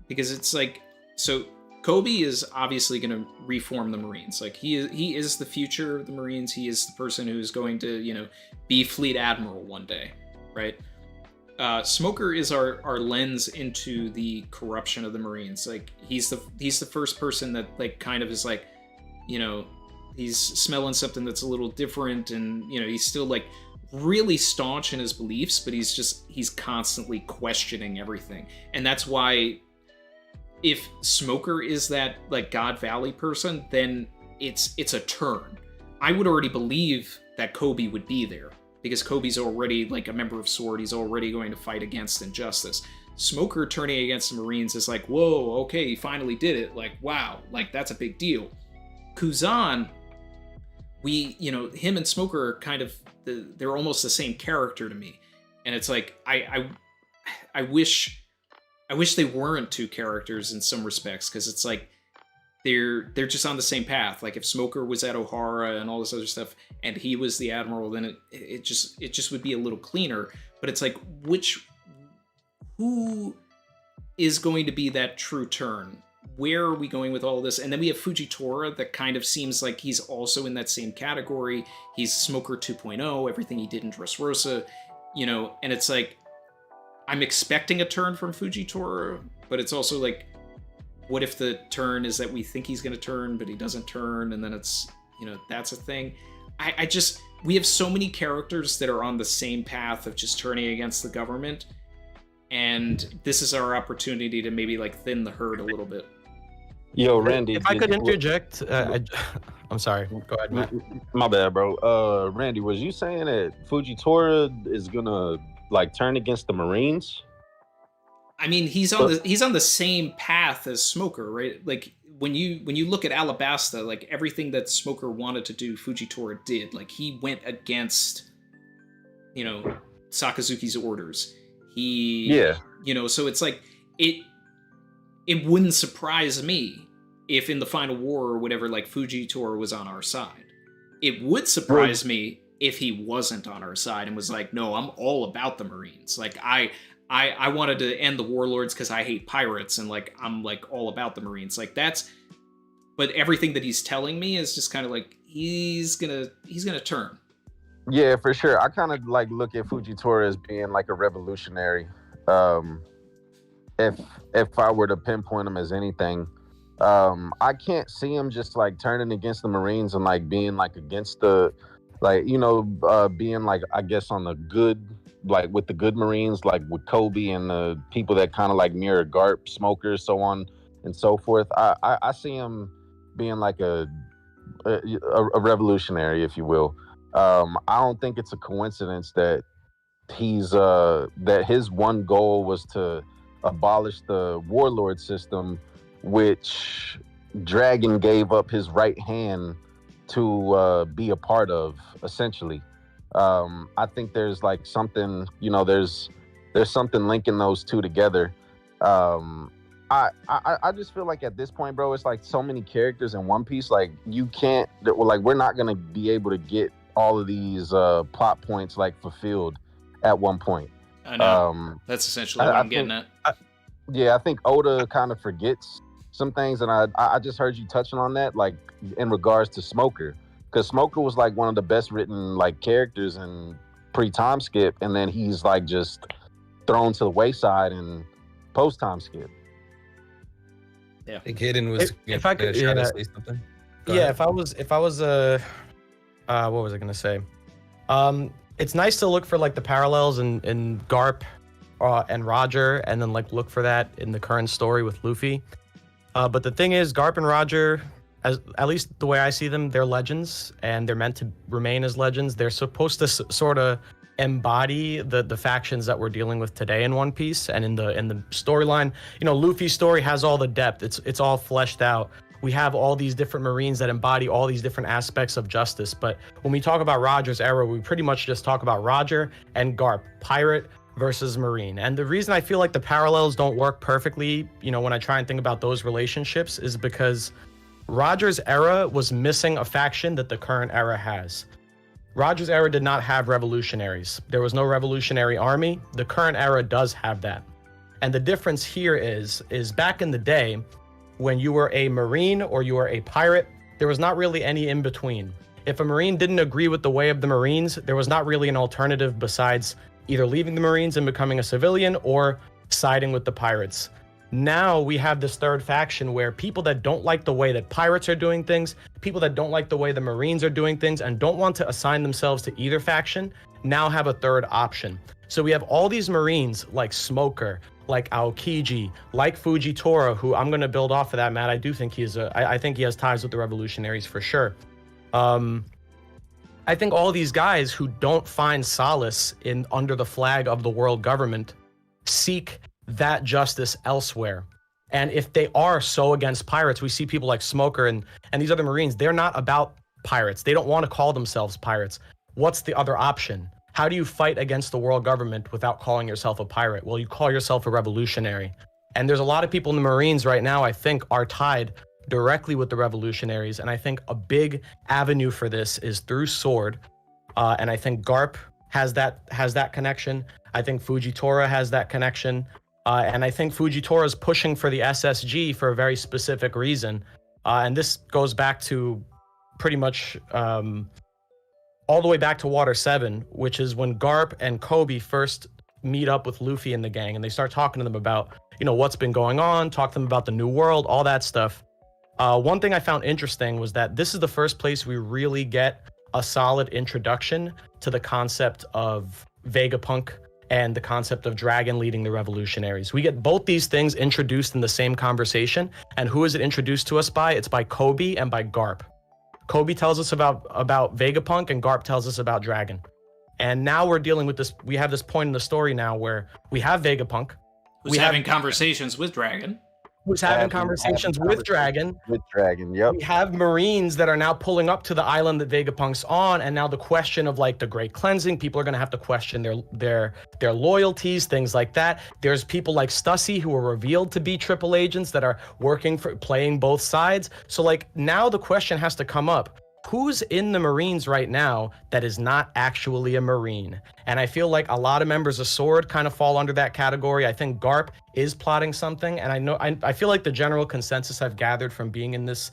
because it's like, so Koby is obviously going to reform the Marines. Like he is the future of the Marines. He is the person who's going to, you know, be Fleet Admiral one day, right? Smoker is our lens into the corruption of the Marines. Like he's the first person that like kind of is like, you know, he's smelling something that's a little different, and you know he's still like really staunch in his beliefs, but he's constantly questioning everything, and that's why if Smoker is that like God Valley person, then it's a turn. I would already believe that Koby would be there, because Kobe's already like a member of Sword. He's already going to fight against injustice. Smoker turning against the Marines is like, whoa, okay, he finally did it. Like, wow, like that's a big deal. Kuzan, him and Smoker are kind of, they're almost the same character to me. And it's like, I wish they weren't two characters in some respects, because it's like, they're just on the same path. Like if Smoker was at O'Hara and all this other stuff, and he was the Admiral, then it just would be a little cleaner. But it's like, who is going to be that true turn? Where are we going with all this? And then we have Fujitora that kind of seems like he's also in that same category. He's Smoker 2.0, everything he did in Dressrosa, you know, and it's like, I'm expecting a turn from Fujitora, but it's also like, what if the turn is that we think he's going to turn, but he doesn't turn, and then it's, you know, that's a thing. We have so many characters that are on the same path of just turning against the government, and this is our opportunity to maybe like thin the herd a little bit. Yo, Randy. If I could interject, I'm sorry. Go ahead, Matt. My bad, bro. Randy, was you saying that Fujitora is gonna like turn against the Marines? I mean, he's on the same path as Smoker, right? Like when you look at Alabasta, like everything that Smoker wanted to do, Fujitora did. Like he went against, you know, Sakazuki's orders. You know, so it's like it wouldn't surprise me if in the final war or whatever, like Fujitora was on our side. It would surprise me if he wasn't on our side and was like, no, I'm all about the Marines. Like I wanted to end the warlords because I hate pirates, and like I'm like all about the Marines. Like that's, but everything that he's telling me is just kind of like he's gonna turn. Yeah, for sure. I kind of like look at Fujitora as being like a revolutionary. If I were to pinpoint him as anything, I can't see him just like turning against the Marines and like being like against the, like, you know, being like, I guess on the good, like with the good Marines, like with Koby and the people that kind of like mirror Garp, Smokers, so on and so forth. I see him being like a revolutionary, if you will. I don't think it's a coincidence that that his one goal was to abolish the warlord system, which Dragon gave up his right hand to be a part of, essentially. I think there's like something, you know, there's something linking those two together. I just feel like at this point, bro, it's like so many characters in One Piece. Like you can't, like we're not gonna be able to get all of these plot points like fulfilled at one point. I know. That's essentially what I'm getting at. I think Oda kind of forgets some things, and I just heard you touching on that, like in regards to Smoker, because Smoker was like one of the best written like characters in pre-time skip, and then he's like just thrown to the wayside in post-time skip. Yeah, I think Hidden was. If I could, try to say something. Go yeah. ahead. If I was what was I gonna say? It's nice to look for like the parallels in Garp and Roger, and then like look for that in the current story with Luffy. But the thing is, Garp and Roger, at least the way I see them, they're legends, and they're meant to remain as legends. They're supposed to sort of embody the factions that we're dealing with today in One Piece, and in the storyline. You know, Luffy's story has all the depth. It's all fleshed out. We have all these different Marines that embody all these different aspects of justice. But when we talk about Roger's era, we pretty much just talk about Roger and Garp, pirate versus Marine. And the reason I feel like the parallels don't work perfectly, you know, when I try and think about those relationships, is because Roger's era was missing a faction that the current era has. Roger's era did not have revolutionaries. There was no revolutionary army. The current era does have that. And the difference here is back in the day, when you were a Marine or you were a pirate, there was not really any in between. If a Marine didn't agree with the way of the Marines, there was not really an alternative besides either leaving the Marines and becoming a civilian or siding with the pirates. Now we have this third faction where people that don't like the way that pirates are doing things, people that don't like the way the Marines are doing things and don't want to assign themselves to either faction, now have a third option. So we have all these Marines like Smoker, like Aokiji, like Fujitora, who I'm going to build off of that, Matt. I do think I think he has ties with the revolutionaries for sure. I think all these guys who don't find solace in under the flag of the world government seek that justice elsewhere. And if they are so against pirates, we see people like Smoker and these other Marines, they're not about pirates. They don't want to call themselves pirates. What's the other option? How do you fight against the world government without calling yourself a pirate? Well, you call yourself a revolutionary. And there's a lot of people in the Marines right now, I think, are tied directly with the revolutionaries. And I think a big avenue for this is through Sword. And I think Garp has that connection. I think Fujitora has that connection. And I think Fujitora is pushing for the SSG for a very specific reason. And this goes back to pretty much all the way back to Water 7, which is when Garp and Koby first meet up with Luffy and the gang. And they start talking to them about, you know, what's been going on, talk to them about the new world, all that stuff. One thing I found interesting was that this is the first place we really get a solid introduction to the concept of Vegapunk and the concept of Dragon leading the revolutionaries. We get both these things introduced in the same conversation. And who is it introduced to us by? It's by Koby and by Garp. Koby tells us about Vegapunk and Garp tells us about Dragon. And now we're dealing with this. We have this point in the story now where we have Vegapunk. Who's having conversations with Dragon. Who's having conversations with Dragon. With Dragon, yep. We have Marines that are now pulling up to the island that Vegapunk's on, and now the question of like the Great Cleansing, people are going to have to question their loyalties, things like that. There's people like Stussy who are revealed to be triple agents that are working for playing both sides. So like now the question has to come up. Who's in the Marines right now that is not actually a Marine? And I feel like a lot of members of Sword kind of fall under that category. I think Garp is plotting something. And I feel like the general consensus I've gathered from being in this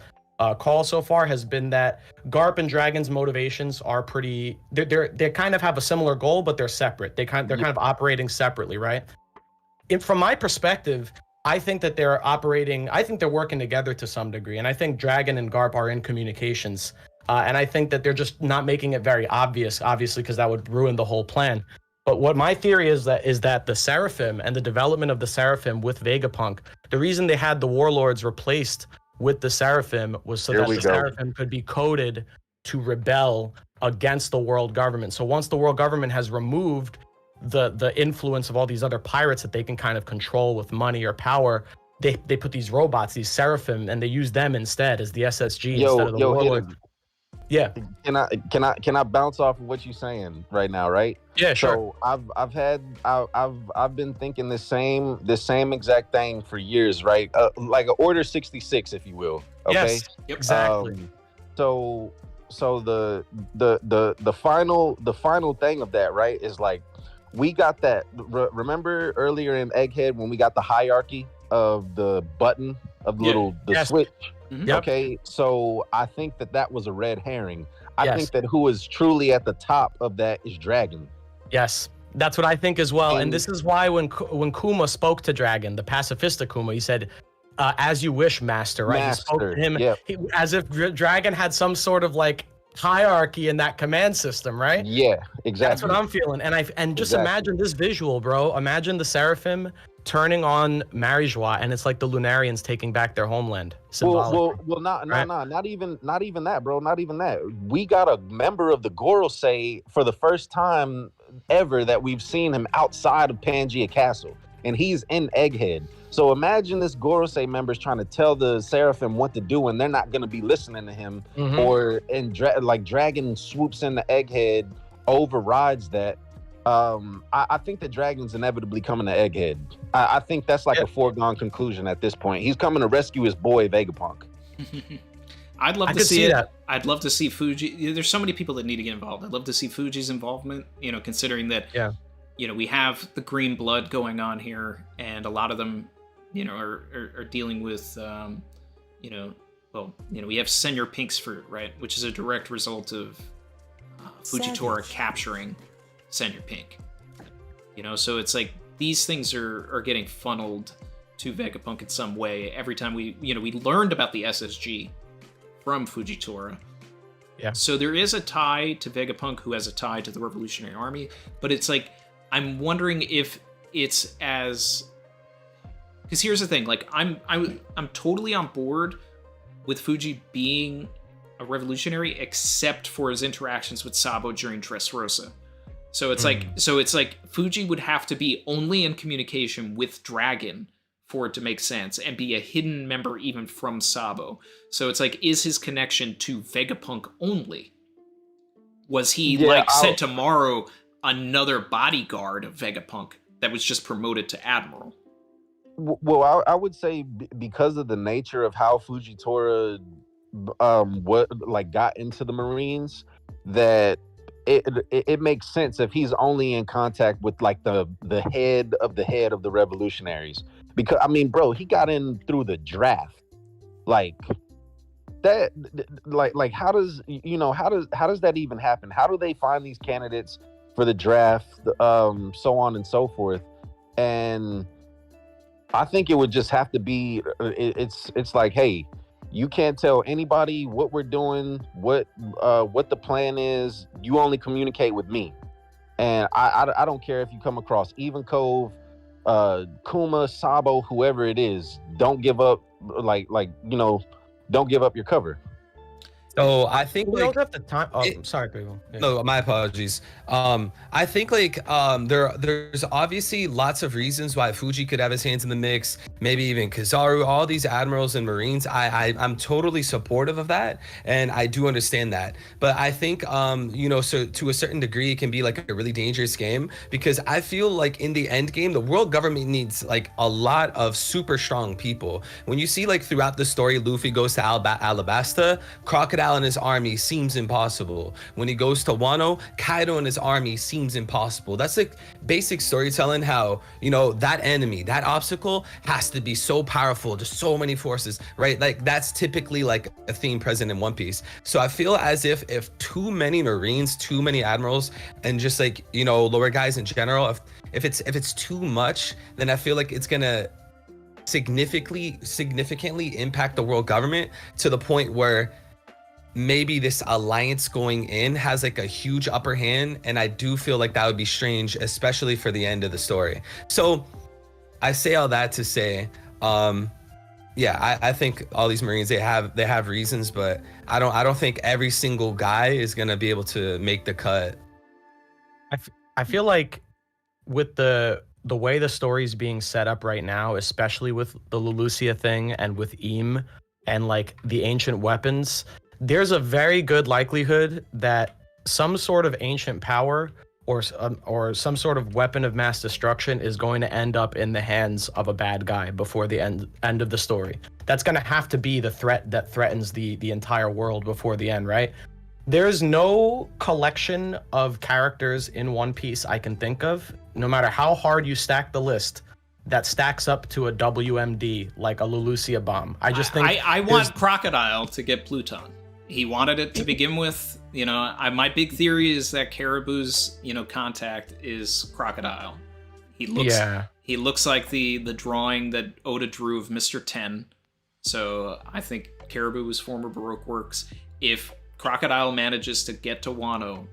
call so far has been that Garp and Dragon's motivations are pretty, they kind of have a similar goal, but they're separate. They're kind of operating separately, right? From my perspective, I think that they're working together to some degree. And I think Dragon and Garp are in communications. And I think that they're just not making it very obvious, obviously, because that would ruin the whole plan. But what my theory is that the Seraphim and the development of the Seraphim with Vegapunk, the reason they had the Warlords replaced with the Seraphim was so that the Seraphim could be coded to rebel against the world government. So once the world government has removed the influence of all these other pirates that they can kind of control with money or power, they put these robots, these Seraphim, and they use them instead as the SSG instead of the Warlord. Yeah. Can I bounce off of what you're saying right now, right? Yeah, sure. So I've been thinking the same exact thing for years, right? Like an Order 66, if you will. Okay. Yes, exactly. So the final thing of that, right, is like we got that. Remember earlier in Egghead when we got the hierarchy of the button of the switch. Mm-hmm. Yep. Okay, so I think that was a red herring. I think that who is truly at the top of that is Dragon. Yes, that's what I think as well. And this is why when Kuma spoke to Dragon, the pacifista Kuma, he said, "As you wish, Master." Right? He spoke to him as if Dragon had some sort of like hierarchy in that command system, right? Yeah, exactly. That's what I'm feeling. And just imagine this visual, bro. Imagine the Seraphim turning on Marijwa, and it's like the Lunarians taking back their homeland. Well, not even that, bro. Not even that. We got a member of the Gorosei for the first time ever that we've seen him outside of Pangaea Castle, and he's in Egghead. So imagine this Gorosei member's trying to tell the Seraphim what to do, and they're not going to be listening to him. Mm-hmm. Dragon swoops into Egghead, overrides that, I think the dragon's inevitably coming to Egghead. I think that's like a foregone conclusion at this point. He's coming to rescue his boy Vegapunk. I'd love I to could see see it. that. I'd love to see Fuji. There's so many people that need to get involved. I'd love to see Fuji's involvement, considering that, we have the green blood going on here, and a lot of them, are dealing with, we have Senor Pinksford, right? Which is a direct result of Fujitora capturing Senor Pink. So it's like these things are getting funneled to Vegapunk in some way. Every time we learned about the SSG from Fujitora. Yeah. So there is a tie to Vegapunk who has a tie to the Revolutionary Army, but it's like, I'm wondering if it's as... Because here's the thing, like, I'm totally on board with Fuji being a revolutionary, except for his interactions with Sabo during Dressrosa. So it's like Fuji would have to be only in communication with Dragon for it to make sense, and be a hidden member even from Sabo. So it's like, is his connection to Vegapunk only? Was he sent to Morrow another bodyguard of Vegapunk that was just promoted to Admiral? Well, I would say because of the nature of how Fujitora got into the Marines, that it makes sense if he's only in contact with like the head of the revolutionaries. Because I mean, bro, he got in through the draft. Like that, like how does that even happen? How do they find these candidates for the draft, so on and so forth? And I think it would just have to be it's like, hey, you can't tell anybody what we're doing, what the plan is. You only communicate with me. And I don't care if you come across Even Cove, Kuma, Sabo, whoever it is, don't give up don't give up your cover. So I think We don't have the time. Oh, sorry, people. Yeah. No, my apologies. I think there's obviously lots of reasons why Fuji could have his hands in the mix. Maybe even Kizaru, all these admirals and marines. I'm totally supportive of that, and I do understand that. But I think so to a certain degree, it can be like a really dangerous game, because I feel like in the end game, the world government needs like a lot of super strong people. When you see like throughout the story, Luffy goes to Alabasta, Crocodile and his army seems impossible. When he goes to Wano, Kaido and his army seems impossible. That's like basic storytelling, how that enemy, that obstacle has to be so powerful, just so many forces, right? Like that's typically like a theme present in One Piece. So I feel as if too many marines, too many admirals, and just like lower guys in general, if it's too much, then I feel like it's gonna significantly impact the world government to the point where maybe this alliance going in has like a huge upper hand, and I do feel like that would be strange, especially for the end of the story. So I say all that to say, I think all these Marines, they have reasons, but I don't think every single guy is gonna be able to make the cut. I feel like with the way the story is being set up right now, especially with the Lulusia thing and with Eam and like the ancient weapons, there's a very good likelihood that some sort of ancient power or some sort of weapon of mass destruction is going to end up in the hands of a bad guy before the end of the story. That's going to have to be the threat that threatens the entire world before the end, right? There's no collection of characters in One Piece I can think of, no matter how hard you stack the list, that stacks up to a WMD like a Lulusia bomb. I just think I want Crocodile to get Pluton. He wanted it to begin with. My big theory is that Caribou's, contact is Crocodile. He looks like the drawing that Oda drew of Mr. 10. So I think Caribou is former Baroque works. If Crocodile manages to get to Wano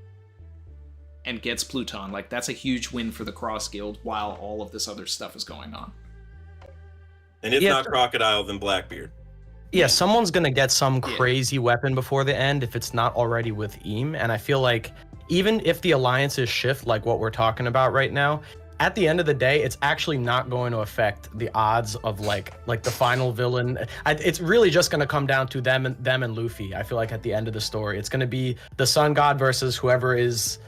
and gets Pluton, like that's a huge win for the Cross Guild while all of this other stuff is going on. And if not Crocodile, then Blackbeard. Yeah, someone's gonna get some crazy weapon before the end if it's not already with Eam. And I feel like even if the alliances shift like what we're talking about right now, at the end of the day, it's actually not going to affect the odds of like the final villain. It's really just going to come down to them and Luffy. I feel like at the end of the story, it's going to be the Sun God versus whoever is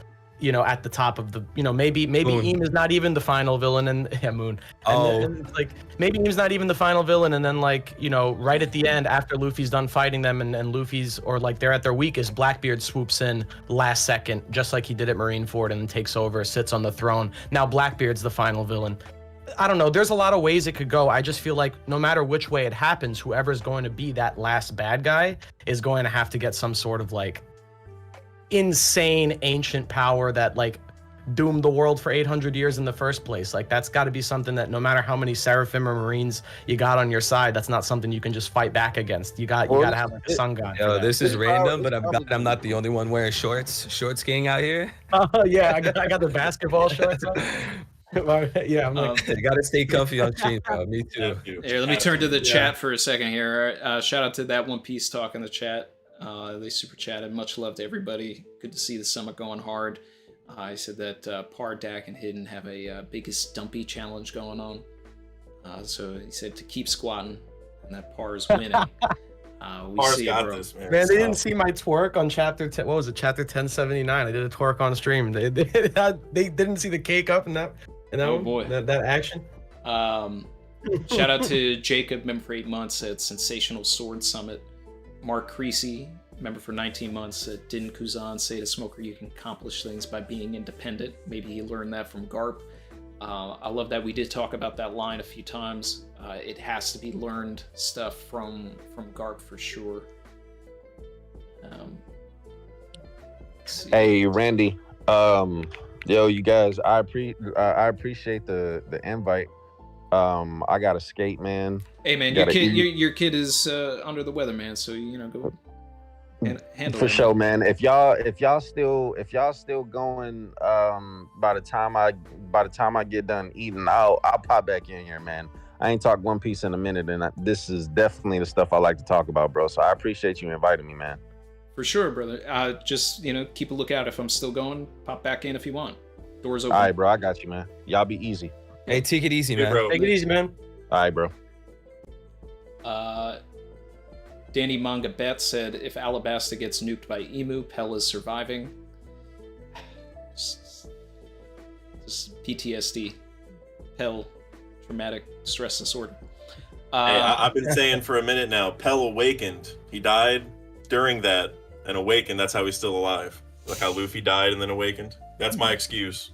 at the top of the, maybe Moon. Eam is not even the final villain, and yeah, Moon. And it's like maybe Eam's not even the final villain, and then like right at the end after Luffy's done fighting them and Luffy's or like they're at their weakest, Blackbeard swoops in last second, just like he did at Marineford, and takes over, sits on the throne. Now Blackbeard's the final villain. I don't know. There's a lot of ways it could go. I just feel like no matter which way it happens, whoever's going to be that last bad guy is going to have to get some sort of like insane ancient power that like doomed the world for 800 years in the first place. Like that's got to be something that no matter how many Seraphim or Marines you got on your side, that's not something you can just fight back against. You got to have like a sun god. Yo, this is random, but I'm not the only one wearing short skiing out here. Oh yeah, I got the basketball shorts on. Yeah, I'm like, you gotta stay comfy on stream, bro. Me too. Here, let me turn to the chat for a second here. Shout out to that One Piece talk in the chat. They super chatted. Much love to everybody. Good to see the summit going hard. I said that Par, Dak, and Hidden have a biggest dumpy challenge going on. So he said to keep squatting, and that Par is winning. Par's got this, man. Man, they didn't see my twerk on chapter 10. What was it? Chapter 1079. I did a twerk on stream. They didn't see the cake up in that. Oh boy, that action. Shout out to Jacob, member for 8 months at Sensational Sword Summit. Mark Creasy, member for 19 months at Didn't Kuzan say to Smoker you can accomplish things by being independent. Maybe he learned that from Garp. I love that we did talk about that line a few times. It has to be learned stuff from Garp for sure. Hey Randy, yo, you guys, I appreciate the invite. I gotta skate, man. Hey man, your kid is under the weather, man. So go handle for it, sure, man. If y'all still going, by the time I get done eating, I'll pop back in here, man. I ain't talked One Piece in a minute, and this is definitely the stuff I like to talk about, bro. So I appreciate you inviting me, man. For sure, brother. Just keep a lookout. If I'm still going, pop back in if you want. Doors open. All right, bro. I got you, man. Y'all be easy. Hey, take it easy, man. Bro. Take it easy, man. All right, bro. Danny Manga Bet said, if Alabasta gets nuked by Emu, Pell is surviving. Just PTSD. Pell, traumatic stress disorder. Hey, I've been saying for a minute now, Pell awakened. He died during that and awakened. That's how he's still alive. Like how Luffy died and then awakened. That's my excuse.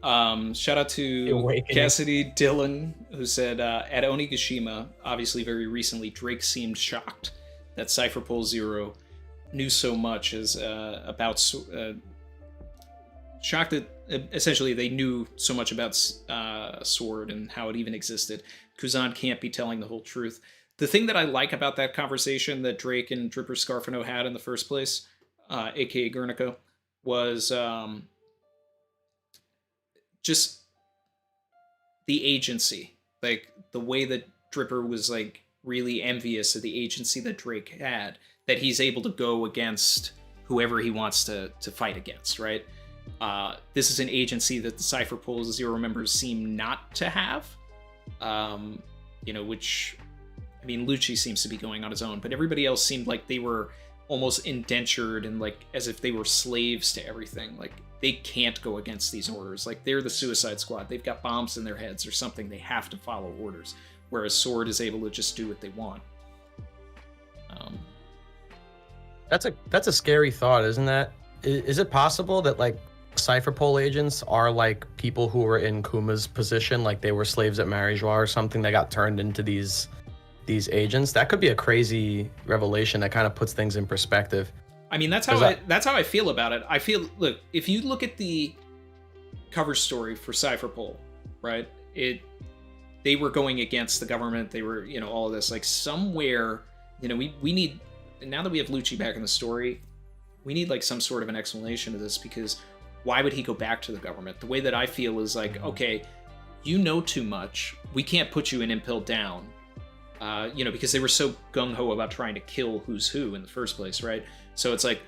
Shout out to Cassidy Dillon, who said, at Onigashima, obviously very recently, Drake seemed shocked that Cipher Pol Zero knew so much as about shocked that essentially they knew so much about Sword and how it even existed. Kuzan can't be telling the whole truth. The thing that I like about that conversation that Drake and Dripper Scarfino had in the first place, aka Guernica, was just the agency, like the way that Dripper was like really envious of the agency that Drake had, that he's able to go against whoever he wants to fight against, right? This is an agency that the Cipher Pol Zero members seem not to have, which, I mean, Lucci seems to be going on his own, but everybody else seemed like they were almost indentured and like as if they were slaves to everything. Like they can't go against these orders. Like they're the Suicide Squad. They've got bombs in their heads or something. They have to follow orders. Whereas Sword is able to just do what they want. That's a scary thought, isn't that? Is it possible that like Cipher Pol agents are like people who were in Kuma's position, like they were slaves at Marijois or something that got turned into these agents? That could be a crazy revelation that kind of puts things in perspective. I mean, that's how I feel about it. I feel, look, if you look at the cover story for Cipher Pol, right? They were going against the government. They were, all of this. Like somewhere, we need, now that we have Lucci back in the story, we need like some sort of an explanation of this, because why would he go back to the government? The way that I feel is like, okay, you know too much. We can't put you in Impel Down. Because they were so gung-ho about trying to kill who's who in the first place, right? So it's like,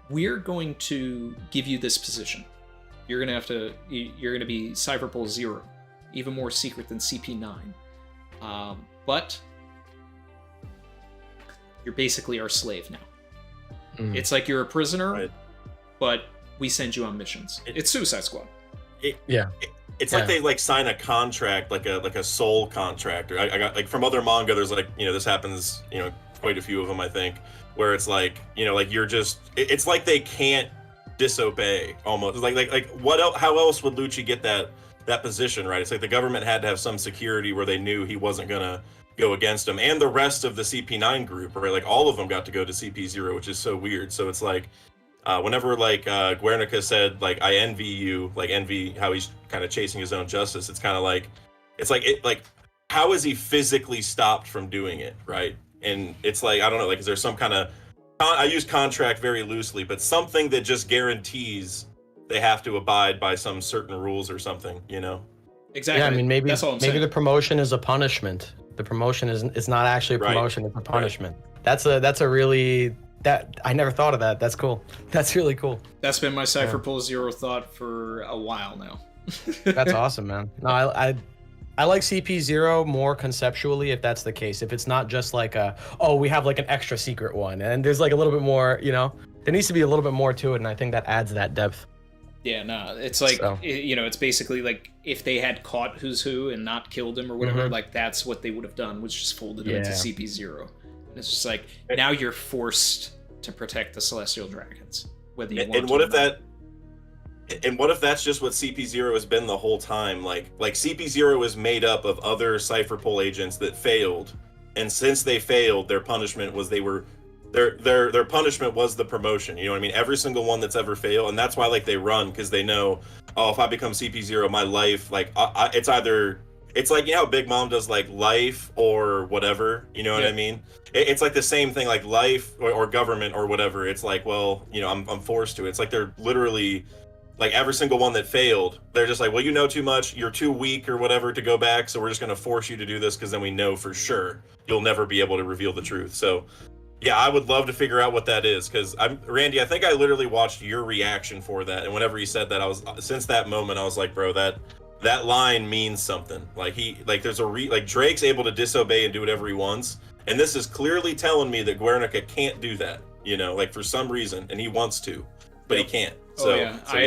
we're going to give you this position. You're going to be Cipher Pol Zero, even more secret than CP9. But you're basically our slave now. It's like you're a prisoner, right, but we send you on missions. It's Suicide Squad. It's like they like sign a contract, like a soul contract. Or I got like from other manga, there's like, you know, this happens, you know, quite a few of them, I think, where it's like, you know, like you're just, it's like they can't disobey almost. Like what else? How else would Lucci get that position, right? It's like the government had to have some security where they knew he wasn't gonna go against them, and the rest of the CP9 group, right? Like all of them got to go to CP0, which is so weird. So it's like, whenever like Guernica said like I envy you, like envy how he's kind of chasing his own justice, it's kind of like, it's like how is he physically stopped from doing it, right? And it's like, I don't know, like is there some kind of, I use contract very loosely, but something that just guarantees they have to abide by some certain rules or something, you know? Exactly. Yeah, I mean, maybe that's all I'm saying. the promotion is a punishment. The promotion is not actually a promotion; it's a punishment. That's a really, that I never thought of that. That's cool. That's really cool. That's been my Cipher Pol Zero thought for a while now. That's awesome, man. No, I like CP0 more conceptually if that's the case. If it's not just like we have like an extra secret one, and there's like a little bit more, you know, there needs to be a little bit more to it, and I think that adds that depth. Yeah, no, it's like, you know, it's basically like if they had caught Who's Who and not killed him or whatever, like that's what they would have done, was just folded him into CP0. And it's just like, now you're forced to protect the Celestial Dragons, whether you want and to. What if that's just what CP0 has been the whole time? Like CP0 is made up of other Cipher Pol agents that failed, and since they failed, their punishment was their punishment was the promotion. You know what I mean? Every single one that's ever failed, and that's why like they run, because they know, oh, if I become CP0, my life, like it's either, it's like, you know how Big Mom does like life or whatever. You know what I mean? It's like the same thing, like life or government or whatever. It's like, well, you know, I'm forced to. It's like they're literally, like every single one that failed, they're just like, well, you know too much, you're too weak or whatever to go back, so we're just going to force you to do this, because then we know for sure you'll never be able to reveal the truth. So yeah, I would love to figure out what that is, because Randy, I think I literally watched your reaction for that, and whenever he said that, since that moment I was like, bro, that line means something. Like there's like Drake's able to disobey and do whatever he wants, and this is clearly telling me that Guernica can't do that, you know, like for some reason, and he wants to, but he can't. So,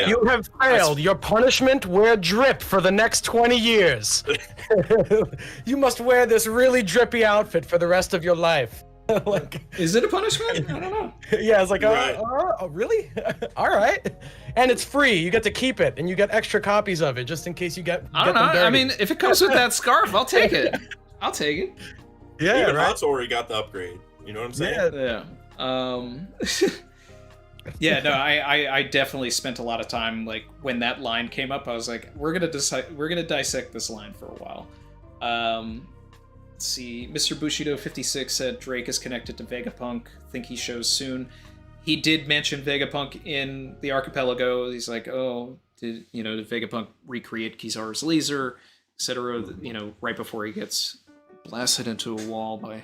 You have failed. Your punishment, wear drip for the next 20 years. You must wear this really drippy outfit for the rest of your life. Like, is it a punishment? I don't know. Yeah, it's like, really? All right. And it's free. You get to keep it, and you get extra copies of it just in case you get. I don't know. I mean, if it comes with that scarf, I'll take it. I'll take it. Yeah, even right. Hatori got the upgrade. You know what I'm saying? Yeah. Yeah, no, I definitely spent a lot of time, like, when that line came up, I was like, we're gonna dissect this line for a while. Let's see, Mr. Bushido 56 said Drake is connected to Vegapunk, think he shows soon. He did mention Vegapunk in the Archipelago. He's like, oh, did Vegapunk recreate Kizaru's laser, etc., you know, right before he gets blasted into a wall by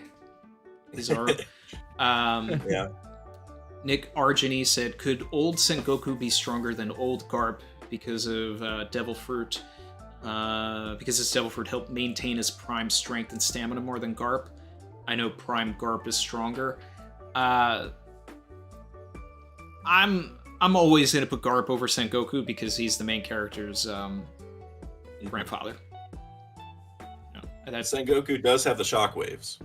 Kizaru. Yeah. Nick Argini said, could old Sengoku be stronger than old Garp because of Devil Fruit? Because his Devil Fruit helped maintain his prime strength and stamina more than Garp. I know prime Garp is stronger. I'm always going to put Garp over Sengoku because he's the main character's grandfather. No, Sengoku does have the shockwaves,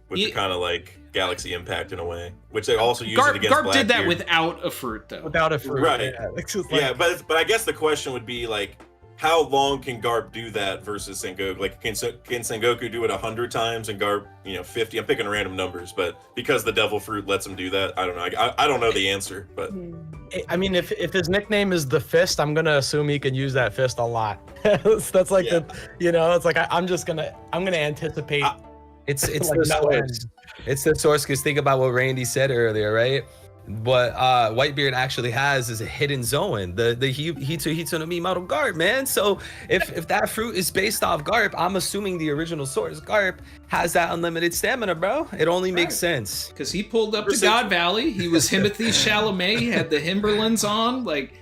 which are kind of like Galaxy Impact in a way, which they also use it against Garp Blackbeard. did that without a fruit, though. Without a fruit, right? Yeah, but I guess the question would be like, how long can Garp do that versus Sengoku? Like, can Sengoku do it 100 times and Garp, 50? I'm picking random numbers, but because the Devil Fruit lets him do that, I don't know. I don't know the answer, but I mean, if his nickname is the Fist, I'm gonna assume he can use that fist a lot. That's like it's like I'm gonna anticipate. It's like the source. It's the source, because think about what Randy said earlier, right? What Whitebeard actually has is a hidden zone, the Hitsu no Mi model Garp, man. So if that fruit is based off Garp, I'm assuming the original source Garp has that unlimited stamina, bro. It only makes sense. Because he pulled up to God Valley, he was Timothy Chalamet, he had the Himberlands on. Like,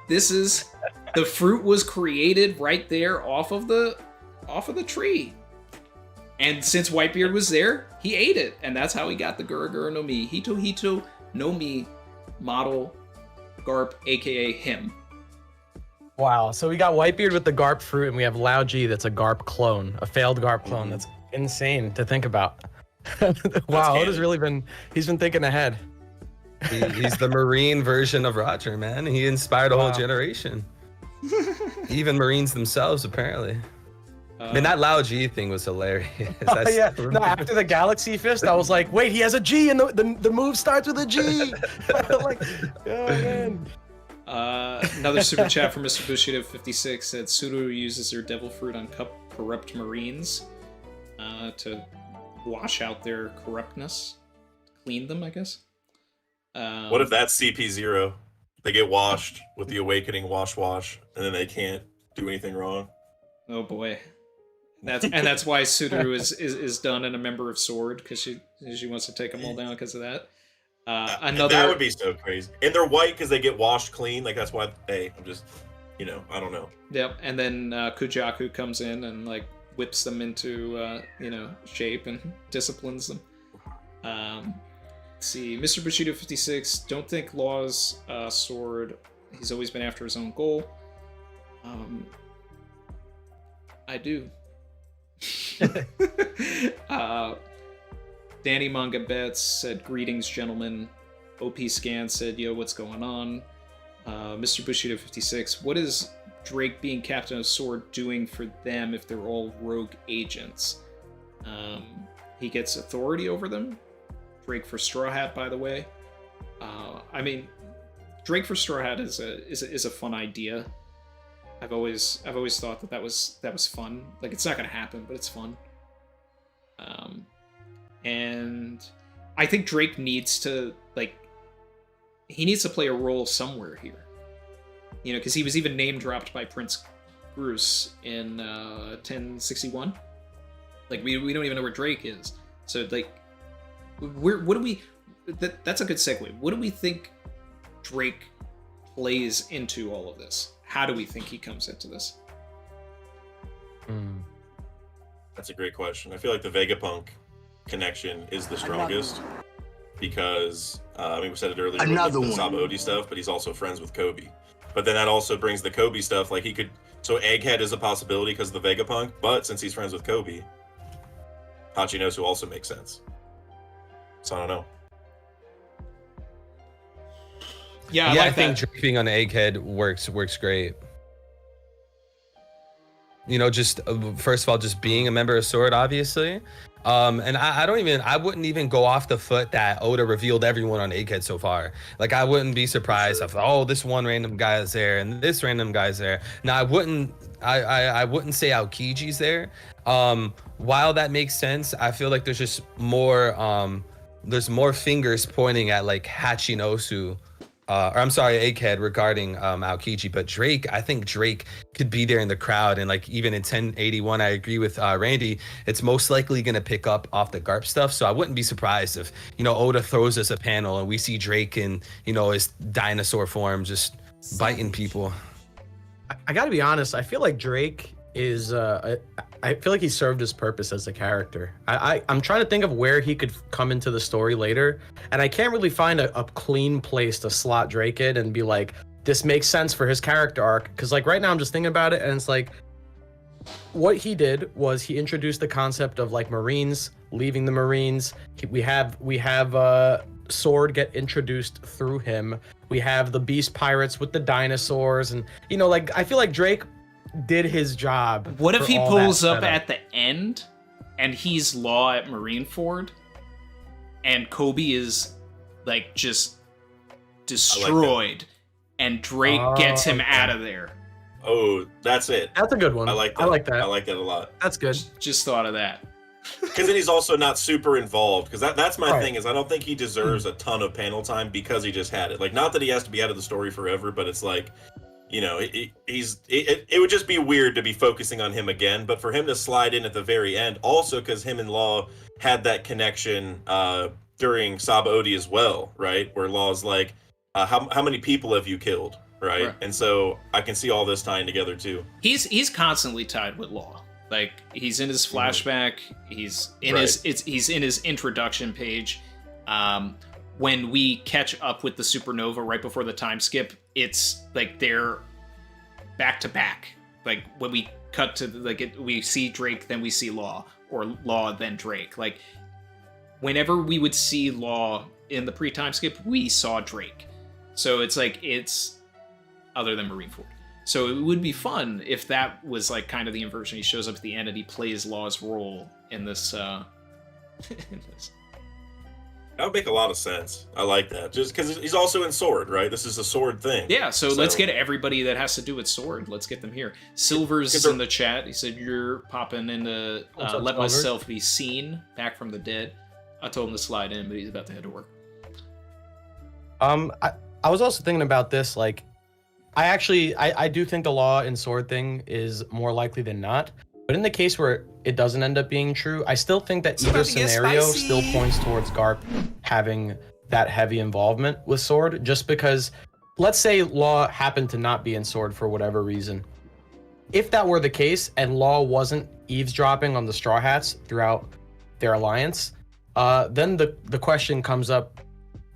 the fruit was created right there off of the tree. And since Whitebeard was there, he ate it, and that's how he got the Gura no Mi. Hito no Mi model Garp, aka him. Wow. So we got Whitebeard with the Garp fruit, and we have Lao G that's a Garp clone, a failed Garp clone. That's insane to think about. Wow, Oda's really he's been thinking ahead. He's the Marine version of Roger, man. He inspired a whole generation. Even Marines themselves, apparently. I mean, that Lao G thing was hilarious. Yeah. No, after the Galaxy Fist, I was like, wait, he has a G, and the move starts with a G. Like, oh man. Another super chat from Mr. Bushido 56 said Suru uses their devil fruit on corrupt Marines to wash out their corruptness, clean them, I guess. What if that's CP0? They get washed with the awakening wash, and then they can't do anything wrong. Oh boy, that's why Suduru is done and a member of Sword, because she wants to take them all down because of that. That would be so crazy. And they're white because they get washed clean. Like, that's why. Hey, I'm just, I don't know. Yep. And then Kujaku comes in and like whips them into shape and disciplines them. Let's see, Mr. Bushido 56. Don't think Law's Sword. He's always been after his own goal. I do. Danny Manga Betts said, greetings, gentlemen. OP Scan said, yo, what's going on? Mr. Bushido 56, what is Drake being captain of Sword doing for them if they're all rogue agents? He gets authority over them. Drake for Straw Hat, by the way. I mean, Drake for Straw Hat is a fun idea. I've always thought that was fun. Like, it's not gonna happen, but it's fun. And I think Drake needs to play a role somewhere here. Because he was even name dropped by Prince Bruce in 1061. Like, we don't even know where Drake is. So like, what do we? That's a good segue. What do we think Drake plays into all of this? How do we think he comes into this? That's a great question. I feel like the Vegapunk connection is the strongest because we said it earlier with the Sabaody stuff, but he's also friends with Koby. But then that also brings the Koby stuff. Like, he could, so Egghead is a possibility because of the Vegapunk, but since he's friends with Koby, Hachinosu also makes sense. So I don't know. Yeah, I think Drake being on Egghead works great. Just first of all, just being a member of Sword, obviously. And I wouldn't even go off the foot that Oda revealed everyone on Egghead so far. Like, I wouldn't be surprised if, this one random guy is there and this random guy's there. Now, I wouldn't say Aokiji's there. While that makes sense, I feel like there's just more fingers pointing at like Hachinosu. Egghead regarding Aokiji, but Drake, I think Drake could be there in the crowd, and like even in 1081, I agree with Randy. It's most likely going to pick up off the Garp stuff, so I wouldn't be surprised if Oda throws us a panel and we see Drake in his dinosaur form just biting people. I got to be honest. I feel like Drake is. I feel like he served his purpose as a character. I'm trying to think of where he could come into the story later, and I can't really find a clean place to slot Drake in and be like, this makes sense for his character arc. Because like right now I'm just thinking about it, and it's like, what he did was he introduced the concept of like Marines leaving the Marines. We have Sword get introduced through him. We have the Beast Pirates with the dinosaurs, and I feel like Drake did his job. What if he pulls up at the end and he's Law at Marineford and Koby is like just destroyed and Drake gets him out of there? Oh, that's it. That's a good one. I like that. I like that a lot. That's good. Just thought of that. Because then he's also not super involved. Because that's my thing, is I don't think he deserves a ton of panel time because he just had it. Like, not that he has to be out of the story forever, but it's like, it would just be weird to be focusing on him again. But for him to slide in at the very end, also because him and Law had that connection during Sabaody as well, right? Where Law's like, how many people have you killed, right? And so I can see all this tying together too. He's constantly tied with Law. Like, he's in his flashback. He's in his introduction page. when we catch up with the supernova right before the time skip, it's like they're back to back. Like when we cut to we see Drake, then we see Law, or Law then Drake. Like whenever we would see Law in the pre-time skip, we saw Drake. So it's like it's other than Marineford. So it would be fun if that was like kind of the inversion. He shows up at the end and he plays Law's role in this. In this. That would make a lot of sense. I like that. Just because he's also in Sword, right? This is a Sword thing. Yeah, so let's get everybody that has to do with Sword. Let's get them here. Silver's in the chat. He said, you're popping into Let Myself Be Seen, Back from the Dead. I told him to slide in, but he's about to head to work. I was also thinking about this, like, I do think the Law and Sword thing is more likely than not. But in the case where it doesn't end up being true, I still think that either scenario still points towards Garp having that heavy involvement with Sword, just because, let's say Law happened to not be in Sword for whatever reason. If that were the case, and Law wasn't eavesdropping on the Straw Hats throughout their alliance, then the question comes up,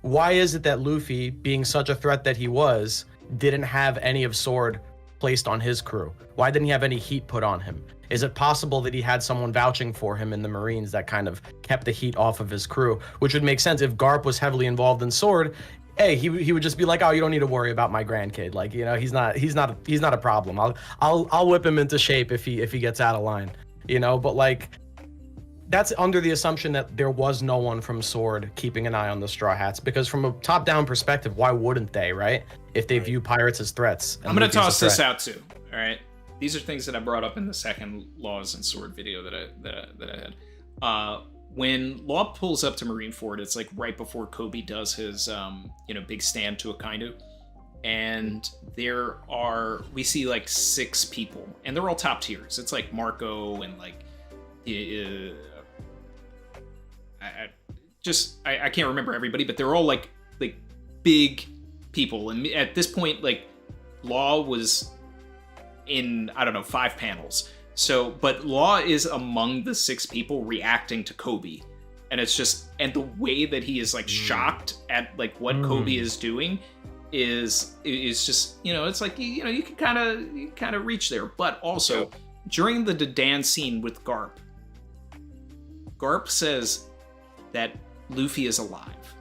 why is it that Luffy, being such a threat that he was, didn't have any of Sword placed on his crew? Why didn't he have any heat put on him? Is it possible that he had someone vouching for him in the Marines that kind of kept the heat off of his crew? Which would make sense if Garp was heavily involved in Sword. Hey, he would just be like, oh, you don't need to worry about my grandkid. Like, you know, he's not a problem. I'll whip him into shape if he gets out of line. You know, but like, that's under the assumption that there was no one from Sword keeping an eye on the Straw Hats, because from a top-down perspective, why wouldn't they, right? If they view pirates as threats. I'm going to toss this out too, all right? These are things that I brought up in the second Laws and Sword video that I had. When Law pulls up to Marineford, it's like right before Koby does his big stand to Akainu, and we see like 6 people, and they're all top tiers. It's like Marco and like I can't remember everybody, but they're all like big people. And at this point, like, Law was in, I don't know, 5 panels. So, but Law is among the 6 people reacting to Koby. And it's just, and the way that he is like shocked at like what Koby is doing is just, you know, it's like, you know, you can kind of reach there. But also during the Dadan scene with Garp says that Luffy is alive.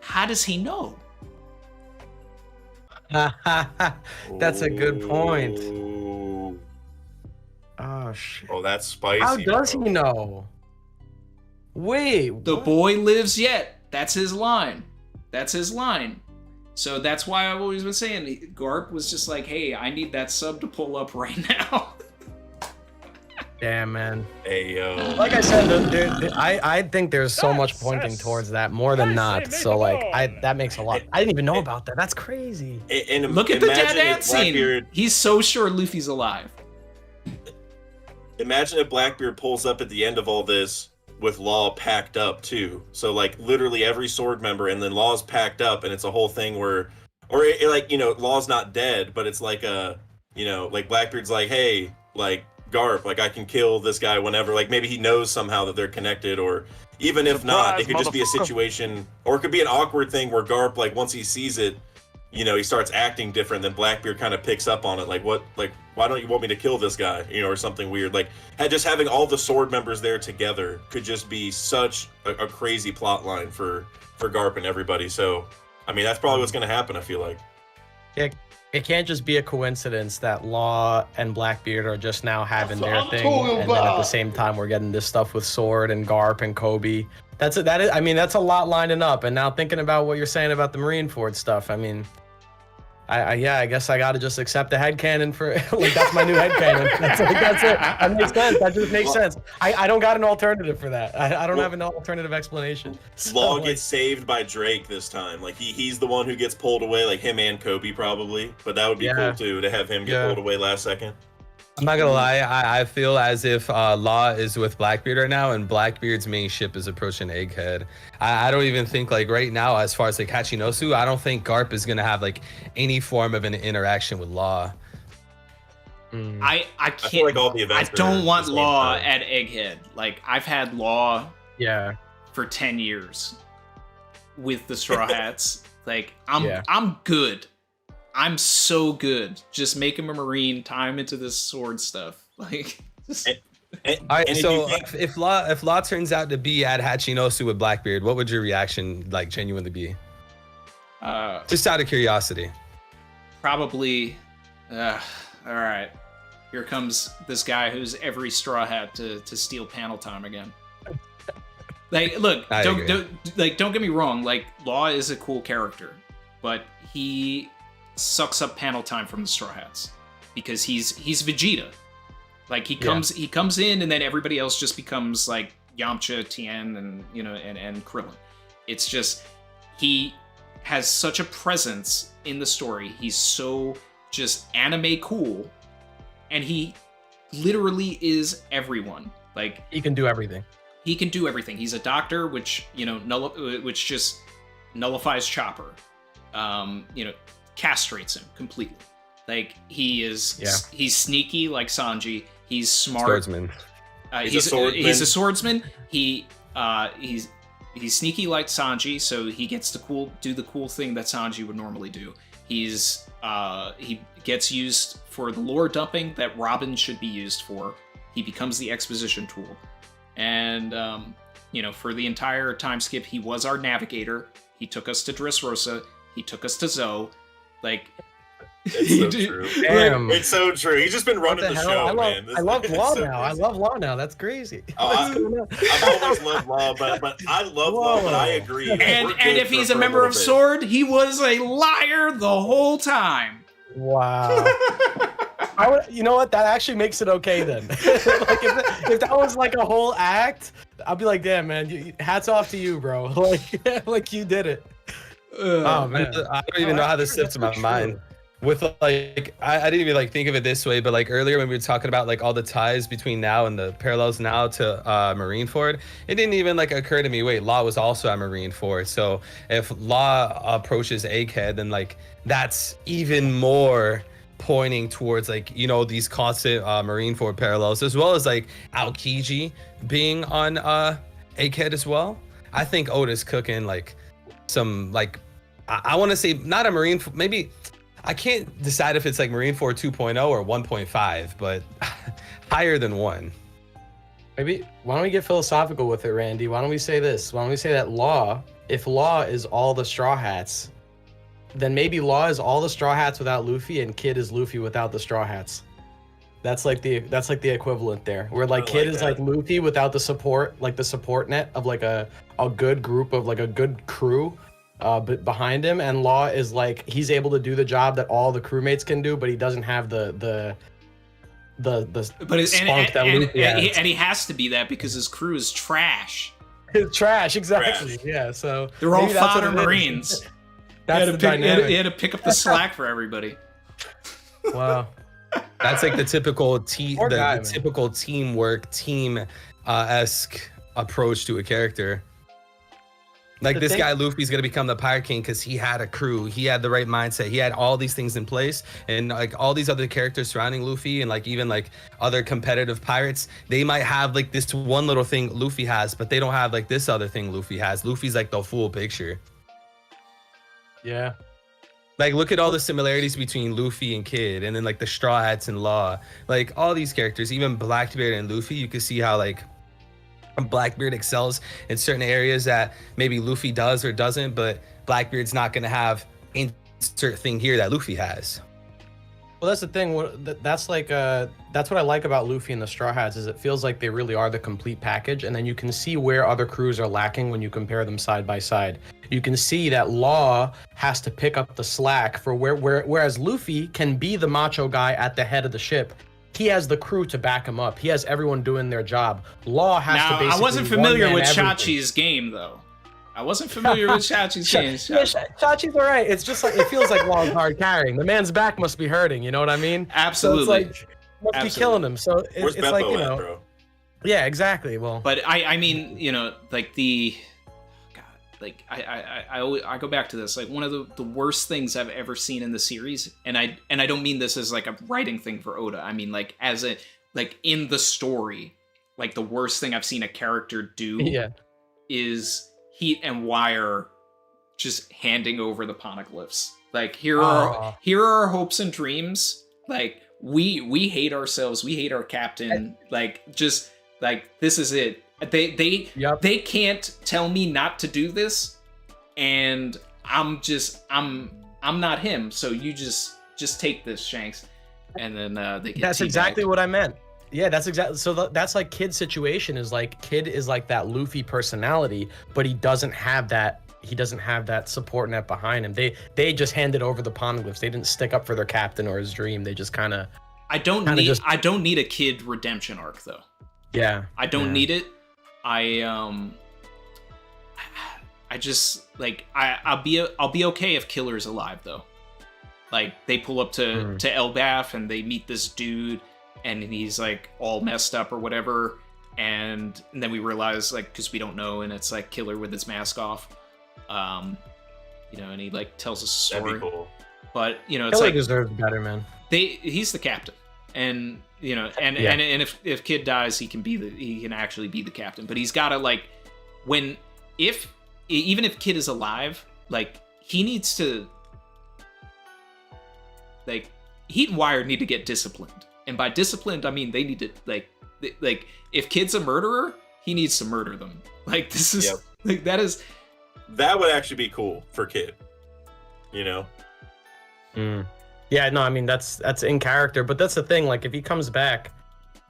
How does he know? That's a good point. Ooh. Oh shit. Oh, that's spicy. How does he know? Wait. The boy lives yet. That's his line. So that's why I've always been saying Garp was just like, hey, I need that sub to pull up right now. Damn, man. Hey, yo. Like I said, I think there's so much pointing towards that, more than not. So, like, that makes a lot. I didn't even know about that. That's crazy. And look at the Dadan scene. Blackbeard, he's so sure Luffy's alive. Imagine if Blackbeard pulls up at the end of all this with Law packed up, too. So, like, literally every Sword member, and then Law's packed up, and it's a whole thing where... Or, like, you know, Law's not dead, but it's like a... You know, like, Blackbeard's like, hey, like... Garp, like, I can kill this guy whenever, like, maybe he knows somehow that they're connected, or even if not, it could just be a situation, or it could be an awkward thing where Garp, like, once he sees it, you know, he starts acting different, then Blackbeard kind of picks up on it, like, what, like, why don't you want me to kill this guy, you know, or something weird. Like, just having all the Sword members there together could just be such a crazy plot line for Garp and everybody. So, I mean, that's probably what's going to happen, I feel like. Yeah. It can't just be a coincidence that Law and Blackbeard are just now having their thing, and then at the same time we're getting this stuff with Sword and Garp and Koby. That's a lot lining up. And now thinking about what you're saying about the Marineford stuff, I mean, I guess I gotta just accept the headcanon for like that's my new headcanon. That's it. That makes sense. That just makes sense. I don't got an alternative for that. I don't have an alternative explanation. Law gets saved by Drake this time. Like he's the one who gets pulled away, like him and Koby probably. But that would be cool too, to have him get pulled away last second. I'm not gonna lie, I feel as if Law is with Blackbeard right now, and Blackbeard's main ship is approaching Egghead. I don't even think, like, right now, as far as like Hachinosu, I don't think Garp is gonna have like any form of an interaction with Law. I can't. I feel like all the events I don't want Law at Egghead. Like, I've had Law for 10 years. with the Straw Hats. Like, I'm good. I'm so good. Just make him a Marine, tie him into this sword stuff. Like, just... All right, so if Law turns out to be at Hachinosu with Blackbeard, what would your reaction like genuinely be? Just out of curiosity. Probably, all right. Here comes this guy who's every Straw Hat to steal panel time again. Like, look, don't get me wrong. Like, Law is a cool character, but he sucks up panel time from the Straw Hats because he's Vegeta. Like, he comes in and then everybody else just becomes like Yamcha, Tien, and and Krillin. It's just he has such a presence in the story. He's so just anime cool, and he literally is everyone. Like, he can do everything. He can do everything. He's a doctor, which which just nullifies Chopper. Castrates him completely. Like, he's sneaky like Sanji. He's smart. Swordsman. He's a swordsman. He's sneaky like Sanji, so he gets to do the cool thing that Sanji would normally do. He gets used for the lore dumping that Robin should be used for. He becomes the exposition tool. And for the entire time skip, he was our navigator. He took us to Dressrosa. He took us to Zoe. Like, it's so true. Damn. It's so true. He's just been running the show, man. I love Law so now. I love Law now. That's crazy. I've always loved Law, but I love Law, but I agree. And if he's a member of Sword, he was a liar the whole time. Wow. You know what? That actually makes it okay then. Like, if that was like a whole act, I'd be like, damn, man, hats off to you, bro. Like you did it. Oh man, I don't even know how this sits in my mind. With like, I didn't even like think of it this way, but like earlier when we were talking about like all the ties between now and the parallels now to Marineford, it didn't even like occur to me. Wait, Law was also at Marineford, so if Law approaches Egghead, then like that's even more pointing towards like these constant Marineford parallels, as well as like Aokiji being on Egghead as well. I think Oda's cooking like some like I want to say not a Marineford, maybe. I can't decide if it's like Marineford 2.0 or 1.5, but higher than 1. Maybe, why don't we get philosophical with it, Randy? Why don't we say this? Why don't we say that if Law is all the Straw Hats, then maybe Law is all the Straw Hats without Luffy, and Kid is Luffy without the Straw Hats. That's like the equivalent there. Where like Kid is like Luffy without the support net of like a good group of like a good crew. But behind him, and Law is like he's able to do the job that all the crewmates can do, but he doesn't have the spunk that Luffy has. And he has to be that because his crew is trash. It's trash, exactly. Trash. Yeah, so they're all fodder Marines. That's the dynamic. He had to pick up the slack for everybody. Wow, that's like the typical typical teamwork, esque approach to a character. Like this guy Luffy's gonna become the Pirate King because he had a crew, he had the right mindset, he had all these things in place, and like all these other characters surrounding Luffy and like even like other competitive pirates, they might have like this one little thing Luffy has, but they don't have like this other thing Luffy has. Luffy's like the full picture. Yeah. Like, look at all the similarities between Luffy and Kid, and then like the Straw Hats and Law. Like all these characters, even Blackbeard and Luffy, you can see how like Blackbeard excels in certain areas that maybe Luffy does or doesn't, but Blackbeard's not gonna have insert thing here that Luffy has. Well, that's the thing. That's like that's what I like about Luffy and the Straw Hats, is it feels like they really are the complete package, and then you can see where other crews are lacking when you compare them side by side. You can see that Law has to pick up the slack for whereas Luffy can be the macho guy at the head of the ship. He has the crew to back him up. He has everyone doing their job. Law has to basically. I wasn't familiar with everything. Chachi's game though. I wasn't familiar with Chachi's game. Chachi's all right. It's just like it feels like Law's hard carrying. The man's back must be hurting. You know what I mean? Absolutely. So it's like must be killing him. So Where's it's Beppo like at, bro? Yeah, exactly. Well, but I mean, like the. Like I go back to this, like one of the worst things I've ever seen in the series, and I don't mean this as like a writing thing for Oda. I mean like as a like in the story, like the worst thing I've seen a character do is heat and wire just handing over the poneglyphs. Like, here are our hopes and dreams. Like, we hate ourselves. We hate our captain. Like, just like, this is it. They can't tell me not to do this, and I'm not him. So you just take this, Shanks. And then they get That's teabagged. exactly what I meant. Yeah, that's exactly. So that's like Kid's situation is like Kid is like that Luffy personality, but he doesn't have that. He doesn't have that support net behind him. They just handed over the poneglyphs. They didn't stick up for their captain or his dream. They just kind of. I don't need a Kid redemption arc though. Yeah. I don't need it. I just like I'll be okay if Killer's alive though. Like, they pull up to Elbaf and they meet this dude and he's like all messed up or whatever, and then we realize, like, because we don't know, and it's like Killer with his mask off, and he like tells us a story. That'd be cool. But it's Killer like deserves better, man. He's the captain, and and if Kid dies, he can actually be the captain. But he's gotta, like, even if Kid is alive, like, he needs to, like, Heat and Wire need to get disciplined. And by disciplined, I mean they need to, like if Kid's a murderer, he needs to murder them. Like, this is like, that would actually be cool for Kid. Yeah, no, I mean that's in character, but that's the thing. Like, if he comes back,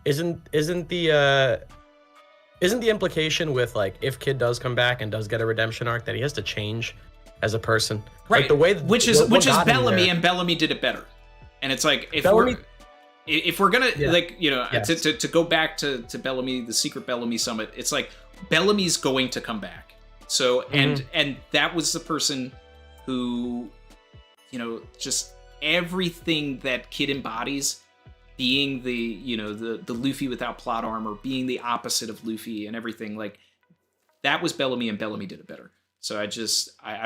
isn't the implication with, like, if Kid does come back and does get a redemption arc, that he has to change as a person, right? Like, the way which is Bellamy, and Bellamy did it better. And it's like, if we're gonna to go back to Bellamy, the secret Bellamy summit, it's like Bellamy's going to come back. So and that was the person who, just everything that Kid embodies, being the Luffy without plot armor, being the opposite of Luffy and everything, like, that was Bellamy, and Bellamy did it better. So I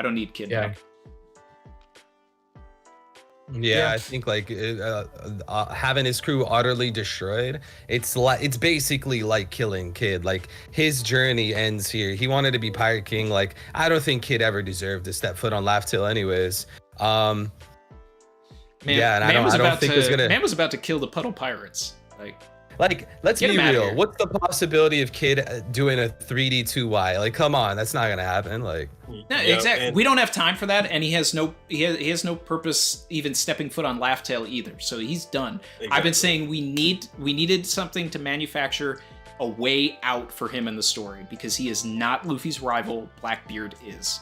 don't need Kid back. Yeah, I think, like, having his crew utterly destroyed, it's basically like killing Kid. Like, his journey ends here. He wanted to be Pirate King. Like, I don't think Kid ever deserved to step foot on Laugh Tale anyways. Man was about to kill the Puddle Pirates. Like, let's be real. What's the possibility of Kid doing a 3D 2Y? Like, come on, that's not gonna happen. Like, no, exactly. We don't have time for that, and he has no purpose even stepping foot on Laugh Tale either. So he's done. Exactly. I've been saying we needed something to manufacture a way out for him in the story, because he is not Luffy's rival. Blackbeard is.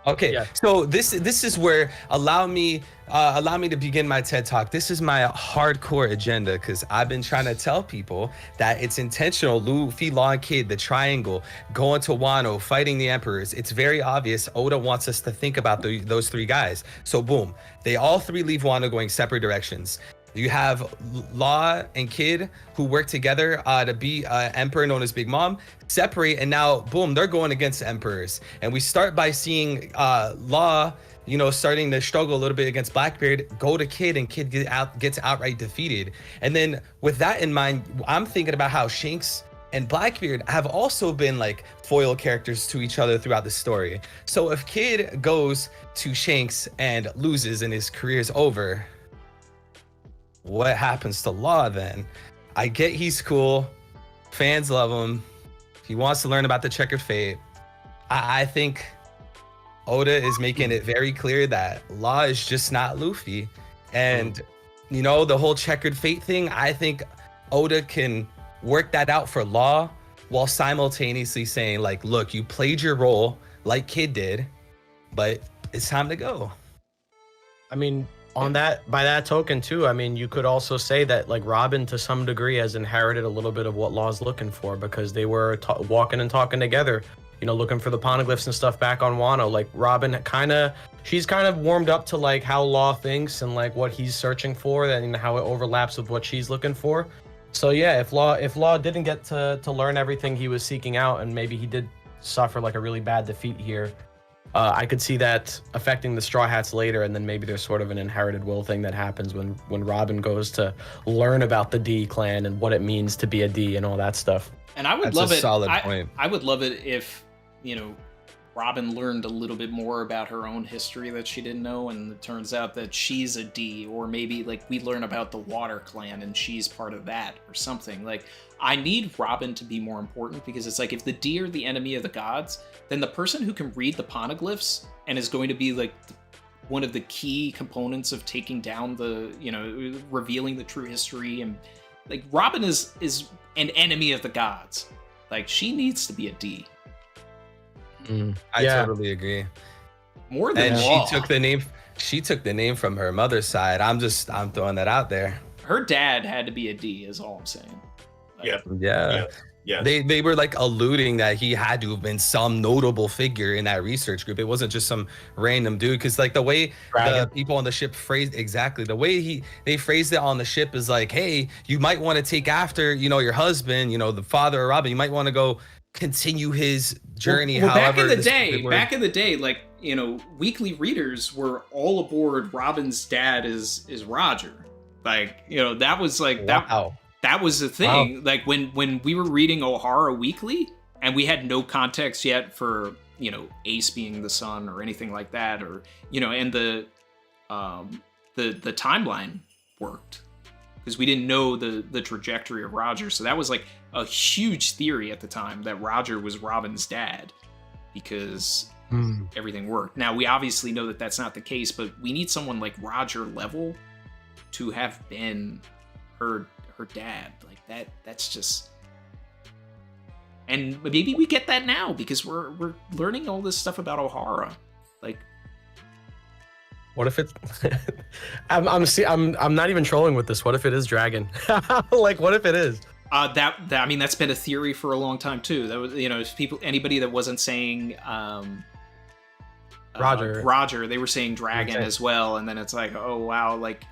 Okay, so this is where allow me to begin my TED Talk. This is my hardcore agenda, because I've been trying to tell people that it's intentional. Luffy, Law, and Kid, the triangle, going to Wano, fighting the Emperors. It's very obvious Oda wants us to think about those three guys. So boom, they all three leave Wano going separate directions. You have Law and Kid, who work together to be emperor known as Big Mom, separate, and now boom, they're going against emperors. And we start by seeing Law, starting to struggle a little bit against Blackbeard, go to Kid, and Kid gets outright defeated. And then with that in mind, I'm thinking about how Shanks and Blackbeard have also been like foil characters to each other throughout the story. So if Kid goes to Shanks and loses and his career's over, what happens to Law then? I get he's cool. Fans love him. He wants to learn about the checkered fate. I think Oda is making it very clear that Law is just not Luffy. And, the whole checkered fate thing, I think Oda can work that out for Law while simultaneously saying, like, look, you played your role like Kid did, but it's time to go. I mean, by that token too, I mean, you could also say that, like, Robin to some degree has inherited a little bit of what Law's looking for, because they were walking and talking together, looking for the poneglyphs and stuff back on Wano. Like, Robin she's kind of warmed up to, like, how Law thinks and, like, what he's searching for, and how it overlaps with what she's looking for. So yeah, if Law didn't get to learn everything he was seeking out, and maybe he did suffer like a really bad defeat here, I could see that affecting the Straw Hats later, and then maybe there's sort of an inherited will thing that happens when Robin goes to learn about the D clan and what it means to be a D and all that stuff. And I would love it. Solid point. I would love it if, Robin learned a little bit more about her own history that she didn't know, and it turns out that she's a D, or maybe like we learn about the Water Clan and she's part of that or something. Like, I need Robin to be more important, because it's like if the D are the enemy of the gods, then the person who can read the poneglyphs and is going to be like one of the key components of taking down the, you know, revealing the true history, and like Robin is an enemy of the gods. Like, she needs to be a D. I totally agree. More than and Law. she took the name from her mother's side. I'm throwing that out there. Her dad had to be a D, is all I'm saying. Like, Yeah. They were like alluding that he had to have been some notable figure in that research group. It wasn't just some random dude, because like the way the people on the ship phrased the way they phrased it on the ship is like, hey, you might want to take after, you know, your husband, you know, the father of Robin. You might want to go continue his journey. Well, back in the day, like, you know, weekly readers were all aboard Robin's dad is Roger. Like, you know, that was like that was the thing. Wow. Like when we were reading O'Hara Weekly and we had no context yet for, you know, Ace being the son or anything like that, or, you know, and the timeline worked because we didn't know the trajectory of Roger. So that was like a huge theory at the time, that Roger was Robin's dad, because everything worked. Now, we obviously know that that's not the case, but we need someone like Roger level to have been her dad. Like that's just... And maybe we get that now, because we're learning all this stuff about O'Hara. Like, what if it's I'm not even trolling with this. What if it is Dragon? Like, what if it is? That I mean, that's been a theory for a long time too. That was, you know, anybody that wasn't saying Roger, they were saying Dragon as well, and then it's like, oh wow, like,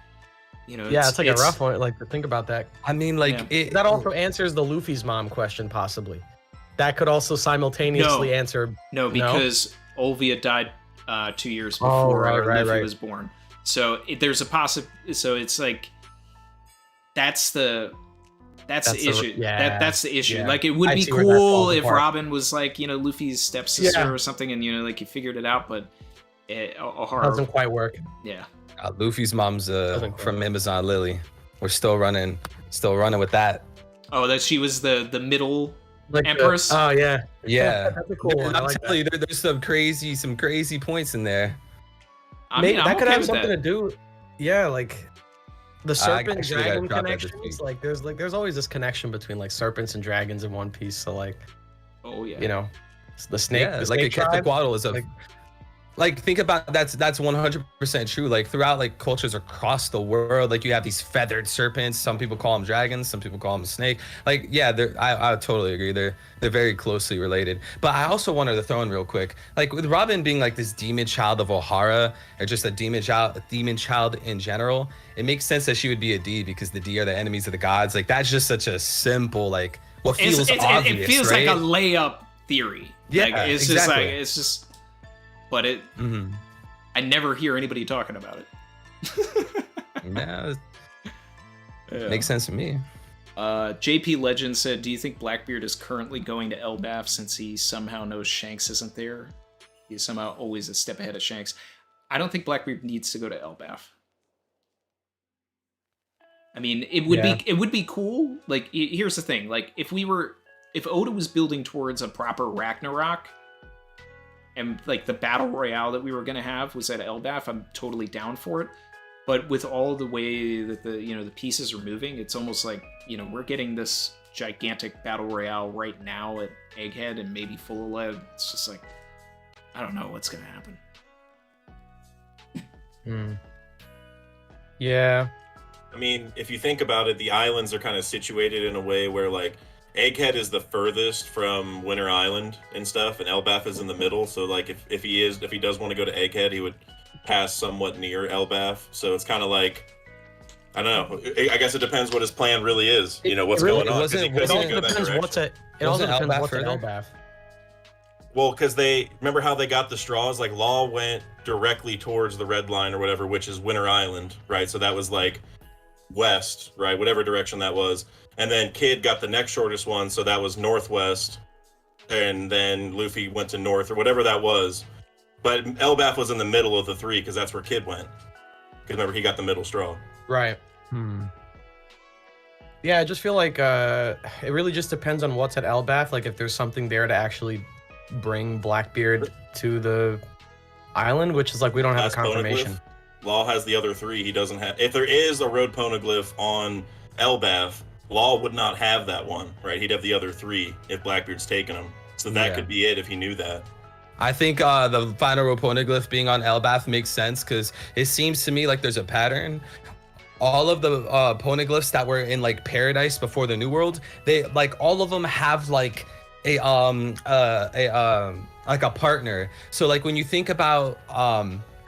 you know, it's like a rough one. Like, to think about that. I mean, like, that also answers the Luffy's mom question, possibly. That could also simultaneously answer. No, because Olvia died 2 years before Luffy was born. So there's a so it's like that's the issue. That's the issue. Like, it would be cool if Robin was like, you know, Luffy's stepsister or something, and, you know, like, he figured it out, but O'Hara doesn't quite work. Yeah. Luffy's mom's from Amazon Lily. We're still running with that. Oh, that she was the middle empress. Yeah. That's a cool one. I'm telling you, there's some crazy points in there. Maybe that could have something to do. Yeah, like the serpent dragon connections. Like, there's always this connection between like serpents and dragons in One Piece. So like, you know, the snake. Yeah, like a Quetzalcoatl is a. Like, think about that's 100% true. Like, throughout like cultures across the world, like, you have these feathered serpents. Some people call them dragons. Some people call them snake. Like, yeah, I totally agree. They're very closely related. But I also wanted to throw in real quick, like, with Robin being like this demon child of O'Hara, or just a demon child in general, it makes sense that she would be a D, because the D are the enemies of the gods. Like, that's just such a simple, like, what feels obvious. It feels right? like a layup theory. Yeah, like, it's exactly. just like, it's just. But I never hear anybody talking about it. Makes sense to me. JP Legend said, do you think Blackbeard is currently going to Elbaf since he somehow knows Shanks isn't there? He's somehow always a step ahead of Shanks. I don't think Blackbeard needs to go to Elbaf. I mean, it would be cool. Like, here's the thing. Like, if Oda was building towards a proper Ragnarok, and like the battle royale that we were gonna have was at Elbaf, I'm totally down for it. But with all the way that the pieces are moving, it's almost like, you know, we're getting this gigantic battle royale right now at Egghead and maybe Fulalead. It's just like, I don't know what's gonna happen. Yeah. I mean, if you think about it, the islands are kind of situated in a way where, like, Egghead is the furthest from Winter Island and stuff, and Elbaf is in the middle. So, like, if he does want to go to Egghead, he would pass somewhat near Elbaf. So it's kind of like, I don't know. I guess it depends what his plan really is. You know, what's going on. It also depends what's at Elbaf. Well, because remember how they got the straws? Like, Law went directly towards the red line or whatever, which is Winter Island, right? So that was like west, right? Whatever direction that was. And then Kid got the next shortest one, so that was northwest. and then Luffy went to north or whatever that was. But Elbaf was in the middle of the three because that's where Kid went. Because remember, he got the middle straw. Right. Yeah, I just feel like it really just depends on what's at Elbaf. Like if there's something there to actually bring Blackbeard to the island, which is like we don't have a confirmation. Law has the other three. He doesn't have. If there is a road poneglyph on Elbaf, Law would not have that one, right? He'd have the other three if Blackbeard's taken them. So that could be it if he knew that. I think the final road poneglyph being on Elbaf makes sense because it seems to me like there's a pattern. All of the poneglyphs that were in like Paradise before the New World, they like all of them have like a partner. So like when you think about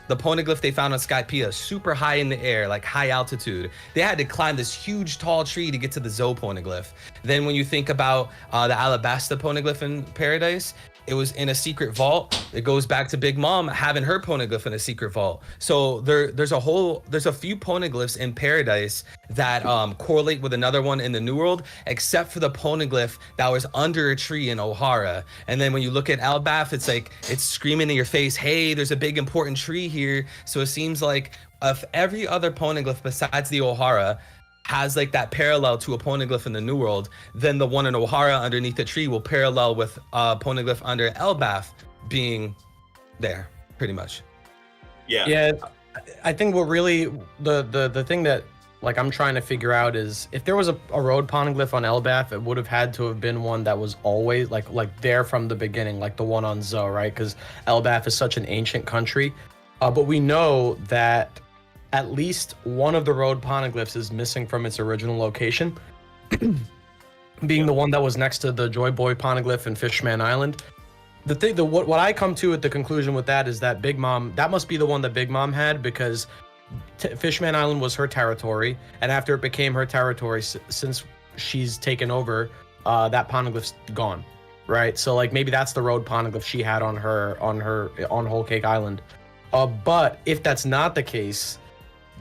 the poneglyph they found on Skypiea, super high in the air, like high altitude, they had to climb this huge tall tree to get to the Zo poneglyph. Then when you think about the Alabasta poneglyph in Paradise, it was in a secret vault. It goes back to Big Mom having her poneglyph in a secret vault. So there's a few poneglyphs in Paradise that correlate with another one in the New World, except for the poneglyph that was under a tree in Ohara. And then when you look at Elbaf, it's like it's screaming in your face, hey, there's a big important tree here. So it seems like if every other poneglyph besides the Ohara has like that parallel to a poneglyph in the New World, then the one in Ohara underneath the tree will parallel with poneglyph under Elbaf being there, pretty much. Yeah, I think what really the thing that like I'm trying to figure out is if there was a road poneglyph on Elbaf, it would have had to have been one that was always like there from the beginning, like the one on Zo, right? Because Elbaf is such an ancient country, but we know that at least one of the road poneglyphs is missing from its original location, being the one that was next to the Joy Boy poneglyph in Fishman Island. What I come to at the conclusion with that is that Big Mom, that must be the one that Big Mom had, because Fishman Island was her territory, and after it became her territory, since she's taken over, that poneglyph's gone, right? So like maybe that's the road poneglyph she had on Whole Cake Island. But if that's not the case,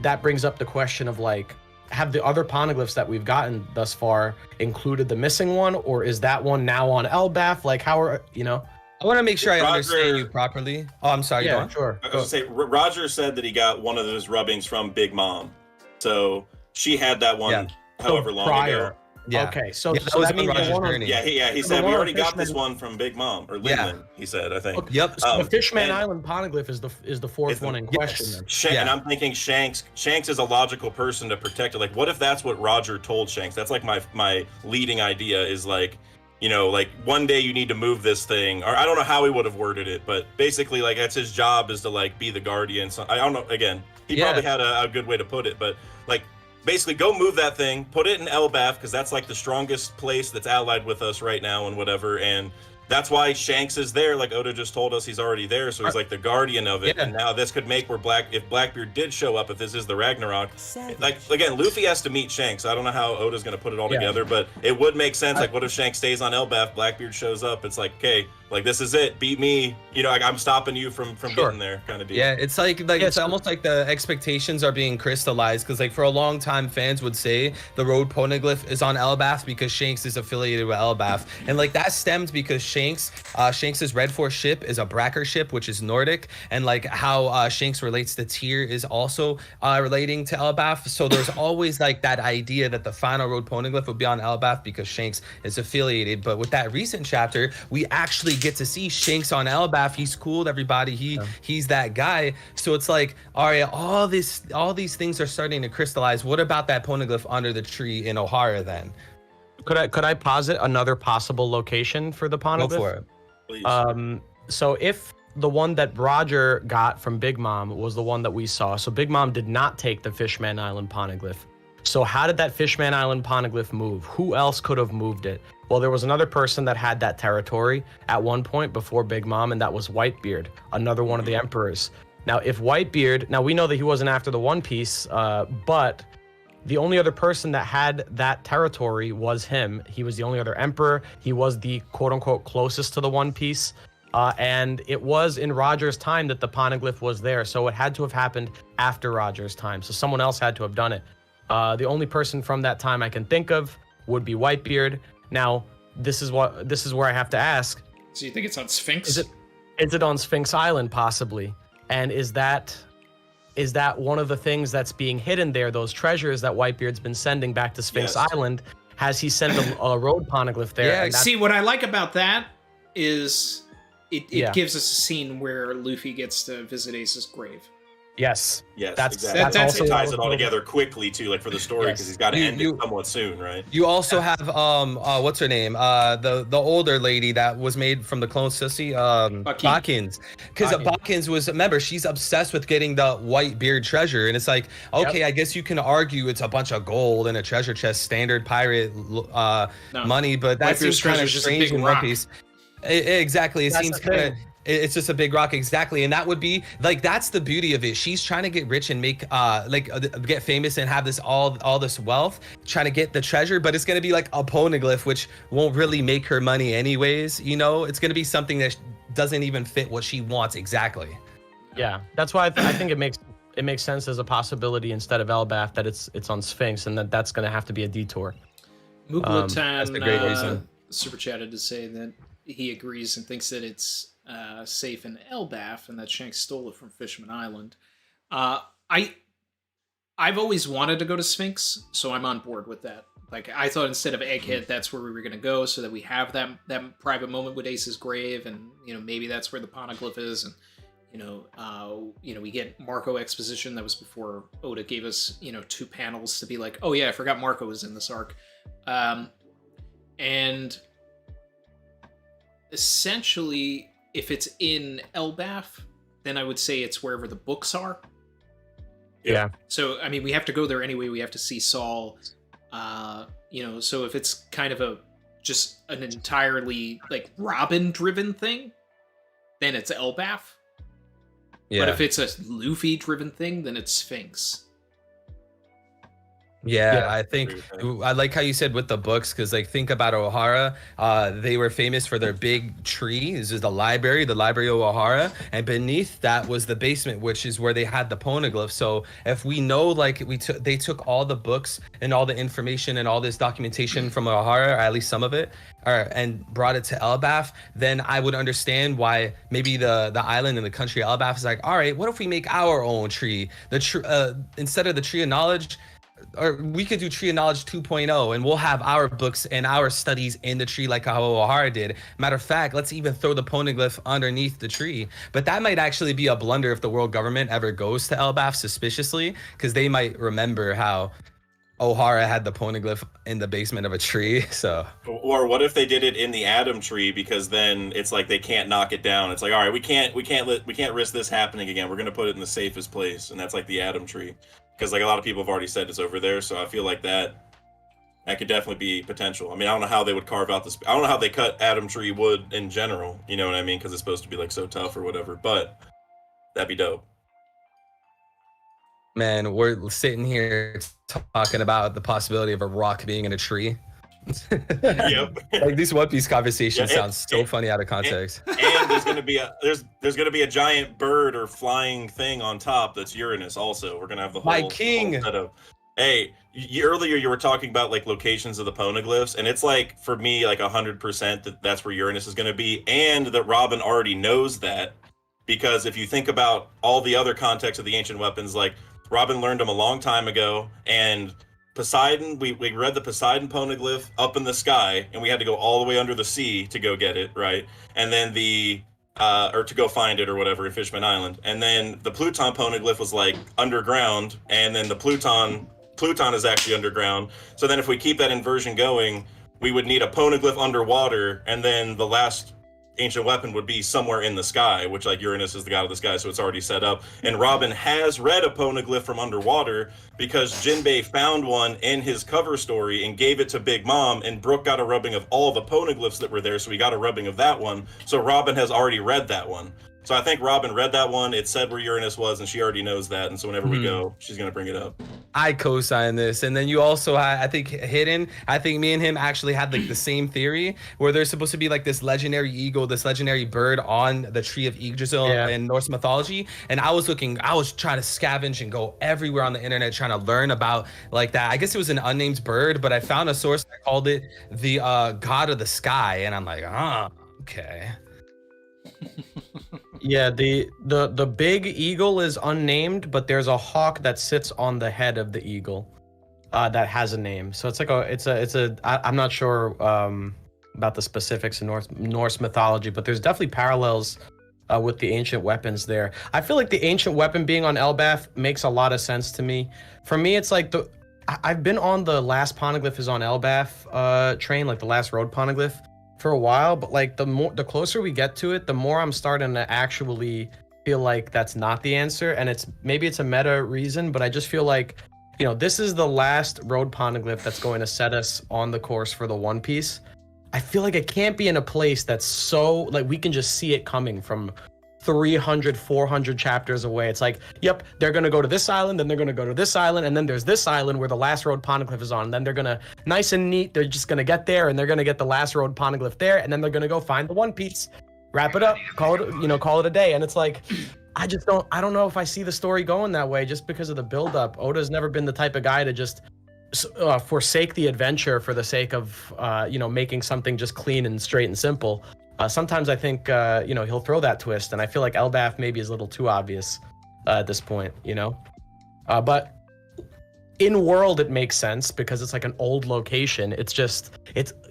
that brings up the question of like, have the other poneglyphs that we've gotten thus far included the missing one, or is that one now on Elbaf? Like how are, you know? I want to make sure I understand you properly. Oh, I'm sorry. Yeah, sure. I was gonna say, Roger said that he got one of those rubbings from Big Mom. So she had that one however long ago. Yeah. Okay, so that means the one on, he said we already got this one from Big Mom or Leland. He said, I think. Okay. Yep. So the Fishman Island poneglyph is the fourth one in question. Then. And I'm thinking Shanks is a logical person to protect it. Like, what if that's what Roger told Shanks? That's like my leading idea is like, you know, like one day you need to move this thing, or I don't know how he would have worded it, but basically like that's his job is to like be the guardian. So I don't know. Again, he probably had a good way to put it, but like. Basically, go move that thing, put it in Elbaf, because that's like the strongest place that's allied with us right now and whatever. And that's why Shanks is there. Like Oda just told us he's already there. So he's like the guardian of it. Yeah. And now this could make where if Blackbeard did show up, if this is the Ragnarok, like again, Luffy has to meet Shanks. I don't know how Oda's going to put it all together, but it would make sense. Like what if Shanks stays on Elbaf, Blackbeard shows up. It's like, okay, like this is it. Beat me. You know, like I'm stopping you from getting there kind of deal. Yeah, it's like it's almost like the expectations are being crystallized because like for a long time fans would say the road poneglyph is on Elbaf because Shanks is affiliated with Elbaf. And like that stems because Shanks's Red Force ship is a Bracker ship, which is Nordic, and like how Shanks relates to Tyr is also relating to Elbaf. So there's always like that idea that the final road poneglyph would be on Elbaf because Shanks is affiliated. But with that recent chapter, we actually get to see Shanks on Elbaf. He's cool with everybody. He's that guy. So it's like, all right, all these things are starting to crystallize. What about that poneglyph under the tree in Ohara then? Could I posit another possible location for the poneglyph? Go for it. Please. So if the one that Roger got from Big Mom was the one that we saw, so Big Mom did not take the Fishman Island poneglyph. So how did that Fishman Island poneglyph move? Who else could have moved it? Well, there was another person that had that territory at one point before Big Mom, and that was Whitebeard, another one of the emperors. Now, if Whitebeard, now we know that he wasn't after the One Piece, but the only other person that had that territory was him. He was the only other emperor. He was the quote-unquote closest to the One Piece. And it was in Roger's time that the poneglyph was there. So it had to have happened after Roger's time. So someone else had to have done it. The only person from that time I can think of would be Whitebeard. Now, this is where I have to ask, So you think it's on Sphinx? Is it on Sphinx Island possibly? And is that one of the things that's being hidden there? Those treasures that Whitebeard's been sending back to Sphinx Island. Has he sent a road poneglyph there? Yeah. See, what I like about that is it gives us a scene where Luffy gets to visit Ace's grave. Yes, that's exactly. That's it ties it all together quickly too, like for the story, because he's got to end it somewhat soon, right? You also have what's her name? The older lady that was made from the clone sissy, Bakins. Because Bakins was, remember, she's obsessed with getting the Whitebeard treasure, and it's like, okay, I guess you can argue it's a bunch of gold in a treasure chest, standard pirate money, but that seems kind of strange in One Piece. Exactly, it seems kind of. It's just a big rock, exactly, and that would be like, that's the beauty of it. She's trying to get rich and make get famous and have this all this wealth, trying to get the treasure, but it's gonna be like a poneglyph, which won't really make her money anyways. You know, it's gonna be something that doesn't even fit what she wants exactly. Yeah, that's why I think it makes sense as a possibility instead of Elbaf that it's on Sphinx, and that's gonna have to be a detour. Muglatan that's a great reason. Super chatted to say that he agrees and thinks that it's safe in Elbaf and that Shanks stole it from Fishman Island. I've always wanted to go to Sphinx, so I'm on board with that. Like, I thought instead of Egghead, that's where we were going to go, so that we have that private moment with Ace's grave, and maybe that's where the poneglyph is, and we get Marco exposition. That was before Oda gave us 2 panels to be like, oh yeah, I forgot Marco was in this arc, and essentially, if it's in Elbaf, then I would say it's wherever the books are. Yeah. So, I mean, we have to go there anyway. We have to see Saul. So if it's kind of just an entirely, like, Robin-driven thing, then it's Elbaf. Yeah. But if it's a Luffy-driven thing, then it's Sphinx. Yeah, I think I like how you said with the books, because like, think about O'Hara. They were famous for their big tree. This is the library of O'Hara, and beneath that was the basement, which is where they had the poneglyph. So if we know, like, they took all the books and all the information and all this documentation from O'Hara, or at least some of it, and brought it to Elbaf, then I would understand why maybe the island and the country of Elbaf is like, all right, what if we make our own tree? Instead of the tree of knowledge, or we could do Tree of Knowledge 2.0, and we'll have our books and our studies in the tree like how O'Hara did. Matter of fact, let's even throw the poneglyph underneath the tree. But that might actually be a blunder if the world government ever goes to Elbaf suspiciously, because they might remember how O'Hara had the poneglyph in the basement of a tree. So, or what if they did it in the Atom tree, because then it's like they can't knock it down. It's like, all right, we can't risk this happening again. We're gonna put it in the safest place, and that's like the Atom tree. Because like a lot of people have already said it's over there, so I feel like that could definitely be potential. I mean, I don't know how they would carve out this. I don't know how they cut Atom tree wood in general. You know what I mean? Because it's supposed to be like so tough or whatever. But that'd be dope. Man, we're sitting here talking about the possibility of a rock being in a tree. Yep. Like, these One Piece conversations sound so funny out of context. And there's gonna be a giant bird or flying thing on top that's Uranus. Also, we're gonna have the whole king. Whole set of, hey, earlier you were talking about like locations of the poneglyphs, and it's like, for me, like 100% that's where Uranus is gonna be, and that Robin already knows that, because if you think about all the other context of the ancient weapons, like Robin learned them a long time ago, and Poseidon, we read the Poseidon poneglyph up in the sky, and we had to go all the way under the sea to go get it, right? And then or to go find it or whatever in Fishman Island. And then the Pluton poneglyph was like underground, and then the Pluton is actually underground. So then if we keep that inversion going, we would need a poneglyph underwater, and then the last ancient weapon would be somewhere in the sky, which, like, Uranus is the god of the sky, so it's already set up. And Robin has read a poneglyph from underwater because Jinbei found one in his cover story and gave it to Big Mom, and Brook got a rubbing of all the poneglyphs that were there, so he got a rubbing of that one. So Robin has already read that one. So I think Robin read that one, it said where Uranus was, and she already knows that, and so whenever we go, she's going to bring it up. I co-sign this. And then you also had, I think, Hidden, I think me and him actually had like the same theory, where there's supposed to be like this legendary eagle, this legendary bird on the tree of Yggdrasil in Norse mythology. And I was trying to scavenge and go everywhere on the internet trying to learn about like that. I guess it was an unnamed bird, but I found a source that called it the god of the sky. And I'm like, okay. Yeah, the big eagle is unnamed, but there's a hawk that sits on the head of the eagle, that has a name. So it's like I'm not sure about the specifics in Norse mythology, but there's definitely parallels with the ancient weapons there. I feel like the ancient weapon being on Elbaf makes a lot of sense to me. For me, it's like I've been on the last poneglyph is on Elbaf train, like the last road poneglyph, for a while, but like the closer we get to it, the more I'm starting to actually feel like that's not the answer. And maybe it's a meta reason, but I just feel like, you know, this is the last road poneglyph that's going to set us on the course for the One Piece. I feel like it can't be in a place that's so, like, we can just see it coming from 300, 400 chapters away. It's like, yep, they're going to go to this island, then they're going to go to this island, and then there's this island where the last road poneglyph is on. And then they're going to, nice and neat, they're just going to get there, and they're going to get the last road poneglyph there, and then they're going to go find the One Piece, wrap it up, call it a day. And it's like, I don't know if I see the story going that way just because of the buildup. Oda's never been the type of guy to just forsake the adventure for the sake of making something just clean and straight and simple. Sometimes I think he'll throw that twist, and I feel like Elbaf maybe is a little too obvious at this point, but in world it makes sense because it's like an old location.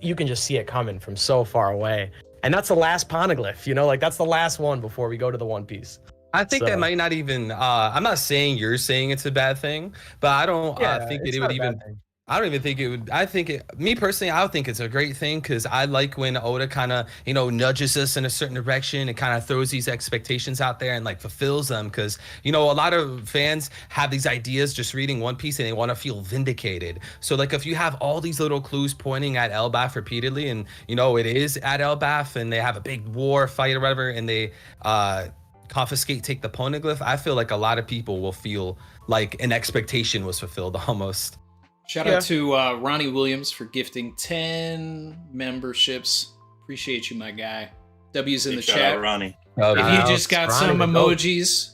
You can just see it coming from so far away, and that's the last poneglyph, like that's the last one before we go to the One Piece. I think that might not even. I'm not saying you're saying it's a bad thing, but I don't think that it would even. I don't even think it would. Me personally, I would think it's a great thing because I like when Oda kind of, nudges us in a certain direction and kind of throws these expectations out there and like fulfills them. Because, a lot of fans have these ideas just reading One Piece and they want to feel vindicated. So like if you have all these little clues pointing at Elbaf repeatedly and, it is at Elbaf and they have a big war fight or whatever and they take the poneglyph, I feel like a lot of people will feel like an expectation was fulfilled almost. Shout out to Ronnie Williams for gifting 10 memberships. Appreciate you, my guy. W's in the Shout chat. out, Ronnie. If you just got some emojis,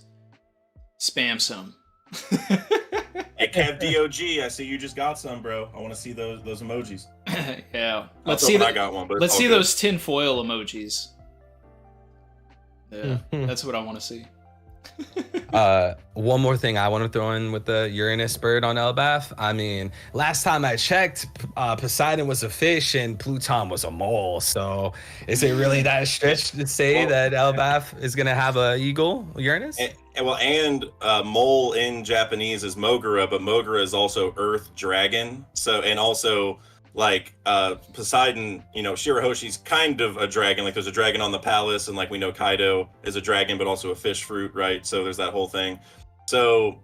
spam some. Hey, Kev DOG, I see you just got some, bro. I want to see those emojis. Yeah. I got one, but let's see those tinfoil emojis. Yeah, that's what I want to see. One more thing I want to throw in with the Uranus bird on Elbaf. I mean, last time I checked, Poseidon was a fish and Pluton was a mole. So is it really that stretch to say that Elbaf is going to have a eagle, Uranus? And mole in Japanese is Mogura, but Mogura is also Earth Dragon. So, and also like Poseidon, Shirahoshi's kind of a dragon. Like there's a dragon on the palace, and like we know Kaido is a dragon, but also a fish fruit, right? So there's that whole thing. So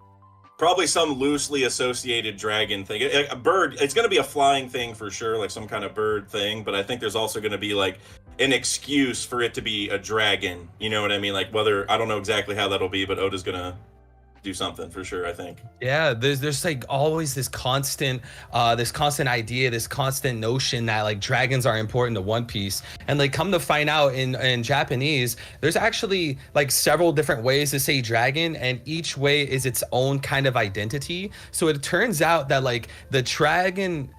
probably some loosely associated dragon thing. A bird, it's going to be a flying thing for sure, like some kind of bird thing. But I think there's also going to be like an excuse for it to be a dragon. You know what I mean? Like whether, I don't know exactly how that'll be, but Oda's going to do something for sure, I think. Yeah, there's like always this constant idea, this constant notion that like dragons are important to One Piece, and like come to find out in Japanese there's actually like several different ways to say dragon, and each way is its own kind of identity. So it turns out that like the dragon,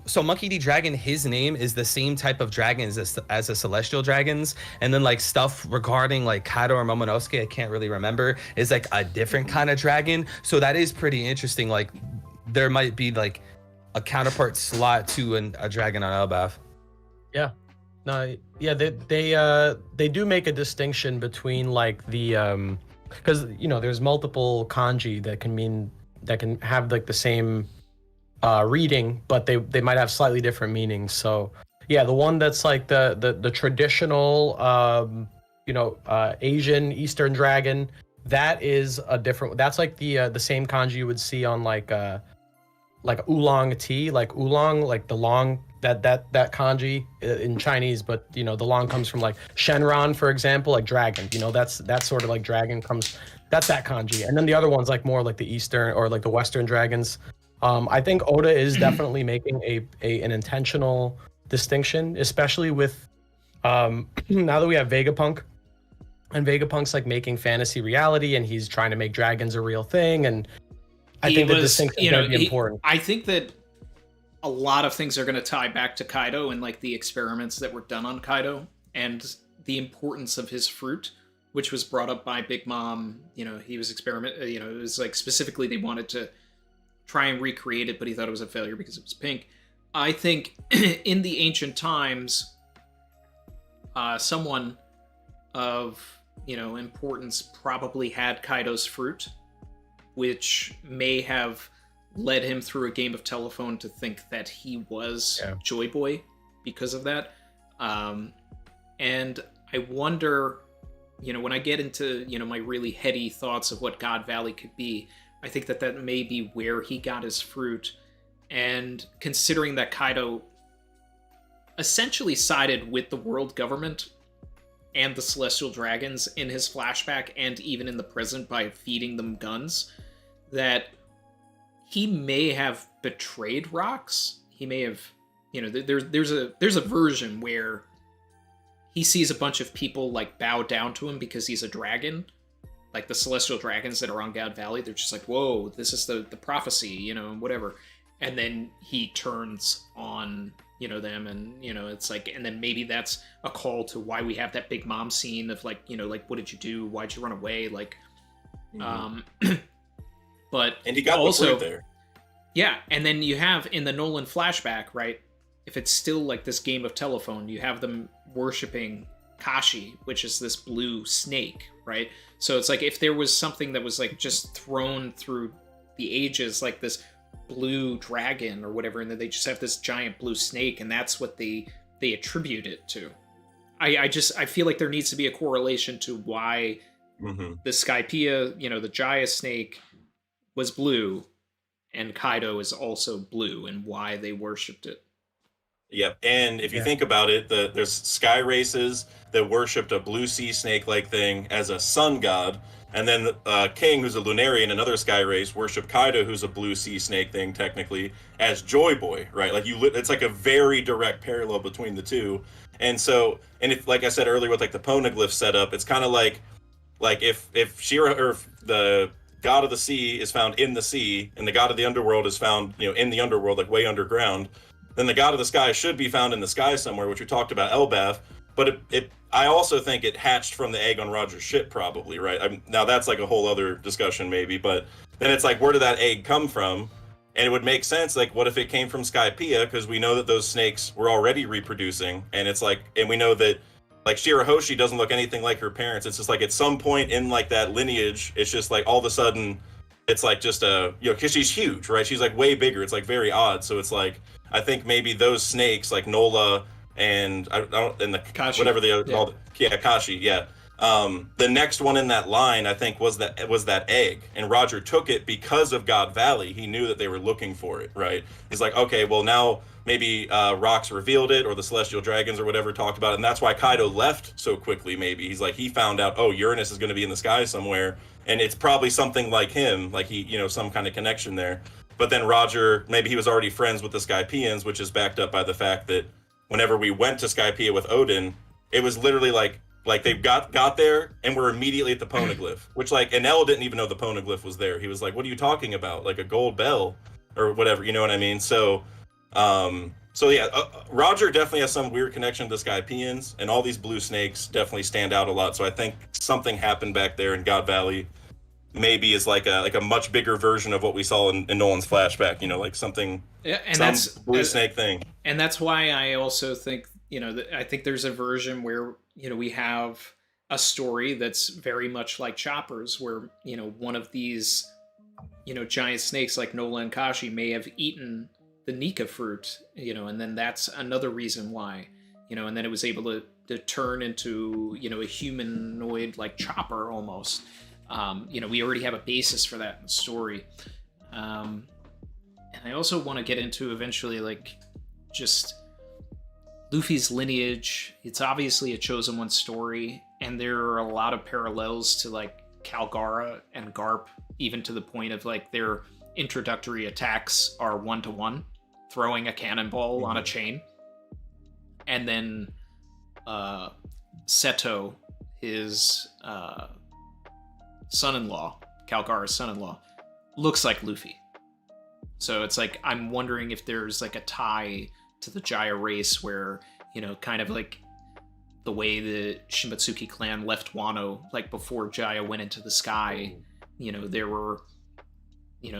so Monkey D. Dragon, his name is the same type of dragons as the celestial dragons, and then like stuff regarding like Kaido or Momonosuke, I can't really remember, is like a different kind of dragon. So that is pretty interesting. Like there might be like a counterpart slot to a dragon on Elbaf. Yeah, no, yeah, they do make a distinction between like the because there's multiple kanji that can have like the same reading, but they might have slightly different meanings. So yeah, the one that's like the traditional Asian Eastern dragon, that is a different, that's like the same kanji you would see on like oolong tea, like oolong, like the long, that kanji in Chinese, but the long comes from like Shenron, for example, like dragon, that's sort of like dragon comes, that's that kanji. And then the other one's like more like the Eastern or like the Western dragons. I think Oda is definitely making an intentional distinction, especially with now that we have Vegapunk, and Vegapunk's like making fantasy reality, and he's trying to make dragons a real thing, and I think the distinction is going to be important. I think that a lot of things are going to tie back to Kaido and like the experiments that were done on Kaido, and the importance of his fruit, which was brought up by Big Mom. He was it was like specifically they wanted to try and recreate it, but he thought it was a failure because it was pink. I think in the ancient times, someone of, importance probably had Kaido's fruit, which may have led him through a game of telephone to think that he was Joy Boy because of that. And I wonder, when I get into, my really heady thoughts of what God Valley could be, I think that may be where he got his fruit. And considering that Kaido essentially sided with the world government and the Celestial Dragons in his flashback and even in the present by feeding them guns, that he may have betrayed Rocks. He may have, there's a version where he sees a bunch of people like bow down to him because he's a dragon, like the Celestial Dragons that are on God Valley. They're just like, whoa, this is the prophecy, whatever. And then he turns on, them, and, it's like, and then maybe that's a call to why we have that Big Mom scene of like, like, what did you do? Why'd you run away? Like, but and he got also there. Yeah, and then you have in the Nolan flashback, right? If it's still like this game of telephone, you have them worshiping Kashi, which is this blue snake, right? So it's like if there was something that was like just thrown through the ages, like this blue dragon or whatever, and then they just have this giant blue snake, and that's what they attribute it to. I feel like there needs to be a correlation to why the Skypiea, the Jaya snake was blue, and Kaido is also blue, and why they worshipped it. Yep, and if you think about it, there's sky races that worshipped a blue sea snake-like thing as a sun god, and then King, who's a Lunarian, another sky race, worship Kaido, who's a blue sea snake thing, technically, as Joy Boy, right? Like it's like a very direct parallel between the two. And so, and if, like I said earlier, with like the poneglyph setup, it's kind of like if Shira, or if the god of the sea is found in the sea, and the god of the underworld is found, in the underworld, like way underground, then the god of the sky should be found in the sky somewhere, which we talked about, Elbaf. But I also think it hatched from the egg on Roger's ship, probably, right? Now that's like a whole other discussion, maybe. But then it's like, where did that egg come from? And it would make sense, like, what if it came from Skypiea? Because we know that those snakes were already reproducing, and it's like, and we know that, like, Shirahoshi doesn't look anything like her parents. It's just like at some point in like that lineage, it's just like all of a sudden, it's like just because she's huge, right? She's like way bigger. It's like very odd. So it's like, I think maybe those snakes, like Nola and and the Kashi, whatever they are called, Kashi, the next one in that line, I think, was that egg, and Roger took it because of God Valley. He knew that they were looking for it, right? He's like, okay, well now maybe Rocks revealed it, or the Celestial Dragons or whatever talked about it, and that's why Kaido left so quickly. Maybe he's like, he found out, oh, Uranus is going to be in the sky somewhere, and it's probably something like him, like he, some kind of connection there. But then Roger, maybe he was already friends with the Skypians, which is backed up by the fact that whenever we went to Skypiea with Odin, it was literally like they got there and were immediately at the poneglyph, which like Enel didn't even know the poneglyph was there. He was like, what are you talking about? Like a gold bell or whatever, you know what I mean? So, Roger definitely has some weird connection to the Skypians, and all these blue snakes definitely stand out a lot. So I think something happened back there in God Valley. Maybe is like a much bigger version of what we saw in Nolan's flashback, like something, and some that's blue snake thing. And that's why I also think, I think there's a version where, we have a story that's very much like Chopper's, where, one of these, giant snakes like Nola and Kashi may have eaten the Nika fruit, and then that's another reason why, and then it was able to turn into, a humanoid like Chopper almost. We already have a basis for that in the story. And I also want to get into eventually, like, just Luffy's lineage. It's obviously a Chosen One story, and there are a lot of parallels to, like, Calgara and Garp, even to the point of, like, their introductory attacks are 1-to-1, throwing a cannonball on a chain. And then Seto, his son-in-law, Calgara's son-in-law, looks like Luffy. So it's like, I'm wondering if there's like a tie to the Jaya race where, kind of like the way the Shimotsuki clan left Wano, like before Jaya went into the sky. There were,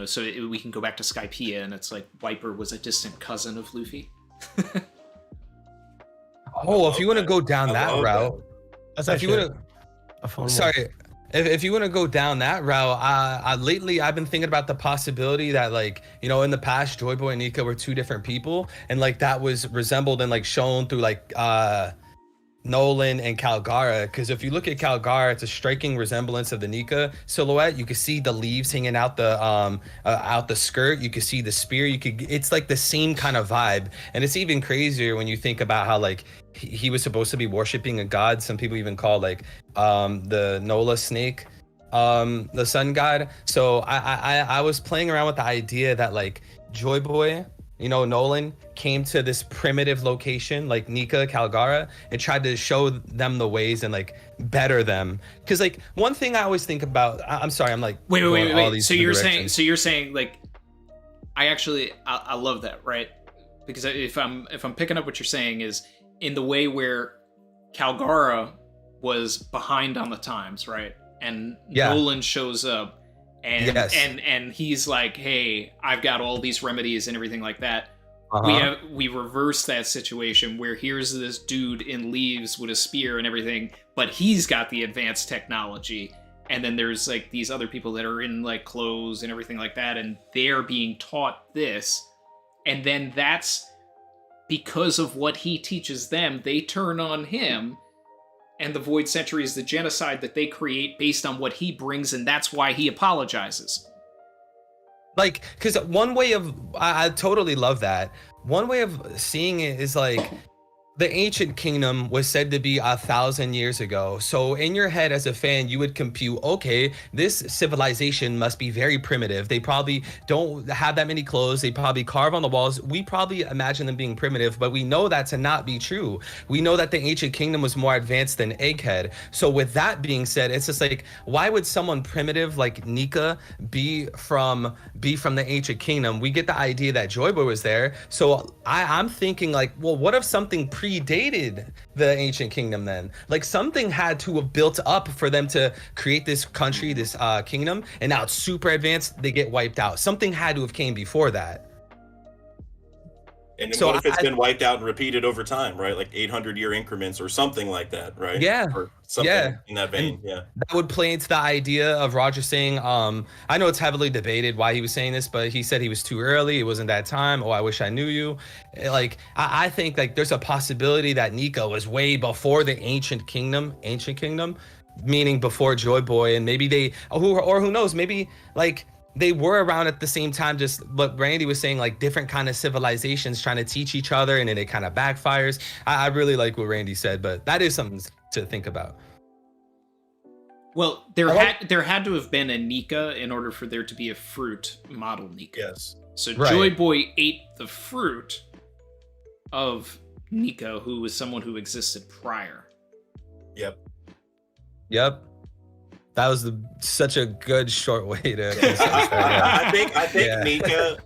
so we can go back to Skypiea, and it's like Viper was a distant cousin of Luffy. Oh, if you want to go down that route, That's if you actually want a fun to, sorry, if you want to go down that route, lately I've been thinking about the possibility that, like, in the past, Joy Boy and Nika were two different people, and like that was resembled and like shown through like Nolan and Calgara, because if you look at Calgara, it's a striking resemblance of the Nika silhouette. You can see the leaves hanging out the skirt. You can see the spear. It's like the same kind of vibe, and it's even crazier when you think about how like he was supposed to be worshiping a god. Some people even call like the Nola snake the sun god. So I was playing around with the idea that like Joy Boy, Nolan came to this primitive location like Nika, Calgara, and tried to show them the ways and like better them. Because like one thing I always think about, I'm sorry, I'm like wait. So you're saying like, I love that, right? Because if I'm picking up what you're saying is in the way where Calgara was behind on the times, right? And Nolan shows up. And he's like, hey, I've got all these remedies and everything like that. We reverse that situation where here's this dude in leaves with a spear and everything, but he's got the advanced technology. And then there's like these other people that are in like clothes and everything like that, and they're being taught this. And then that's because of what he teaches them, they turn on him. And the Void Century is the genocide that they create based on what he brings, and that's why he apologizes. Like, because one way of, I totally love that. One way of seeing it is like, the ancient kingdom was said to be 1,000 years ago. So in your head as a fan, you would compute, okay, this civilization must be very primitive. They probably don't have that many clothes. They probably carve on the walls. We probably imagine them being primitive, but we know that to not be true. We know that the ancient kingdom was more advanced than Egghead. So with that being said, it's just like, why would someone primitive like Nika be from the ancient kingdom? We get the idea that Joy Boy was there. So I'm thinking like, well, what if something predated the ancient kingdom then? Like something had to have built up for them to create this country, this kingdom, and now it's super advanced, they get wiped out. Something had to have came before that. And so what if it's been wiped out and repeated over time, right? Like 800-year increments or something like that, right? Yeah. Or something in that vein, That would play into the idea of Roger saying, I know it's heavily debated why he was saying this, but he said he was too early. It wasn't that time. Oh, I wish I knew you. Like, I think like there's a possibility that Nika was way before the ancient kingdom, meaning before Joy Boy, and maybe who knows, maybe like they were around at the same time, just what Randy was saying, like different kind of civilizations trying to teach each other, and then it kind of backfires. I really like what Randy said, but that is something to think about. Well, there had to have been a Nika in order for there to be a fruit model Nika. Yes. So Joy Boy ate the fruit of Nika, who was someone who existed prior. Yep. That was such a good short way to. I think Nika.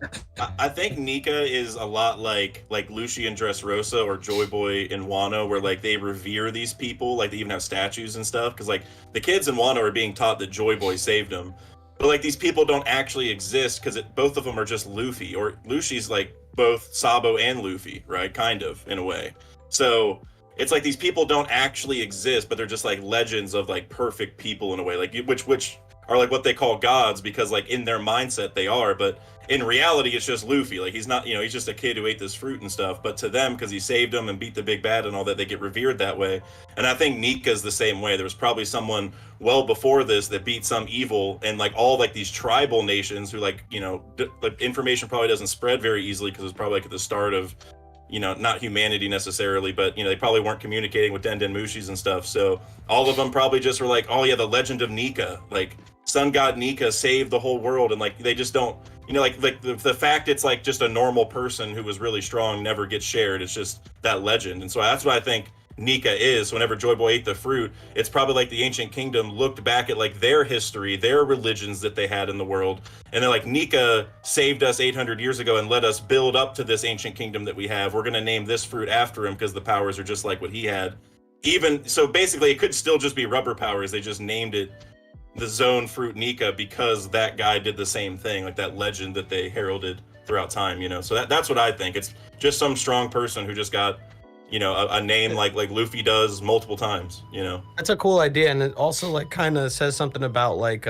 I think Nika is a lot like Lucy and Dressrosa or Joy Boy in Wano, where like they revere these people, like they even have statues and stuff. Because like the kids in Wano are being taught that Joy Boy saved them, but like these people don't actually exist because both of them are just Luffy, or Lucy's like both Sabo and Luffy, right? Kind of in a way. So it's like these people don't actually exist, but they're just like legends of like perfect people in a way, like which are like what they call gods, because like in their mindset they are, but in reality it's just Luffy. Like he's not, he's just a kid who ate this fruit and stuff, but to them, because he saved them and beat the big bad and all that, they get revered that way. And I think Nika's the same way. There was probably someone well before this that beat some evil, and like all like these tribal nations who like, the information probably doesn't spread very easily because it's probably like at the start of, not humanity necessarily, but they probably weren't communicating with Den Mushis and stuff. So all of them probably just were like, oh yeah, the legend of Nika, like sun god Nika saved the whole world, and like they just don't, like the fact it's like just a normal person who was really strong never gets shared. It's just that legend. And so that's what I think Nika is. Whenever Joy Boy ate the fruit, it's probably like the ancient kingdom looked back at like their history, their religions that they had in the world, and they're like, Nika saved us 800 years ago and let us build up to this ancient kingdom that we have. We're going to name this fruit after him because the powers are just like what he had. even so, basically, it could still just be rubber powers. They just named it the Zone Fruit Nika because that guy did the same thing, like that legend that they heralded throughout time, you know. So that's what I think. It's just some strong person who just got, you know, a name like Luffy does multiple times, you know. That's a cool idea, and it also like kind of says something about like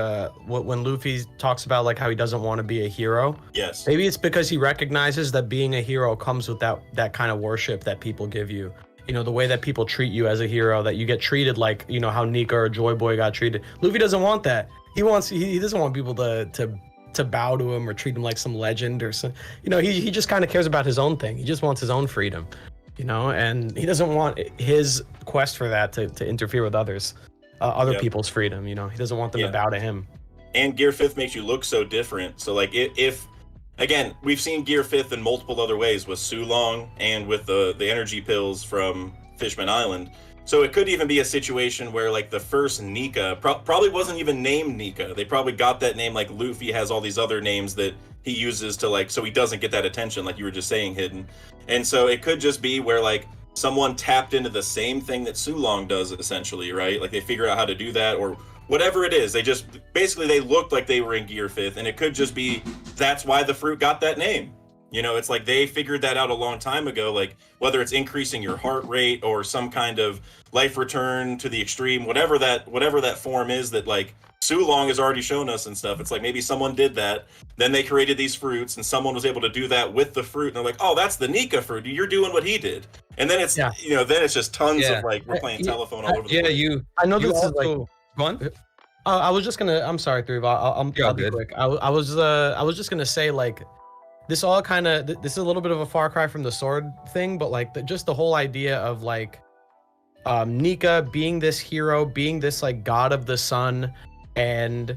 when Luffy talks about like how he doesn't want to be a hero. Yes. Maybe it's because he recognizes that being a hero comes with that kind of worship that people give you. You know, the way that people treat you as a hero, that you get treated like, you know, how Nika or Joy Boy got treated. Luffy doesn't want that. He doesn't want people to bow to him or treat him like some legend or some, you know, he just kind of cares about his own thing. He just wants his own freedom, you know, and he doesn't want his quest for that to interfere with others, people's freedom, you know. He doesn't want them to bow to him. And Gear 5th makes you look so different. So like if again, we've seen Gear 5th in multiple other ways with Sulong and with the energy pills from Fishman Island. So it could even be a situation where like the first Nika probably wasn't even named Nika. They probably got that name like Luffy has all these other names that he uses to like, so he doesn't get that attention like you were just saying, Hidden. And so it could just be where like someone tapped into the same thing that Sulong does essentially, right? Like they figure out how to do that or whatever it is. They just, basically they looked like they were in Gear 5th, and it could just be, that's why the fruit got that name. You know, it's like they figured that out a long time ago, like whether it's increasing your heart rate or some kind of life return to the extreme, whatever that form is that like Sulong has already shown us and stuff. It's like maybe someone did that, then they created these fruits and someone was able to do that with the fruit, and they're like, oh, that's the Nika fruit. You're doing what he did. And then it's, you know, then it's just tons of like, we're playing telephone all over the place. I know this is like, one. I was just gonna. I'm sorry, Three. I'll be quick. I was just gonna say like, this all kind of. This is a little bit of a far cry from the sword thing, but like just the whole idea of like, Nika being this hero, being this like god of the sun, and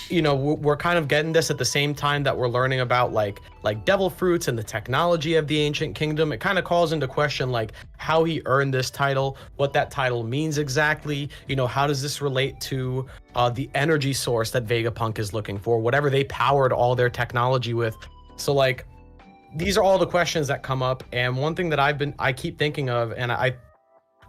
you know we're kind of getting this at the same time that we're learning about like devil fruits and the technology of the ancient kingdom. It kind of calls into question like how he earned this title, what that title means exactly, you know, how does this relate to the energy source that Vegapunk is looking for, whatever they powered all their technology with. So like these are all the questions that come up, and one thing that I keep thinking of, and I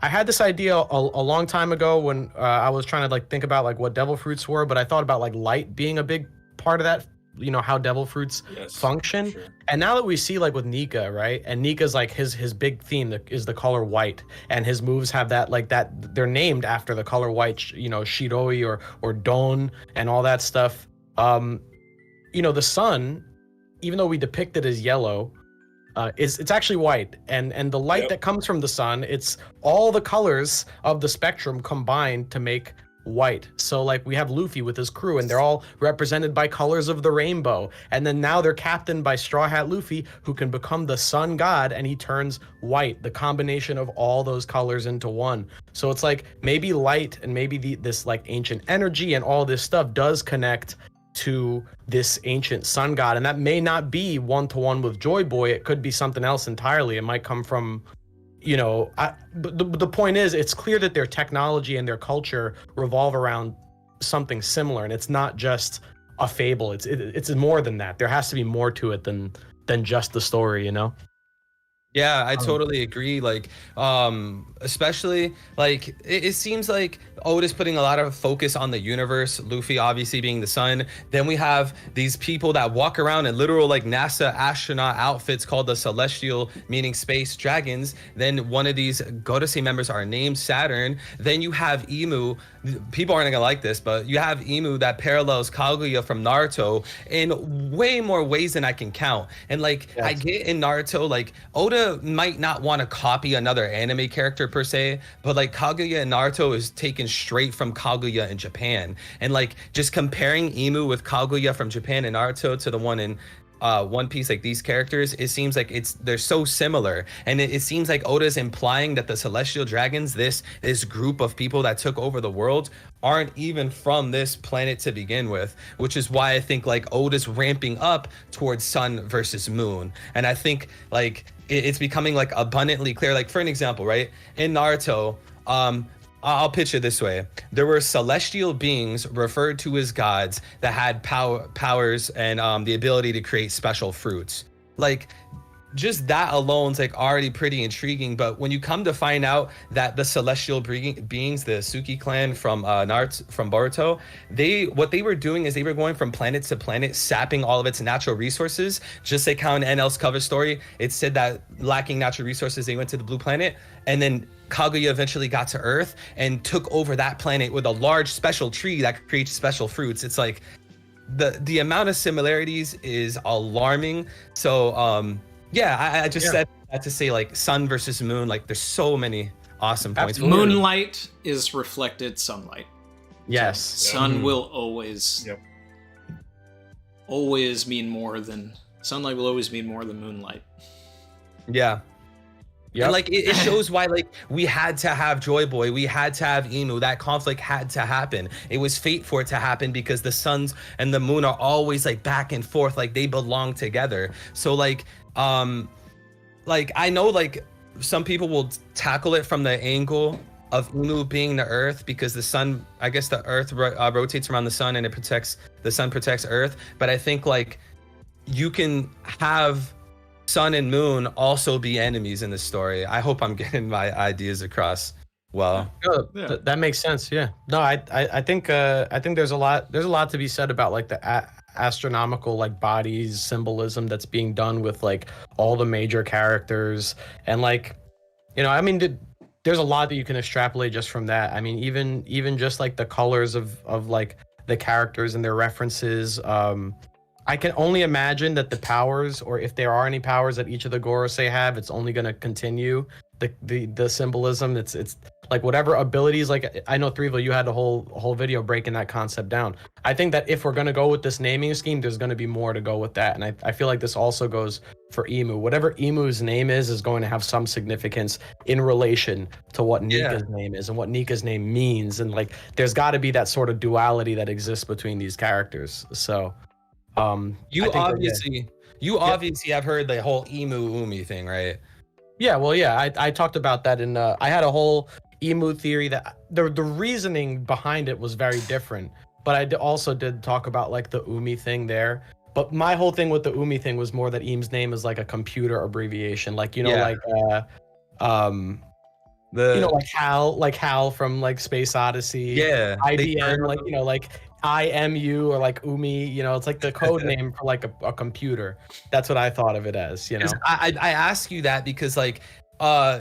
had this idea a long time ago when I was trying to like think about like what devil fruits were, but I thought about like light being a big part of that, you know, how devil fruits function. Sure. And now that we see like with Nika, right? And Nika's like his big theme is the color white, and his moves have that like that, they're named after the color white, you know, Shiroi or Don and all that stuff. You know, the sun, even though we depict it as yellow, it's actually white, and the light that comes from the sun, it's all the colors of the spectrum combined to make white. So like we have Luffy with his crew, and they're all represented by colors of the rainbow, and then now they're captained by Straw Hat Luffy, who can become the sun god, and he turns white, the combination of all those colors into one. So it's like maybe light and maybe this like ancient energy and all this stuff does connect to this ancient sun god, and that may not be one-to-one with Joy Boy. It could be something else entirely. It might come from, you know, but the point is, it's clear that their technology and their culture revolve around something similar, and it's not just a fable. It's more than that. There has to be more to it than just the story, you know. Yeah, I totally agree. Like, especially like it seems like Oda's putting a lot of focus on the universe, Luffy obviously being the sun. Then we have these people that walk around in literal like NASA astronaut outfits called the Celestial, meaning space dragons. Then one of these Godase members are named Saturn. Then you have Imu. People aren't gonna like this, but you have Imu that parallels Kaguya from Naruto in way more ways than I can count. And like, yes. I get in Naruto, like Oda might not want to copy another anime character per se, but like Kaguya in Naruto is taken straight from Kaguya in Japan. And like just comparing Imu with Kaguya from Japan and Naruto to the one in One Piece, like these characters, it seems like they're so similar, and it seems like Oda's implying that the Celestial Dragons, this group of people that took over the world, aren't even from this planet to begin with, which is why I think like Oda's ramping up towards sun versus moon. And I think like it's becoming like abundantly clear. Like for an example, right, in Naruto, I'll pitch it this way. There were celestial beings referred to as gods that had powers and the ability to create special fruits. Like just that alone's like already pretty intriguing. But when you come to find out that the celestial beings, the Suki clan from Boruto, what they were doing is they were going from planet to planet, sapping all of its natural resources. Just like how in NL's cover story, it said that lacking natural resources, they went to the blue planet, and then Kaguya eventually got to Earth and took over that planet with a large special tree that creates special fruits. It's like the amount of similarities is alarming. So yeah, I just said that to say, like, sun versus moon, like there's so many awesome points. Moonlight is reflected sunlight. Yes. Sun will always mean more than sunlight will always mean more than moonlight. Yeah. Yeah, and like it shows why, like, we had to have Joy Boy, we had to have Inu. That conflict had to happen. It was fate for it to happen because the suns and the moon are always like back and forth, like they belong together. So like I know like some people will tackle it from the angle of Inu being the Earth because the sun, I guess the Earth rotates around the sun and the sun protects Earth. But I think like you can have sun and moon also be enemies in the story. I hope I'm getting my ideas across well. That makes sense. Yeah. No, I think there's a lot to be said about like the astronomical like bodies symbolism that's being done with like all the major characters, and like, you know, I mean, there's a lot that you can extrapolate just from that. I mean, even just like the colors of like the characters and their references. I can only imagine that the powers, or if there are any powers that each of the Gorosei have, it's only going to continue the symbolism. It's like whatever abilities, like I know Threeville, you had a whole video breaking that concept down. I think that if we're going to go with this naming scheme, there's going to be more to go with that. And I feel like this also goes for Imu. Whatever Imu's name is going to have some significance in relation to what Nika's name is and what Nika's name means. And like, there's got to be that sort of duality that exists between these characters. So you obviously have heard the whole Imu Umi thing, right? Yeah, well, yeah, I talked about that in I had a whole Imu theory that the reasoning behind it was very different, but I also did talk about like the Umi thing there. But my whole thing with the Umi thing was more that Eam's name is like a computer abbreviation, like, you know, like you know, like Hal from like Space Odyssey, IBM, like, you know, like IMU or like Umi, you know, it's like the code name for like a computer. That's what I thought of it as, you know. I ask you that because like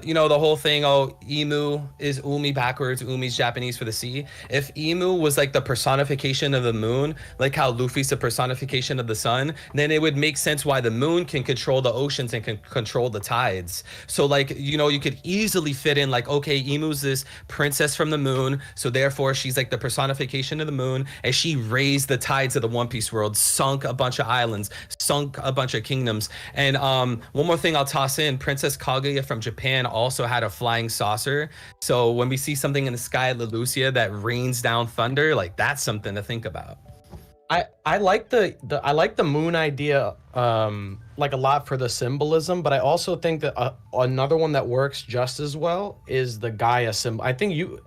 you know, the whole thing, Imu is Umi backwards, Umi's Japanese for the sea. If Imu was like the personification of the moon, like how Luffy's the personification of the sun, then it would make sense why the moon can control the oceans and can control the tides. So like, you know, you could easily fit in like, okay, Imu's this princess from the moon, so therefore she's like the personification of the moon, and she raised the tides of the One Piece world, sunk a bunch of islands, sunk a bunch of kingdoms. And one more thing I'll toss in, Princess Kaguya from Japan also had a flying saucer. So when we see something in the sky at Leloucia that rains down thunder, like that's something to think about. I like the moon idea like a lot for the symbolism, but I also think that another one that works just as well is the Gaia symbol. I think you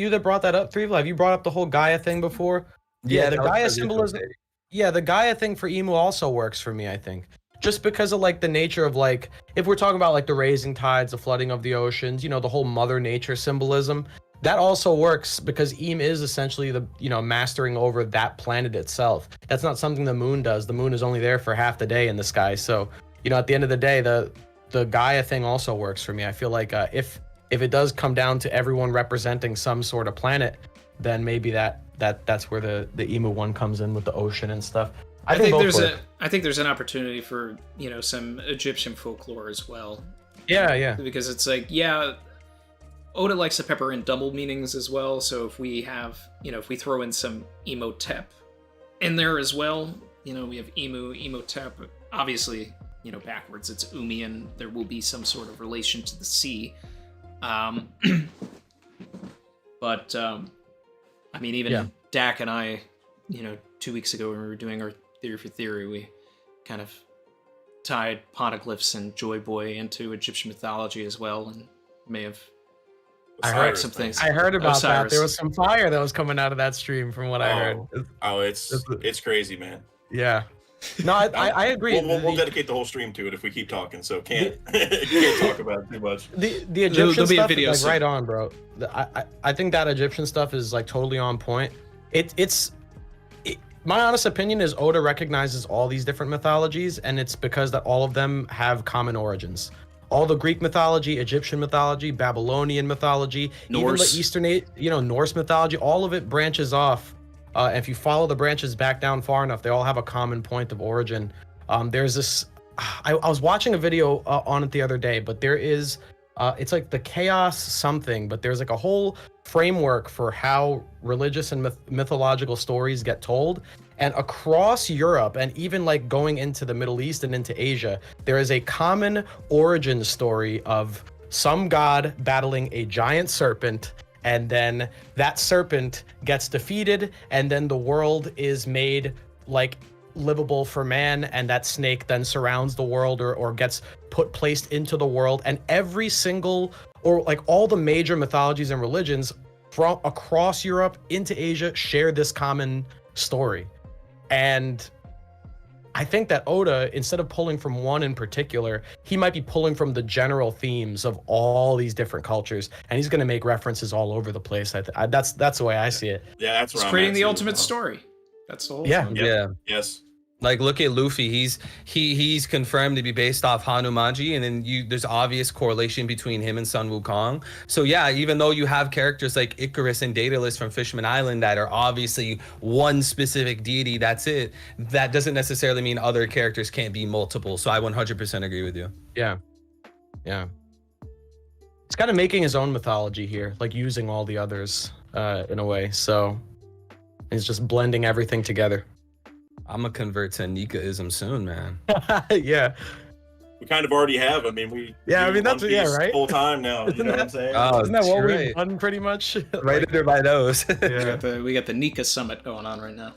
that brought that up, Threeville? Have you brought up the whole Gaia thing before? Yeah, the Gaia symbolism. Yeah, the Gaia thing for Imu also works for me, I think. Just because of like the nature of like, if we're talking about like the raising tides, the flooding of the oceans, you know, the whole mother nature symbolism, that also works because Im is essentially the, you know, mastering over that planet itself. That's not something the moon does. The moon is only there for half the day in the sky. So, you know, at the end of the day, the Gaia thing also works for me. I feel like if it does come down to everyone representing some sort of planet, then maybe that's where the Imu one comes in with the ocean and stuff. I think there's an opportunity for, you know, some Egyptian folklore as well. Yeah. Because it's like, Oda likes to pepper in double meanings as well. So if we have, you know, if we throw in some Imhotep in there as well, you know, we have Imhotep, obviously, you know, backwards it's Umi, and there will be some sort of relation to the sea. But I mean, even Dak and I, you know, 2 weeks ago when we were doing our Theory for Theory, we kind of tied poneglyphs and Joy Boy into Egyptian mythology as well, and may have heard some things. I heard about that. There was some fire that was coming out of that stream from what I heard. It's crazy, man. Yeah. No, I agree. We'll dedicate the whole stream to it if we keep talking. So can't can't talk about it too much. The Egyptian stuff is like right on, bro. I think that Egyptian stuff is like totally on point. My honest opinion is Oda recognizes all these different mythologies, and it's because that all of them have common origins. All the Greek mythology, Egyptian mythology, Babylonian mythology, Norse. even the Eastern, Norse mythology, all of it branches off. And if you follow the branches back down far enough, they all have a common point of origin. There's this, I was watching a video on it the other day, but there is, it's like the chaos something, but there's like a whole framework for how religious and mythological stories get told. And across Europe, and even like going into the Middle East and into Asia, there is a common origin story of some god battling a giant serpent, and then that serpent gets defeated, and then the world is made like livable for man, and that snake then surrounds the world or gets placed into the world. And every single, or like all the major mythologies and religions from across Europe into Asia share this common story. And I think that Oda, instead of pulling from one in particular, he might be pulling from the general themes of all these different cultures, and he's going to make references all over the place. That's the way I see it. Yeah, that's It's creating the ultimate story. That's the whole thing. Yeah. Yes. Like, look at Luffy. He's confirmed to be based off Hanumanji, and then there's obvious correlation between him and Sun Wukong. So yeah, even though you have characters like Icarus and Daedalus from Fishman Island that are obviously one specific deity, that's it. That doesn't necessarily mean other characters can't be multiple. So I 100% agree with you. Yeah. He's kind of making his own mythology here, like using all the others in a way. So he's just blending everything together. I'm gonna convert to Nikaism soon, man. Yeah. We kind of already have. I mean, that's right. Full time now. You know what I'm saying? Oh, isn't that what we've done pretty much? Right under my nose. We got the Nika Summit going on right now.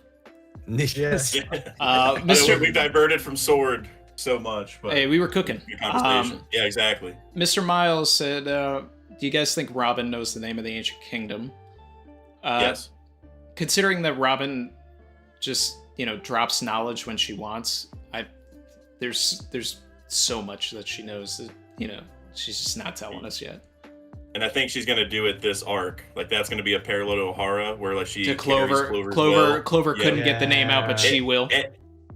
Yes. We diverted from Sword so much, but hey, we were cooking. Conversation. Yeah, exactly. Mr. Miles said, "Do you guys think Robin knows the name of the ancient kingdom?" Yes. Considering that Robin just drops knowledge when she wants, there's so much that she knows that she's just not telling us yet. And I think she's gonna do it this arc. Like that's gonna be a parallel to O'Hara, where like she to carries Clover well. couldn't get the name out, but she will.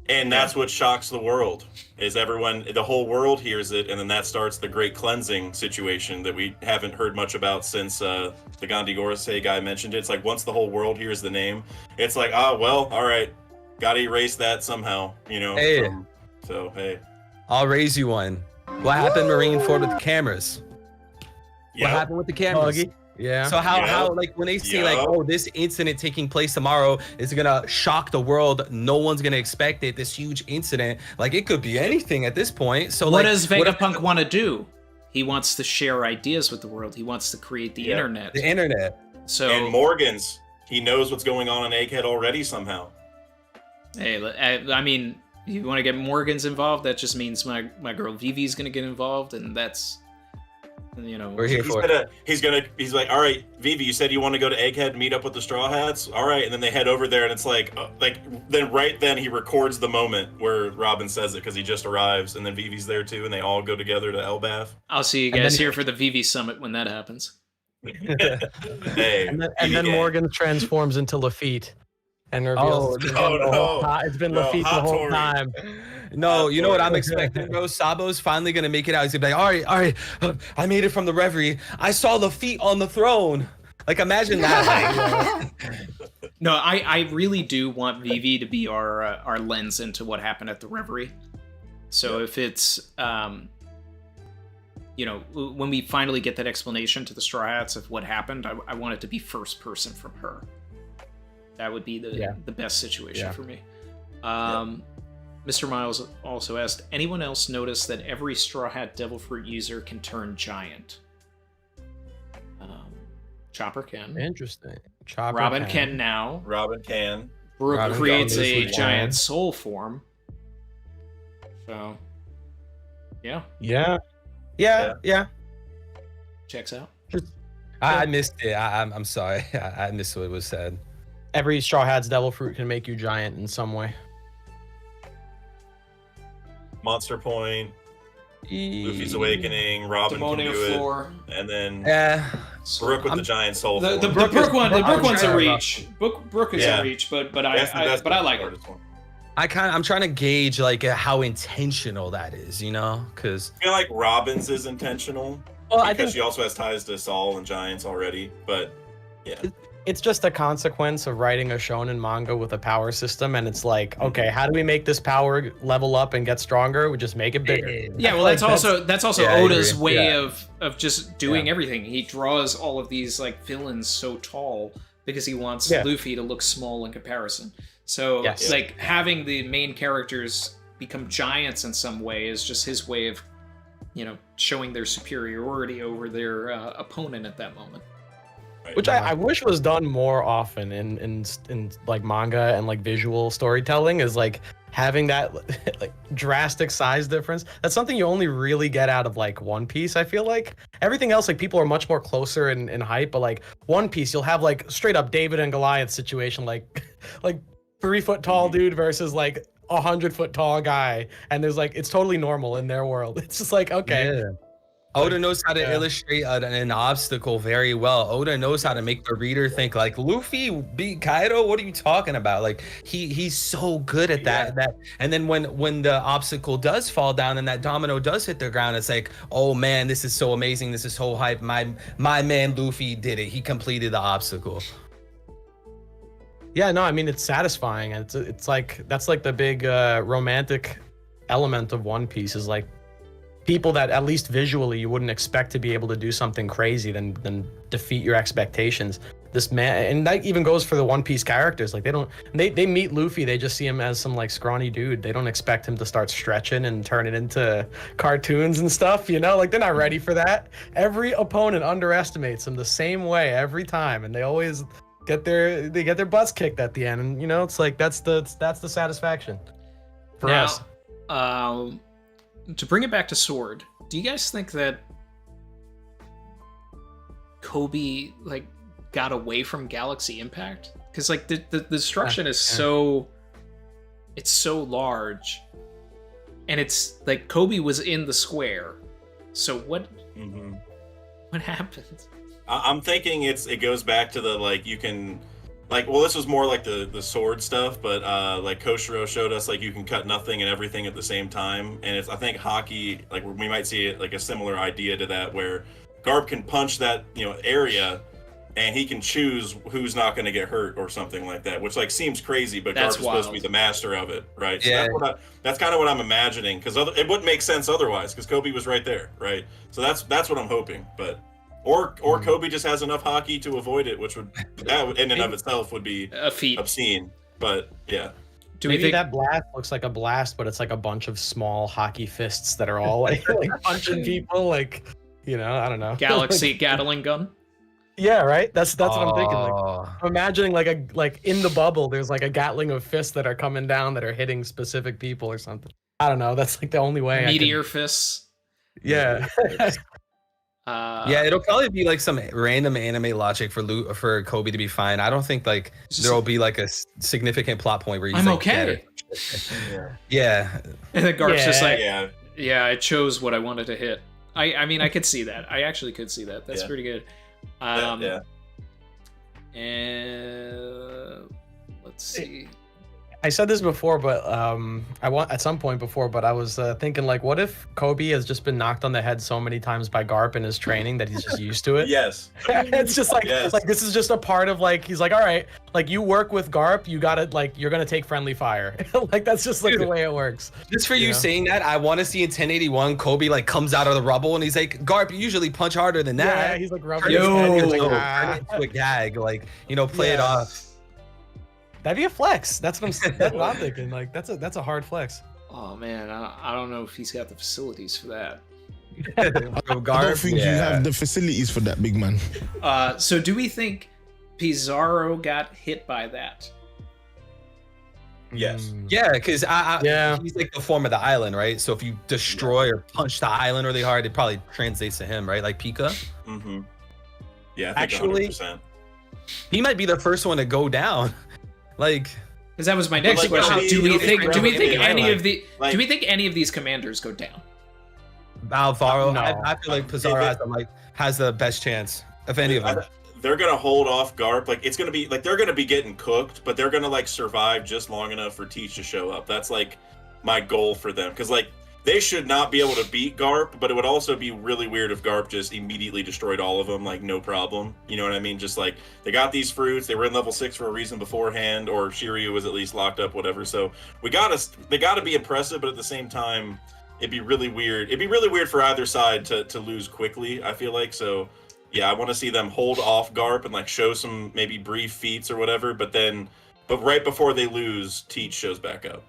And that's what shocks the world, is the whole world hears it, and then that starts the great cleansing situation that we haven't heard much about since the Gandhi Gorosei guy mentioned it. It's like once the whole world hears the name, it's like, all right, gotta erase that somehow, Hey. Hey. I'll raise you one. What happened Marineford with the cameras? Yep. What happened with the cameras? Yeah. So how like when they say like, oh, this incident taking place tomorrow is gonna shock the world, no one's gonna expect it, this huge incident, like it could be anything at this point. So what does Vegapunk want to do? He wants to share ideas with the world. He wants to create the internet. The internet. So and Morgan's, he knows what's going on in Egghead already somehow. Hey, I mean, you want to get Morgan's involved? That just means my girl Vivi's gonna get involved, and that's we're here for it. He's like, all right, Vivi, you said you want to go to Egghead, meet up with the Straw Hats. All right, and then they head over there, and it's like then he records the moment where Robin says it because he just arrives, and then Vivi's there too, and they all go together to Elbath. I'll see you guys here for the Vivi Summit when that happens. Hey, and then Morgan transforms into Lafitte. And reveals it's been Lafitte the whole time. No, you know what I'm expecting, bro? Sabo's finally gonna make it out. He's gonna be like, all right, I made it from the Reverie. I saw Lafitte on the throne. Like, imagine that. No, I really do want Vivi to be our lens into what happened at the Reverie. So if it's when we finally get that explanation to the Straw Hats of what happened, I want it to be first person from her. That would be the best situation for me. Mr. Miles also asked, anyone else notice that every Straw Hat Devil Fruit user can turn giant? Chopper can. Interesting. Robin can now. Robin can. Brooke creates a giant soul form. So, yeah. Checks out. I missed it. I'm sorry. I missed what was said. Every Straw Hat's Devil Fruit can make you giant in some way. Monster Point, Luffy's Awakening, Robin can Demonio do Floor. it, and then Yeah. Brook with the giant soul. The form. Brook one's a trying- reach. Brook is Yeah. a reach, but That's I like it. hardest one. I'm trying to gauge like how intentional that is, you know, because I feel like Robin's is intentional Well, I because think she also has ties to Saul and Giants already. But yeah, it's just a consequence of writing a shonen manga with a power system, and it's like, okay, how do we make this power level up and get stronger? We just make it bigger. Yeah, well, that's also Yeah, I Oda's agree. way Yeah. of just doing everything. He draws all of these like villains so tall because he wants Yeah. Luffy to look small in comparison. So Yes. like having the main characters become giants in some way is just his way of, you know, showing their superiority over their opponent at that moment. right. Which I wish was done more often in like manga and like visual storytelling, is like having that like drastic size difference. That's something you only really get out of like One Piece. I feel like everything else, like people are much more closer in height, but like One Piece, you'll have like straight up David and Goliath situation, like 3 foot tall dude versus like 100-foot tall guy, and there's like it's totally normal in their world. It's just like, okay. Yeah. Oda knows how to illustrate an obstacle very well. Oda knows how to make the reader think like Luffy beat Kaido. What are you talking about? Like he's so good at that. That and then when the obstacle does fall down and that domino does hit the ground, it's like, oh man, this is so amazing. This is so hype. My man Luffy did it. He completed the obstacle. Yeah, no, I mean it's satisfying. It's like that's like the big romantic element of One Piece is like people that at least visually you wouldn't expect to be able to do something crazy then defeat your expectations. This man, and that even goes for the One Piece characters. Like they meet Luffy, they just see him as some like scrawny dude. They don't expect him to start stretching and turn it into cartoons and stuff, you know? Like they're not ready for that. Every opponent underestimates him the same way every time, and they always get their butts kicked at the end. And you know, it's like that's the satisfaction for us. To bring it back to Sword, do you guys think that Koby like got away from Galaxy Impact? Because like the destruction is so large, and it's like Koby was in the square. So what happened? I'm thinking it goes back to the like you can like well this was more like the sword stuff, but like Koshiro showed us like you can cut nothing and everything at the same time, and it's I think hockey like we might see it like a similar idea to that where Garp can punch that area and he can choose who's not going to get hurt or something like that, which like seems crazy, but Garp is supposed to be the master of it, right? So Yeah. that's kind of what I'm imagining, because it wouldn't make sense otherwise, because Koby was right there, right? So that's what I'm hoping, but or Koby just has enough hockey to avoid it, which would that in and of itself would be A feat. obscene. But yeah, Do we Maybe think that blast looks like a blast, but it's like a bunch of small hockey fists that are all like punching people, like, you know, I don't know. Galaxy Gatling gun? Yeah, right. That's what I'm thinking. Like, Oh. I'm imagining like in the bubble, there's like a gatling of fists that are coming down that are hitting specific people or something. I don't know. That's like the only way. Meteor fists. Yeah. Yeah, it'll probably be like some random anime logic for Koby to be fine. I don't think like there'll be like a significant plot point where he's I'm like, okay. Yeah. And then Garp's just like, yeah. yeah, I chose what I wanted to hit. I mean, I could see that. I actually could see that. That's Yeah. pretty good. Yeah. And let's see. I said this before, but I want at some point before, but I was thinking like, what if Koby has just been knocked on the head so many times by Garp in his training that he's just used to it? Yes. It's just like, Yes. like this is just a part of like he's like, all right, like you work with Garp, you gotta like you're gonna take friendly fire. Like that's just like the way it works. Just for you know? saying that, I want to see in 1081 Koby like comes out of the rubble and he's like, Garp, you usually punch harder than that. Yeah, he's like rubbing Turn his it head. He's into- like, turn ah. it into a gag, like, you know, play it Yeah. off. That'd be a flex. That's what I'm thinking. Like that's a hard flex. Oh man, I don't know if he's got the facilities for that. I don't think you have the facilities for that, big man. So do we think Pizarro got hit by that? Yes. Yeah, because Yeah. he's like the form of the island, right? So if you destroy or punch the island really hard, it probably translates to him, right? Like Pika. Mm-hmm. Yeah, I think Actually- 100%. He might be the first one to go down. Like, Because that was my next like, question. Do we think any like- of the like- do we think any of these commanders go down? Alvaro, No. I feel like Pizarro has the best chance of any of them. They're gonna hold off Garp. Like it's gonna be like they're gonna be getting cooked, but they're gonna like survive just long enough for Teach to show up. That's like my goal for them, because like they should not be able to beat Garp, but it would also be really weird if Garp just immediately destroyed all of them, like no problem. You know what I mean? Just like they got these fruits, they were in level 6 for a reason beforehand, or Shiryu was at least locked up, whatever. So they gotta be impressive, but at the same time, it'd be really weird. It'd be really weird for either side to lose quickly, I feel like. So yeah, I want to see them hold off Garp and like show some maybe brief feats or whatever, but right before they lose, Teach shows back up.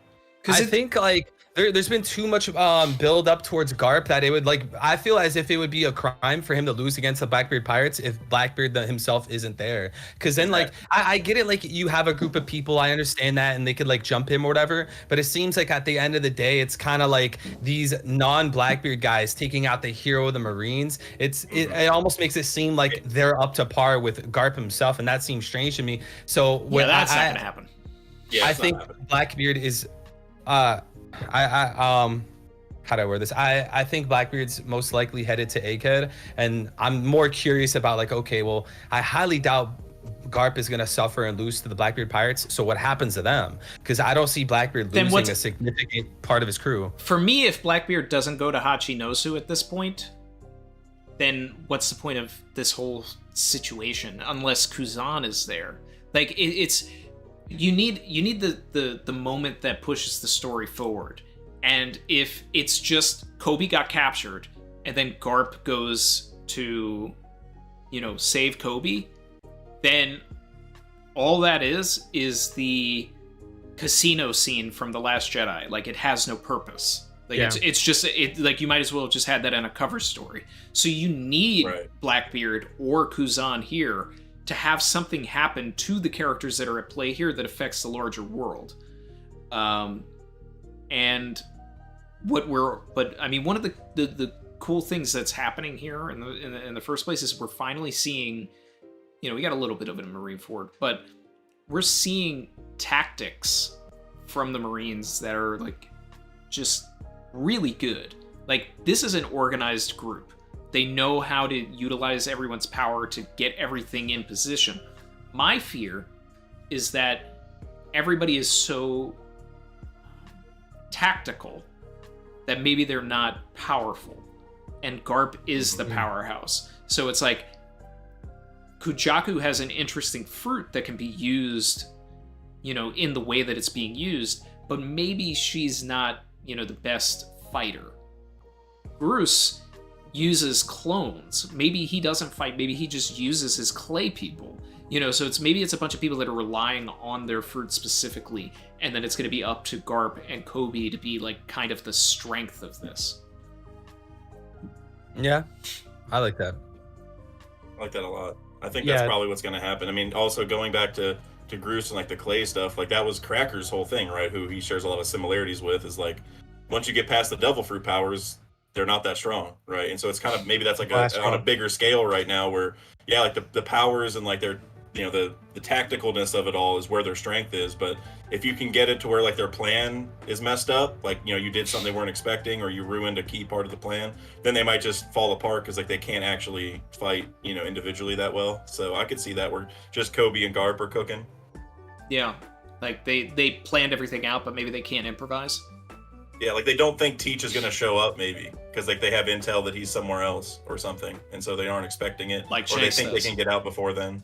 I think like there's been too much build up towards Garp that it would like I feel as if it would be a crime for him to lose against the Blackbeard Pirates if Blackbeard himself isn't there. Because then like I get it, like you have a group of people, I understand that, and they could like jump him or whatever. But it seems like at the end of the day, it's kind of like these non-Blackbeard guys taking out the hero of the Marines. It almost makes it seem like they're up to par with Garp himself, and that seems strange to me. So Yeah, that's not gonna happen. Yeah, I think Blackbeard is how do I word this? I think Blackbeard's most likely headed to Egghead, and I'm more curious about like, okay, well, I highly doubt Garp is gonna suffer and lose to the Blackbeard Pirates. So what happens to them? Because I don't see Blackbeard losing a significant part of his crew. For me, if Blackbeard doesn't go to Hachinosu at this point, then what's the point of this whole situation? Unless Kuzan is there, like it's. You need the moment that pushes the story forward. And if it's just Koby got captured and then Garp goes to, save Koby, then all that is the casino scene from The Last Jedi. Like it has no purpose. Like it's just like you might as well have just had that in a cover story. So you need Blackbeard or Kuzan here to have something happen to the characters that are at play here that affects the larger world. One of the cool things that's happening here in the first place is we're finally seeing, we got a little bit of it in Marineford, but we're seeing tactics from the Marines that are like just really good. Like this is an organized group. They know how to utilize everyone's power to get everything in position. My fear is that everybody is so tactical that maybe they're not powerful. And Garp is the powerhouse. So it's like Kujaku has an interesting fruit that can be used, in the way that it's being used, but maybe she's not, the best fighter. Bruce uses clones. Maybe he doesn't fight. Maybe he just uses his clay people. So it's a bunch of people that are relying on their fruit specifically, and then it's going to be up to Garp and Koby to be like kind of the strength of this. Yeah, I like that. I like that a lot. I think that's probably what's going to happen. I mean, also going back to Groose and like the clay stuff, like that was Cracker's whole thing, right? Who he shares a lot of similarities with, is like once you get past the devil fruit powers, they're not that strong, right? And so it's kind of maybe that's like on a bigger scale right now, where like the powers and like their the tacticalness of it all is where their strength is. But if you can get it to where like their plan is messed up, like you did something they weren't expecting, or you ruined a key part of the plan, then they might just fall apart because like they can't actually fight individually that well. So I could see that where just Koby and Garp are cooking. Yeah, like they planned everything out, but maybe they can't improvise. Yeah, like they don't think Teach is gonna show up, maybe because like they have intel that he's somewhere else or something, and so they aren't expecting it. Like or Shanks they think does. they can get out before then.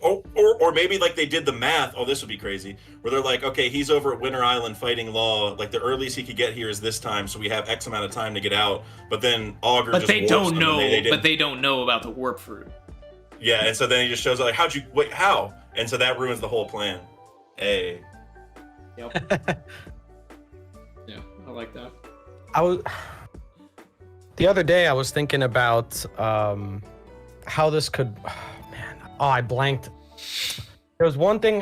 Or maybe like they did the math. Oh, this would be crazy. Where they're like, okay, he's over at Winter Island fighting Law. Like the earliest he could get here is this time, so we have X amount of time to get out. But then Augur But just they warps don't them, know. and But they don't know about the warp fruit. Yeah, and so then he just shows up like, how'd you wait? How? And so that ruins the whole plan. Hey. Yep. Yeah, I like that. The other day I was thinking about how this could. I blanked. There was one thing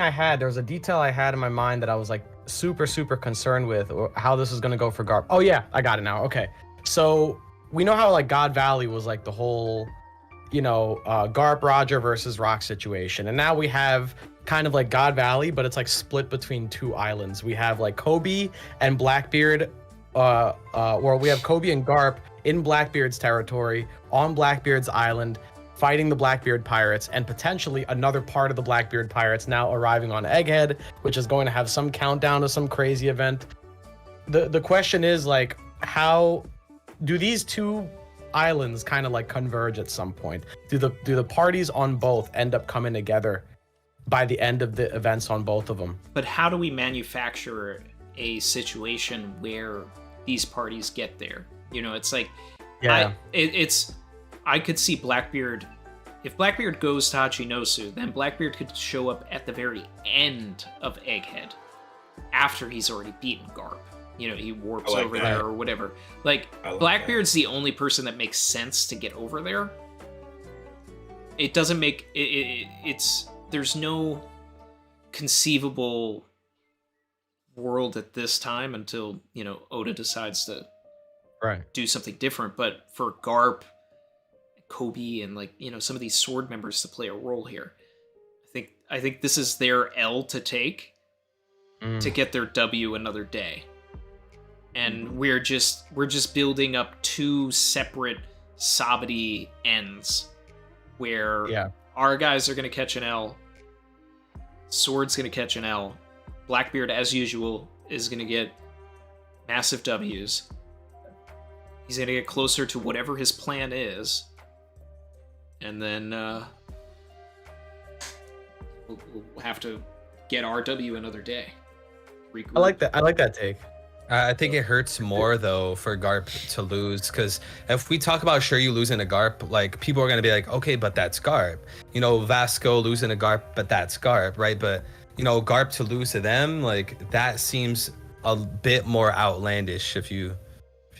I had. There was a detail I had in my mind that I was like super concerned with, or how this is gonna go for Garp. Oh yeah, I got it now. Okay, so we know how like God Valley was like the whole, Garp Roger versus Rock situation, and now we have kind of like God Valley, but it's like split between two islands. We have like Koby and Blackbeard, or we have Koby and Garp in Blackbeard's territory on Blackbeard's island, fighting the Blackbeard pirates, and potentially another part of the Blackbeard pirates now arriving on Egghead, which is going to have some countdown to some crazy event. The question is like, how do these two islands kind of like converge at some point? Do the parties on both end up coming together by the end of the events on both of them? But how do we manufacture a situation where these parties get there? You know, it's like, Yeah. I could see Blackbeard. If Blackbeard goes to Hachinosu, then Blackbeard could show up at the very end of Egghead, after he's already beaten Garp. You know, he warps over there or whatever. Like, Blackbeard's the only person that makes sense to get over there. It doesn't make it's there's no conceivable world at this time until, you know, Oda decides to do something different. But for Garp, Koby, and like, you know, some of these sword members to play a role here, I think this is their L to take to get their W another day. And we're just building up two separate Sabati ends where our guys are going to catch an L, Sword's going to catch an L, Blackbeard, as usual, is going to get massive W's. He's going to get closer to whatever his plan is, and then we'll have to get our W another day. Regroup. I like that take. I think it hurts more though for Garp to lose, because if we talk about Shiryu losing to Garp, like, people are gonna be like, okay, but that's Garp. You know, Vasco losing to Garp, but that's Garp, right? But you know, Garp to lose to them, like, that seems a bit more outlandish. If you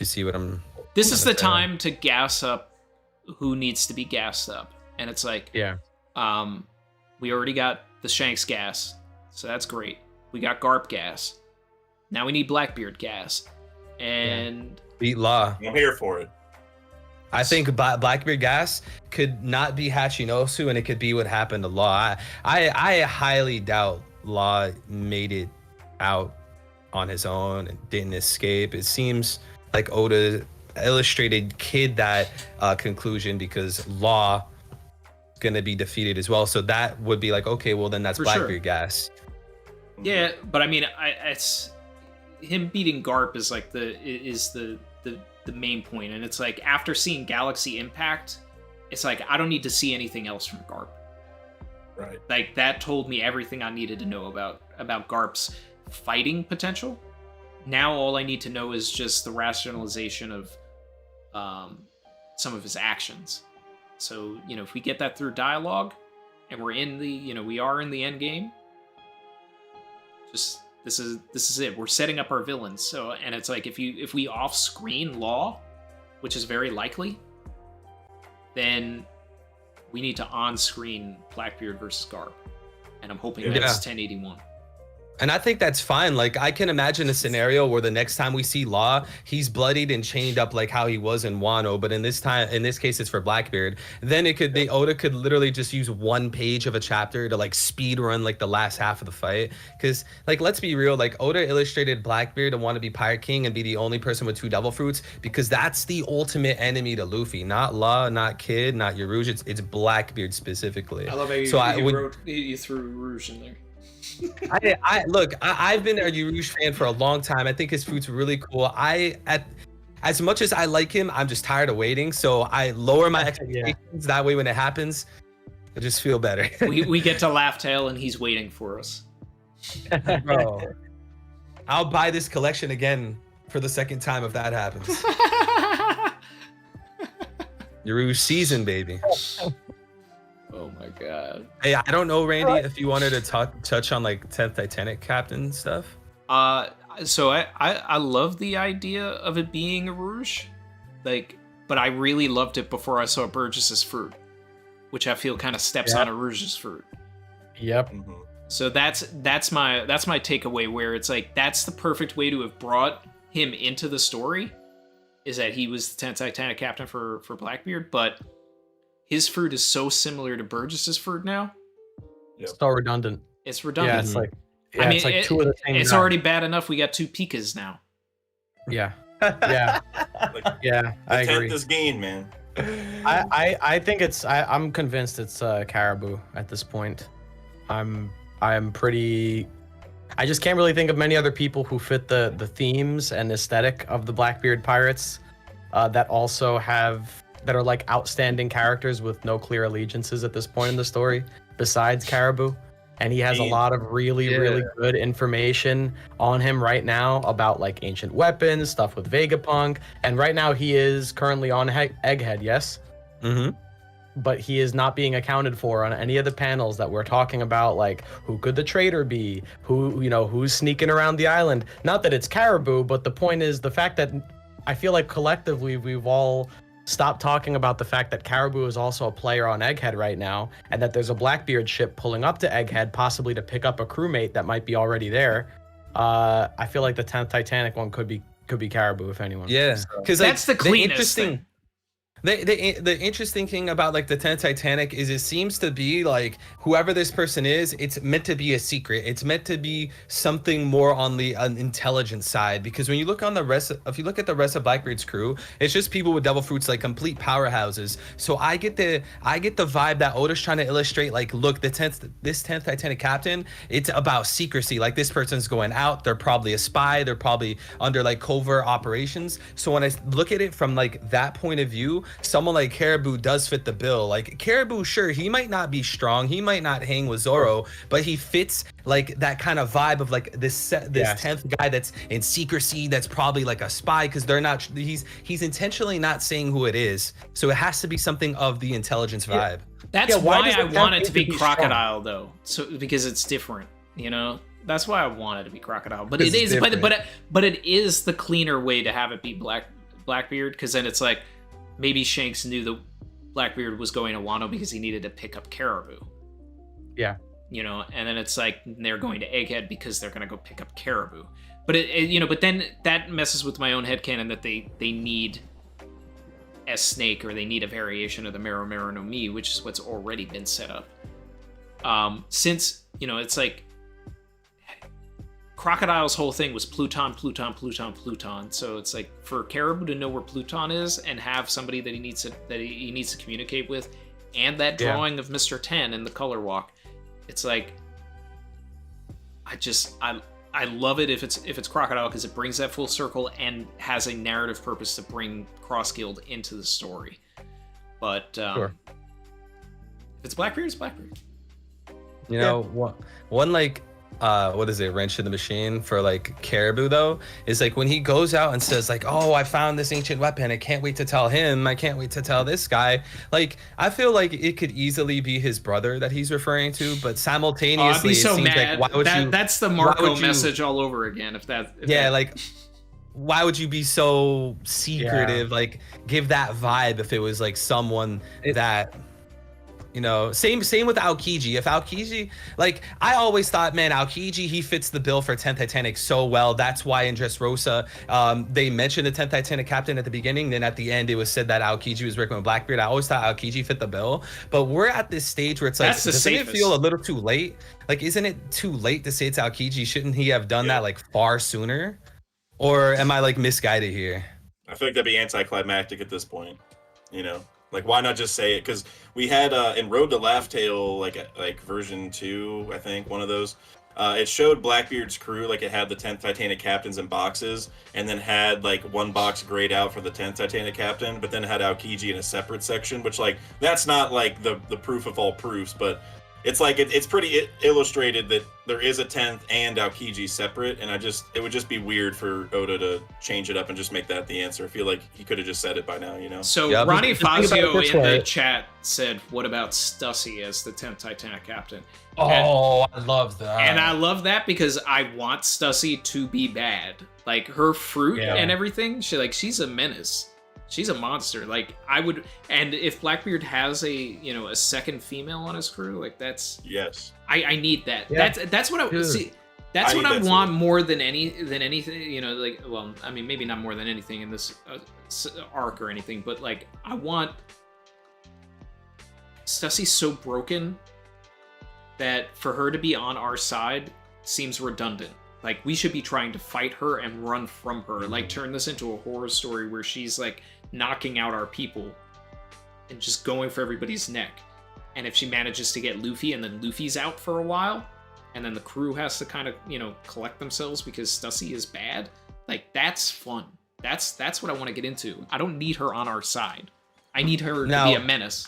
see what I'm. This is the time to gas up who needs to be gassed up, and it's like, we already got the Shanks gas, so that's great. We got Garp gas. Now we need Blackbeard gas, and beat Law. I'm here for it. I think Blackbeard gas could not be Hachinosu, and it could be what happened to Law. I highly doubt Law made it out on his own and didn't escape. It seems like Oda illustrated kid that conclusion because Law gonna be defeated as well. So that would be like, okay, well then that's Blackbeard gas. Yeah, but I mean, it's him beating Garp is like the main point, and it's like after seeing Galaxy Impact, it's like I don't need to see anything else from Garp. Right. Like that told me everything I needed to know about Garp's fighting potential. Now all I need to know is just the rationalization of some of his actions. So, you know, if we get that through dialogue, and we're in the, you know, we are in the end game. Just this is it. We're setting up our villains. So, and it's like if we off-screen Law, which is very likely, then we need to on-screen Blackbeard versus Garp, and I'm hoping that's 1081. And I think that's fine. Like, I can imagine a scenario where the next time we see Law, he's bloodied and chained up like how he was in Wano. But in this case, it's for Blackbeard. Then Oda could literally just use one page of a chapter to like speed run like the last half of the fight. Because like, let's be real, like Oda illustrated Blackbeard to want to be Pirate King and be the only person with 2 devil fruits, because that's the ultimate enemy to Luffy. Not Law, not Kid, not Yarouge. It's Blackbeard specifically. I love how you threw Rouge in there. I've been a Yarouge fan for a long time. I think his fruit's really cool. As much as I like him, I'm just tired of waiting. So I lower my expectations. That way, when it happens, I just feel better. we get to Laugh Tale, and he's waiting for us. Bro, I'll buy this collection again for the second time if that happens. Yarouge season, baby. Oh my god. Hey, I don't know, Randy, if you wanted to touch on like 10th Titanic Captain stuff. So I love the idea of it being a Rouge, like, but I really loved it before I saw Burgess's fruit, which I feel kind of steps on a Rouge's fruit. Yep. Mm-hmm. So that's my takeaway, where it's like that's the perfect way to have brought him into the story, is that he was the 10th Titanic Captain for Blackbeard, but his fruit is so similar to Burgess's fruit now. Yep. So redundant. It's redundant. Yeah, it's like it's like two of the same. It's already bad enough we got 2 Pikas now. Yeah, yeah, yeah. I agree. This game, man. I think I'm convinced it's Caribou at this point. I'm pretty. I just can't really think of many other people who fit the themes and aesthetic of the Blackbeard pirates that are like outstanding characters with no clear allegiances at this point in the story besides Caribou. And he has a lot of really good information on him right now about like ancient weapons, stuff with Vegapunk, and right now he is currently on Egghead, yes? Mm-hmm. But he is not being accounted for on any of the panels that we're talking about, like who could the traitor be, who's sneaking around the island. Not that it's Caribou, but the point is the fact that I feel like collectively we've all stopped talking about the fact that Caribou is also a player on Egghead right now, and that there's a Blackbeard ship pulling up to Egghead, possibly to pick up a crewmate that might be already there. I feel like the 10th Titanic one could be Caribou, if anyone. Yeah, because that's the cleanest thing. The interesting thing about like the 10th Titanic is it seems to be like whoever this person is, it's meant to be a secret. It's meant to be something more on the intelligence side, because when you look on if you look at the rest of Blackbeard's crew, it's just people with devil fruits, like complete powerhouses. So I get the vibe that Oda's trying to illustrate, like, look, this 10th Titanic captain, it's about secrecy. Like, this person's going out, they're probably a spy, they're probably under like covert operations. So when I look at it from like that point of view, someone like Caribou does fit the bill. Like Caribou, sure, he might not be strong, he might not hang with Zoro, but he fits like that kind of vibe of like this 10th guy that's in secrecy, that's probably like a spy, because he's intentionally not saying who it is. So it has to be something of the intelligence vibe. That's why I want it to be Crocodile, though. So because it's different, That's why I want it to be Crocodile. But it is, but it is the cleaner way to have it be Blackbeard, because then it's like, maybe Shanks knew that Blackbeard was going to Wano because he needed to pick up Caribou. Yeah. And then it's like they're going to Egghead because they're going to go pick up Caribou. But but then that messes with my own headcanon that they need a snake, or they need a variation of the Mero Mero no Mi, which is what's already been set up. Since, it's like Crocodile's whole thing was Pluton. So it's like for Caribou to know where Pluton is and have somebody that he needs to communicate with, and that drawing of Mr. 10 in the color walk, it's like I love it if it's Crocodile, because it brings that full circle and has a narrative purpose to bring Cross Guild into the story. But if it's Blackbeard, it's Blackbeard. One like what is it, wrench in the machine for like Caribou though, is like when he goes out and says like, oh, I found this ancient weapon, I can't wait to tell him, I can't wait to tell this guy. Like, I feel like it could easily be his brother that he's referring to, but simultaneously I'd be so it seems mad. like, that's the Marco message all over again. Like, why would you be so secretive? Like, give that vibe if it was like someone that, same with Aokiji. If Aokiji, like, I always thought, man, Aokiji, he fits the bill for 10th Titanic so well. That's why in Dressrosa, they mentioned the 10th Titanic captain at the beginning. Then at the end, it was said that Aokiji was working with Blackbeard. I always thought Aokiji fit the bill. But we're at this stage where it's like, doesn't it feel a little too late? Like, isn't it too late to say it's Aokiji? Shouldn't he have done that like far sooner? Or am I like misguided here? I feel like that'd be anticlimactic at this point, Like, why not just say it? Because we had in Road to Laugh Tale, like version 2, I think, one of those. It showed Blackbeard's crew, like it had the 10th Titanic captains in boxes, and then had like one box grayed out for the 10th Titanic captain, but then had Aokiji in a separate section, which like that's not like the proof of all proofs, but it's like it's pretty illustrated that there is a 10th and Aokiji separate, and it would just be weird for Oda to change it up and just make that the answer. I feel like he could have just said it by now, So Ronnie Fazio in the chat said, what about Stussy as the 10th Titanic captain? I love that. And I love that because I want Stussy to be bad. Like, her fruit and everything, she's a menace. She's a monster. Like, I would, and if Blackbeard has a second female on his crew, like that's I need that. Yeah. That's what I see. That's what I want more than anything. Like, well, I mean, maybe not more than anything in this arc or anything, but like, I want Stussy's so broken that for her to be on our side seems redundant. Like, we should be trying to fight her and run from her. Like, turn this into a horror story where she's, like, knocking out our people and just going for everybody's neck. And if she manages to get Luffy and then Luffy's out for a while, and then the crew has to kind of, you know, collect themselves because Stussy is bad, like, that's fun. That's what I want to get into. I don't need her on our side. I need her to be a menace.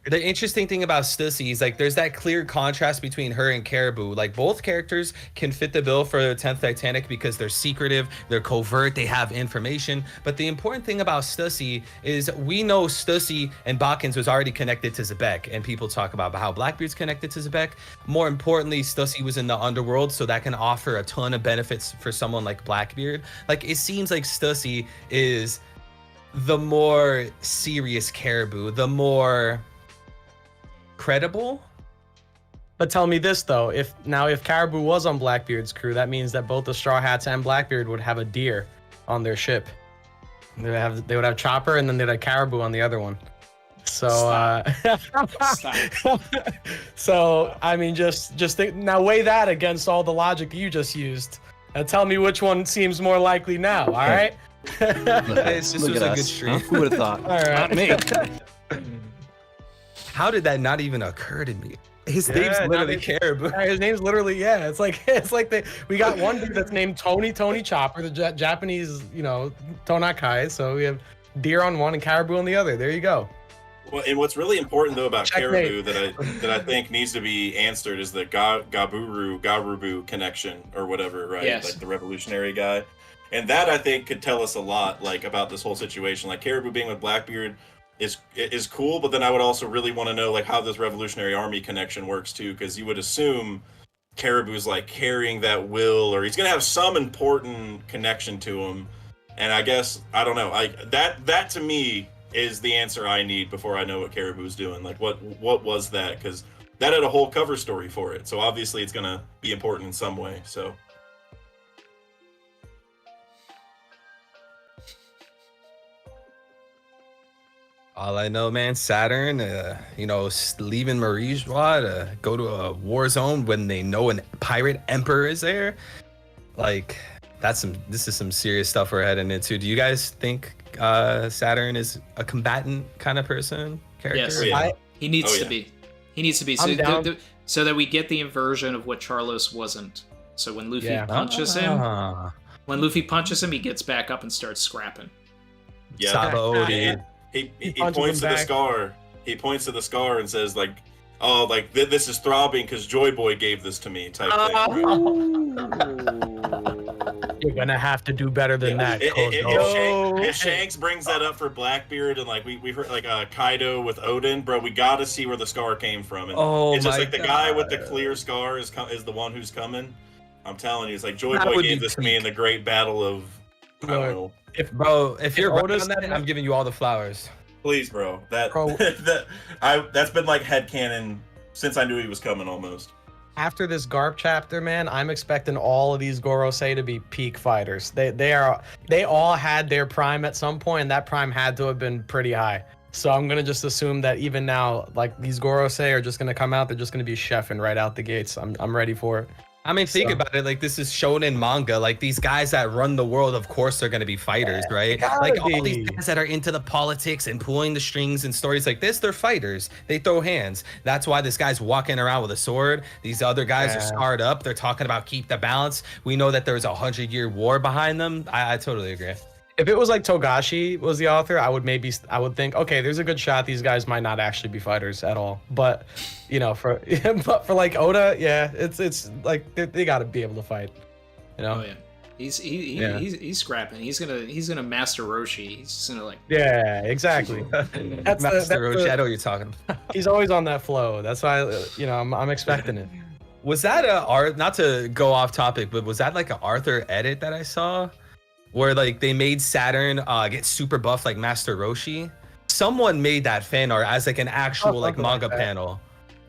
The interesting thing about Stussy is, like, there's that clear contrast between her and Caribou. Like, both characters can fit the bill for the 10th Titanic because they're secretive, they're covert, they have information. But the important thing about Stussy is we know Stussy and Bakins was already connected to Zebek, and people talk about how Blackbeard's connected to Zebek. More importantly, Stussy was in the underworld, so that can offer a ton of benefits for someone like Blackbeard. Like, it seems like Stussy is the more serious Caribou, the more credible. But tell me this though, if Caribou was on Blackbeard's crew, that means that both the Straw Hats and Blackbeard would have a deer on their ship. They would have Chopper, and then they'd have Caribou on the other one. So so I mean, just think, now weigh that against all the logic you just used and tell me which one seems more likely now. All right. This was a good stream. Who would have thought? All right. Not me. How did that not even occur to me? His name's literally Caribou. His name's literally, yeah. It's like we got one dude that's named Tony Chopper, the Japanese, you know, Tonakai. So we have deer on one and Caribou on the other. There you go. Well, and what's really important though about Checkmate. Caribou that I think needs to be answered is the Garubu connection or whatever, right? Yes. Like the revolutionary guy. And that I think could tell us a lot, like, about this whole situation. Like, Caribou being with Blackbeard is cool, but then I would also really want to know, like, how this Revolutionary Army connection works too, because you would assume Caribou's like carrying that will, or he's gonna have some important connection to him. And I guess I don't know. That to me is the answer I need before I know what Caribou's doing. Like, what was that? Because that had a whole cover story for it. So obviously it's gonna be important in some way. So. All I know, man, Saturn, you know, leaving Marie-Joie to go to a war zone when they know a pirate emperor is there. Like, this is some serious stuff we're heading into. Do you guys think Saturn is a combatant kind of character? Yes, he needs to be. He needs to be. So that we get the inversion of what Charlos wasn't. So when Luffy punches him, he gets back up and starts scrapping. Yeah. He points to the scar. He points to the scar and says, like, "Oh, like this is throbbing because Joy Boy gave this to me." Type thing. Right? You're gonna have to do better than that. If Shanks brings that up for Blackbeard and like we heard like Kaido with Odin, bro, we got to see where the scar came from. And it's just like the guy with the clear scar is the one who's coming. I'm telling you, it's like Joy Boy gave this to me in the Great Battle of. I don't know. If you're right on that, I'm giving you all the flowers. Please, bro. That's been like headcanon since I knew he was coming almost. After this Garp chapter, man, I'm expecting all of these Gorosei to be peak fighters. They all had their prime at some point, and that prime had to have been pretty high. So I'm gonna just assume that even now, like, these Gorosei are just gonna come out, they're just gonna be chefing right out the gates. I'm ready for it. I mean, think about it. Like, this is shonen manga. Like, these guys that run the world, of course, they're going to be fighters, right? Like, all these guys that are into the politics and pulling the strings and stories like this, they're fighters. They throw hands. That's why this guy's walking around with a sword. These other guys are scarred up. They're talking about keep the balance. We know that there's a 100-year war behind them. I totally agree. If it was like Togashi was the author, I would think, okay, there's a good shot these guys might not actually be fighters at all. But, you know, for like Oda, yeah, it's like they got to be able to fight. You know? Oh yeah, he's scrapping. He's gonna master Roshi. He's just gonna like. Yeah, exactly. That's Roshi. I know what you're talking about. He's always on that flow. That's why, you know, I'm expecting it. Was that not to go off topic, but was that like an Arthur edit that I saw? Where like they made Saturn get super buff like Master Roshi. Someone made that fan art as like an actual like manga panel.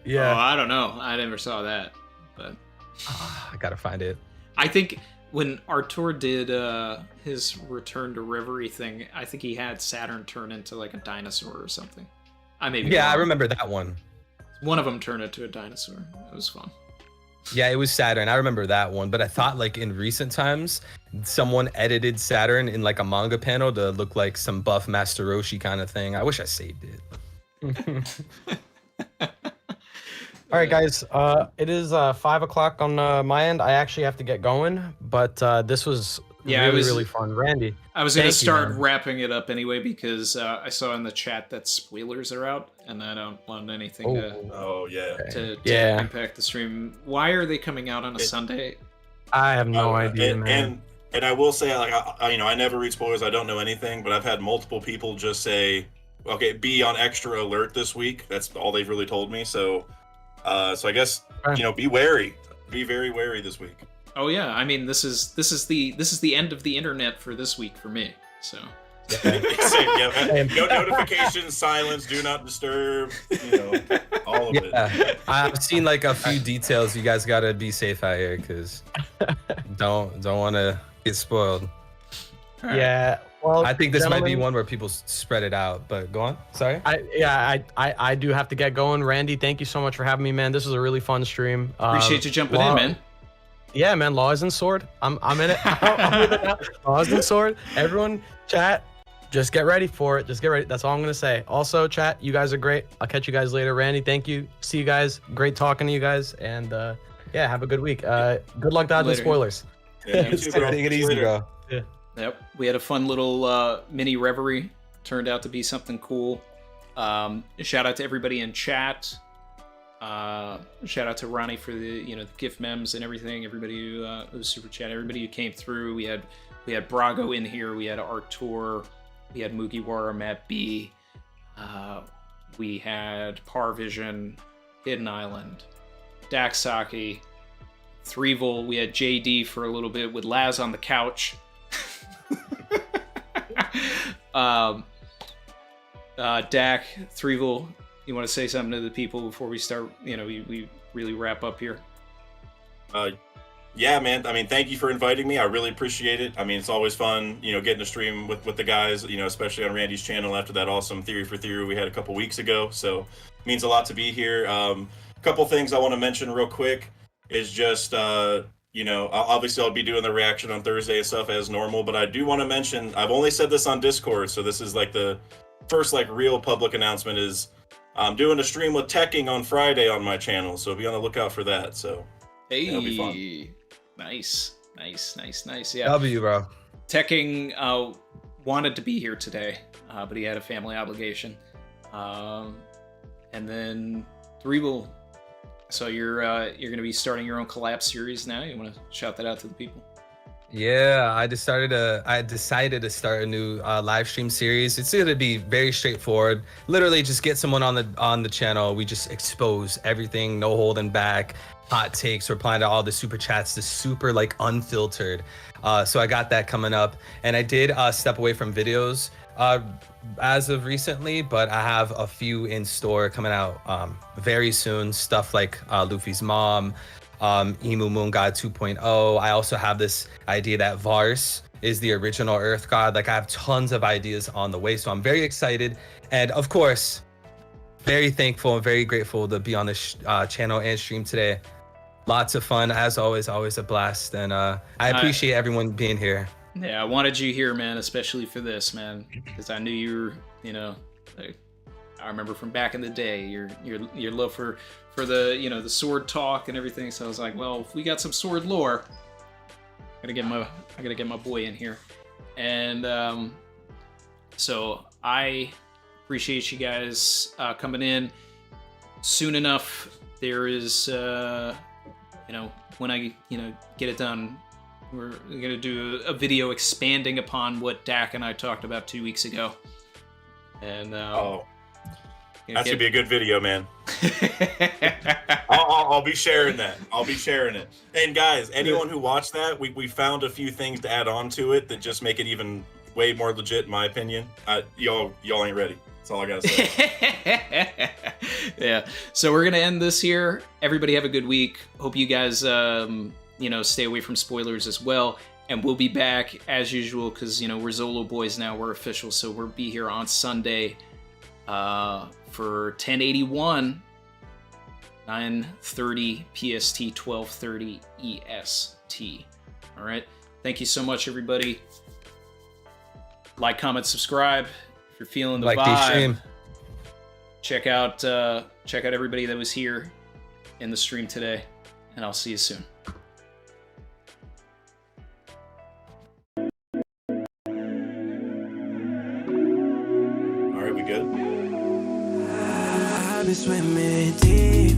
Yeah. Oh, I don't know. I never saw that, but I gotta find it. I think when Artur did his return to Reverie thing, I think he had Saturn turn into like a dinosaur or something. I remember that one. One of them turned into a dinosaur. It was fun. Yeah, it was Saturn. I remember that one, but I thought like in recent times, someone edited Saturn in like a manga panel to look like some buff Master Roshi kind of thing. I wish I saved it. All right, guys. It is 5 o'clock on my end. I actually have to get going, but this was really fun. Randy, I was going to start wrapping it up anyway because I saw in the chat that spoilers are out, and I don't want anything to impact the stream. Why are they coming out on a Sunday? I have no idea, man. And I will say, like, I never read spoilers. I don't know anything, but I've had multiple people just say, "Okay, be on extra alert this week." That's all they've really told me. So I guess be wary. Be very wary this week. Oh yeah, I mean this is the end of the internet for this week for me. So no notifications, silence, do not disturb. All of it. I've seen like a few details. You guys gotta be safe out here because don't want to get spoiled. Yeah. Well, I think this might be one where people spread it out, but go on. Sorry. I do have to get going. Randy, thank you so much for having me, man. This was a really fun stream. Appreciate you jumping in, man. Yeah, man. Law is in Sword. I'm in it. I'm in it now. Law is in Sword. Everyone, chat, just get ready for it. Just get ready. That's all I'm gonna say. Also, chat, you guys are great. I'll catch you guys later. Randy, thank you. See you guys. Great talking to you guys. And have a good week. Good luck dodging spoilers. Yeah, you too, bro. Take it easy, bro. Yeah. Yep. We had a fun little mini-reverie. Turned out to be something cool. Shout out to everybody in chat. Shout out to Ronnie for the gift memes and everything. Everybody who was super chat. Everybody who came through. We had Brago in here. We had Artur. We had Mugiwara MattB. We had Parvision, Hidden Island, Daks Sake, Threevil. We had JD for a little bit with Laz on the couch. Dak, Threevil, you want to say something to the people before we start, we really wrap up here? Yeah, man. I mean, thank you for inviting me. I really appreciate it. I mean, it's always fun, getting to stream with the guys, especially on Randy's channel after that awesome Theory for Theory we had a couple weeks ago. So it means a lot to be here. Couple things I want to mention real quick is just, obviously I'll be doing the reaction on Thursday and stuff as normal, but I do want to mention, I've only said this on Discord, so this is like the first real public announcement is I'm doing a stream with Teching on Friday on my channel, so be on the lookout for that. So it'll be fun. Nice. Yeah. W, bro. Teching wanted to be here today, but he had a family obligation. And then Threevil, so you're going to be starting your own collab series now. You want to shout that out to the people? Yeah, I decided to start a new live stream series. It's going to be very straightforward. Literally, just get someone on the channel. We just expose everything, no holding back. Hot takes, replying to all the super chats, the super unfiltered. So I got that coming up, and I did step away from videos as of recently, but I have a few in store coming out very soon. Stuff like Luffy's mom, Emu Moon God 2.0. I also have this idea that Vars is the original Earth God. I have tons of ideas on the way, so I'm very excited, and of course, very thankful and very grateful to be on this channel and stream today. Lots of fun, as always a blast, and I appreciate everyone being here. Yeah, I wanted you here, man, especially for this, man, because I knew you were, I remember from back in the day, your love for the the sword talk and everything. So I was like, well, if we got some sword lore, I gotta get my boy in here, and so I appreciate you guys coming in. Soon enough, there is when I get it done, we're gonna do a video expanding upon what Dak and I talked about 2 weeks ago. And that should be a good video, man. I'll be sharing that. I'll be sharing it. And guys, anyone who watched that, we found a few things to add on to it that just make it even way more legit, in my opinion. Y'all ain't ready. That's all I gotta say. Yeah. So we're gonna end this here. Everybody have a good week. Hope you guys, stay away from spoilers as well. And we'll be back as usual because we're Zolo-boys now. We're official, so we'll be here on Sunday for 1081. 9:30 PST, 12:30 EST. All right. Thank you so much, everybody. Like, comment, subscribe. If you're feeling the vibe, check out everybody that was here in the stream today, and I'll see you soon. All right, we good? I've been swimming deep,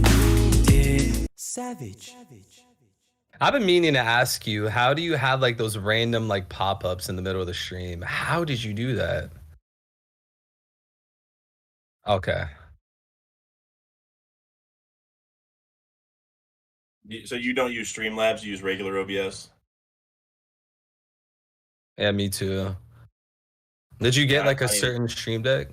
deep. Savage. I've been meaning to ask you, how do you have like those random like pop-ups in the middle of the stream? How did you do that? Okay. So you don't use Streamlabs, you use regular OBS? Yeah, me too. Did you get like a certain stream deck?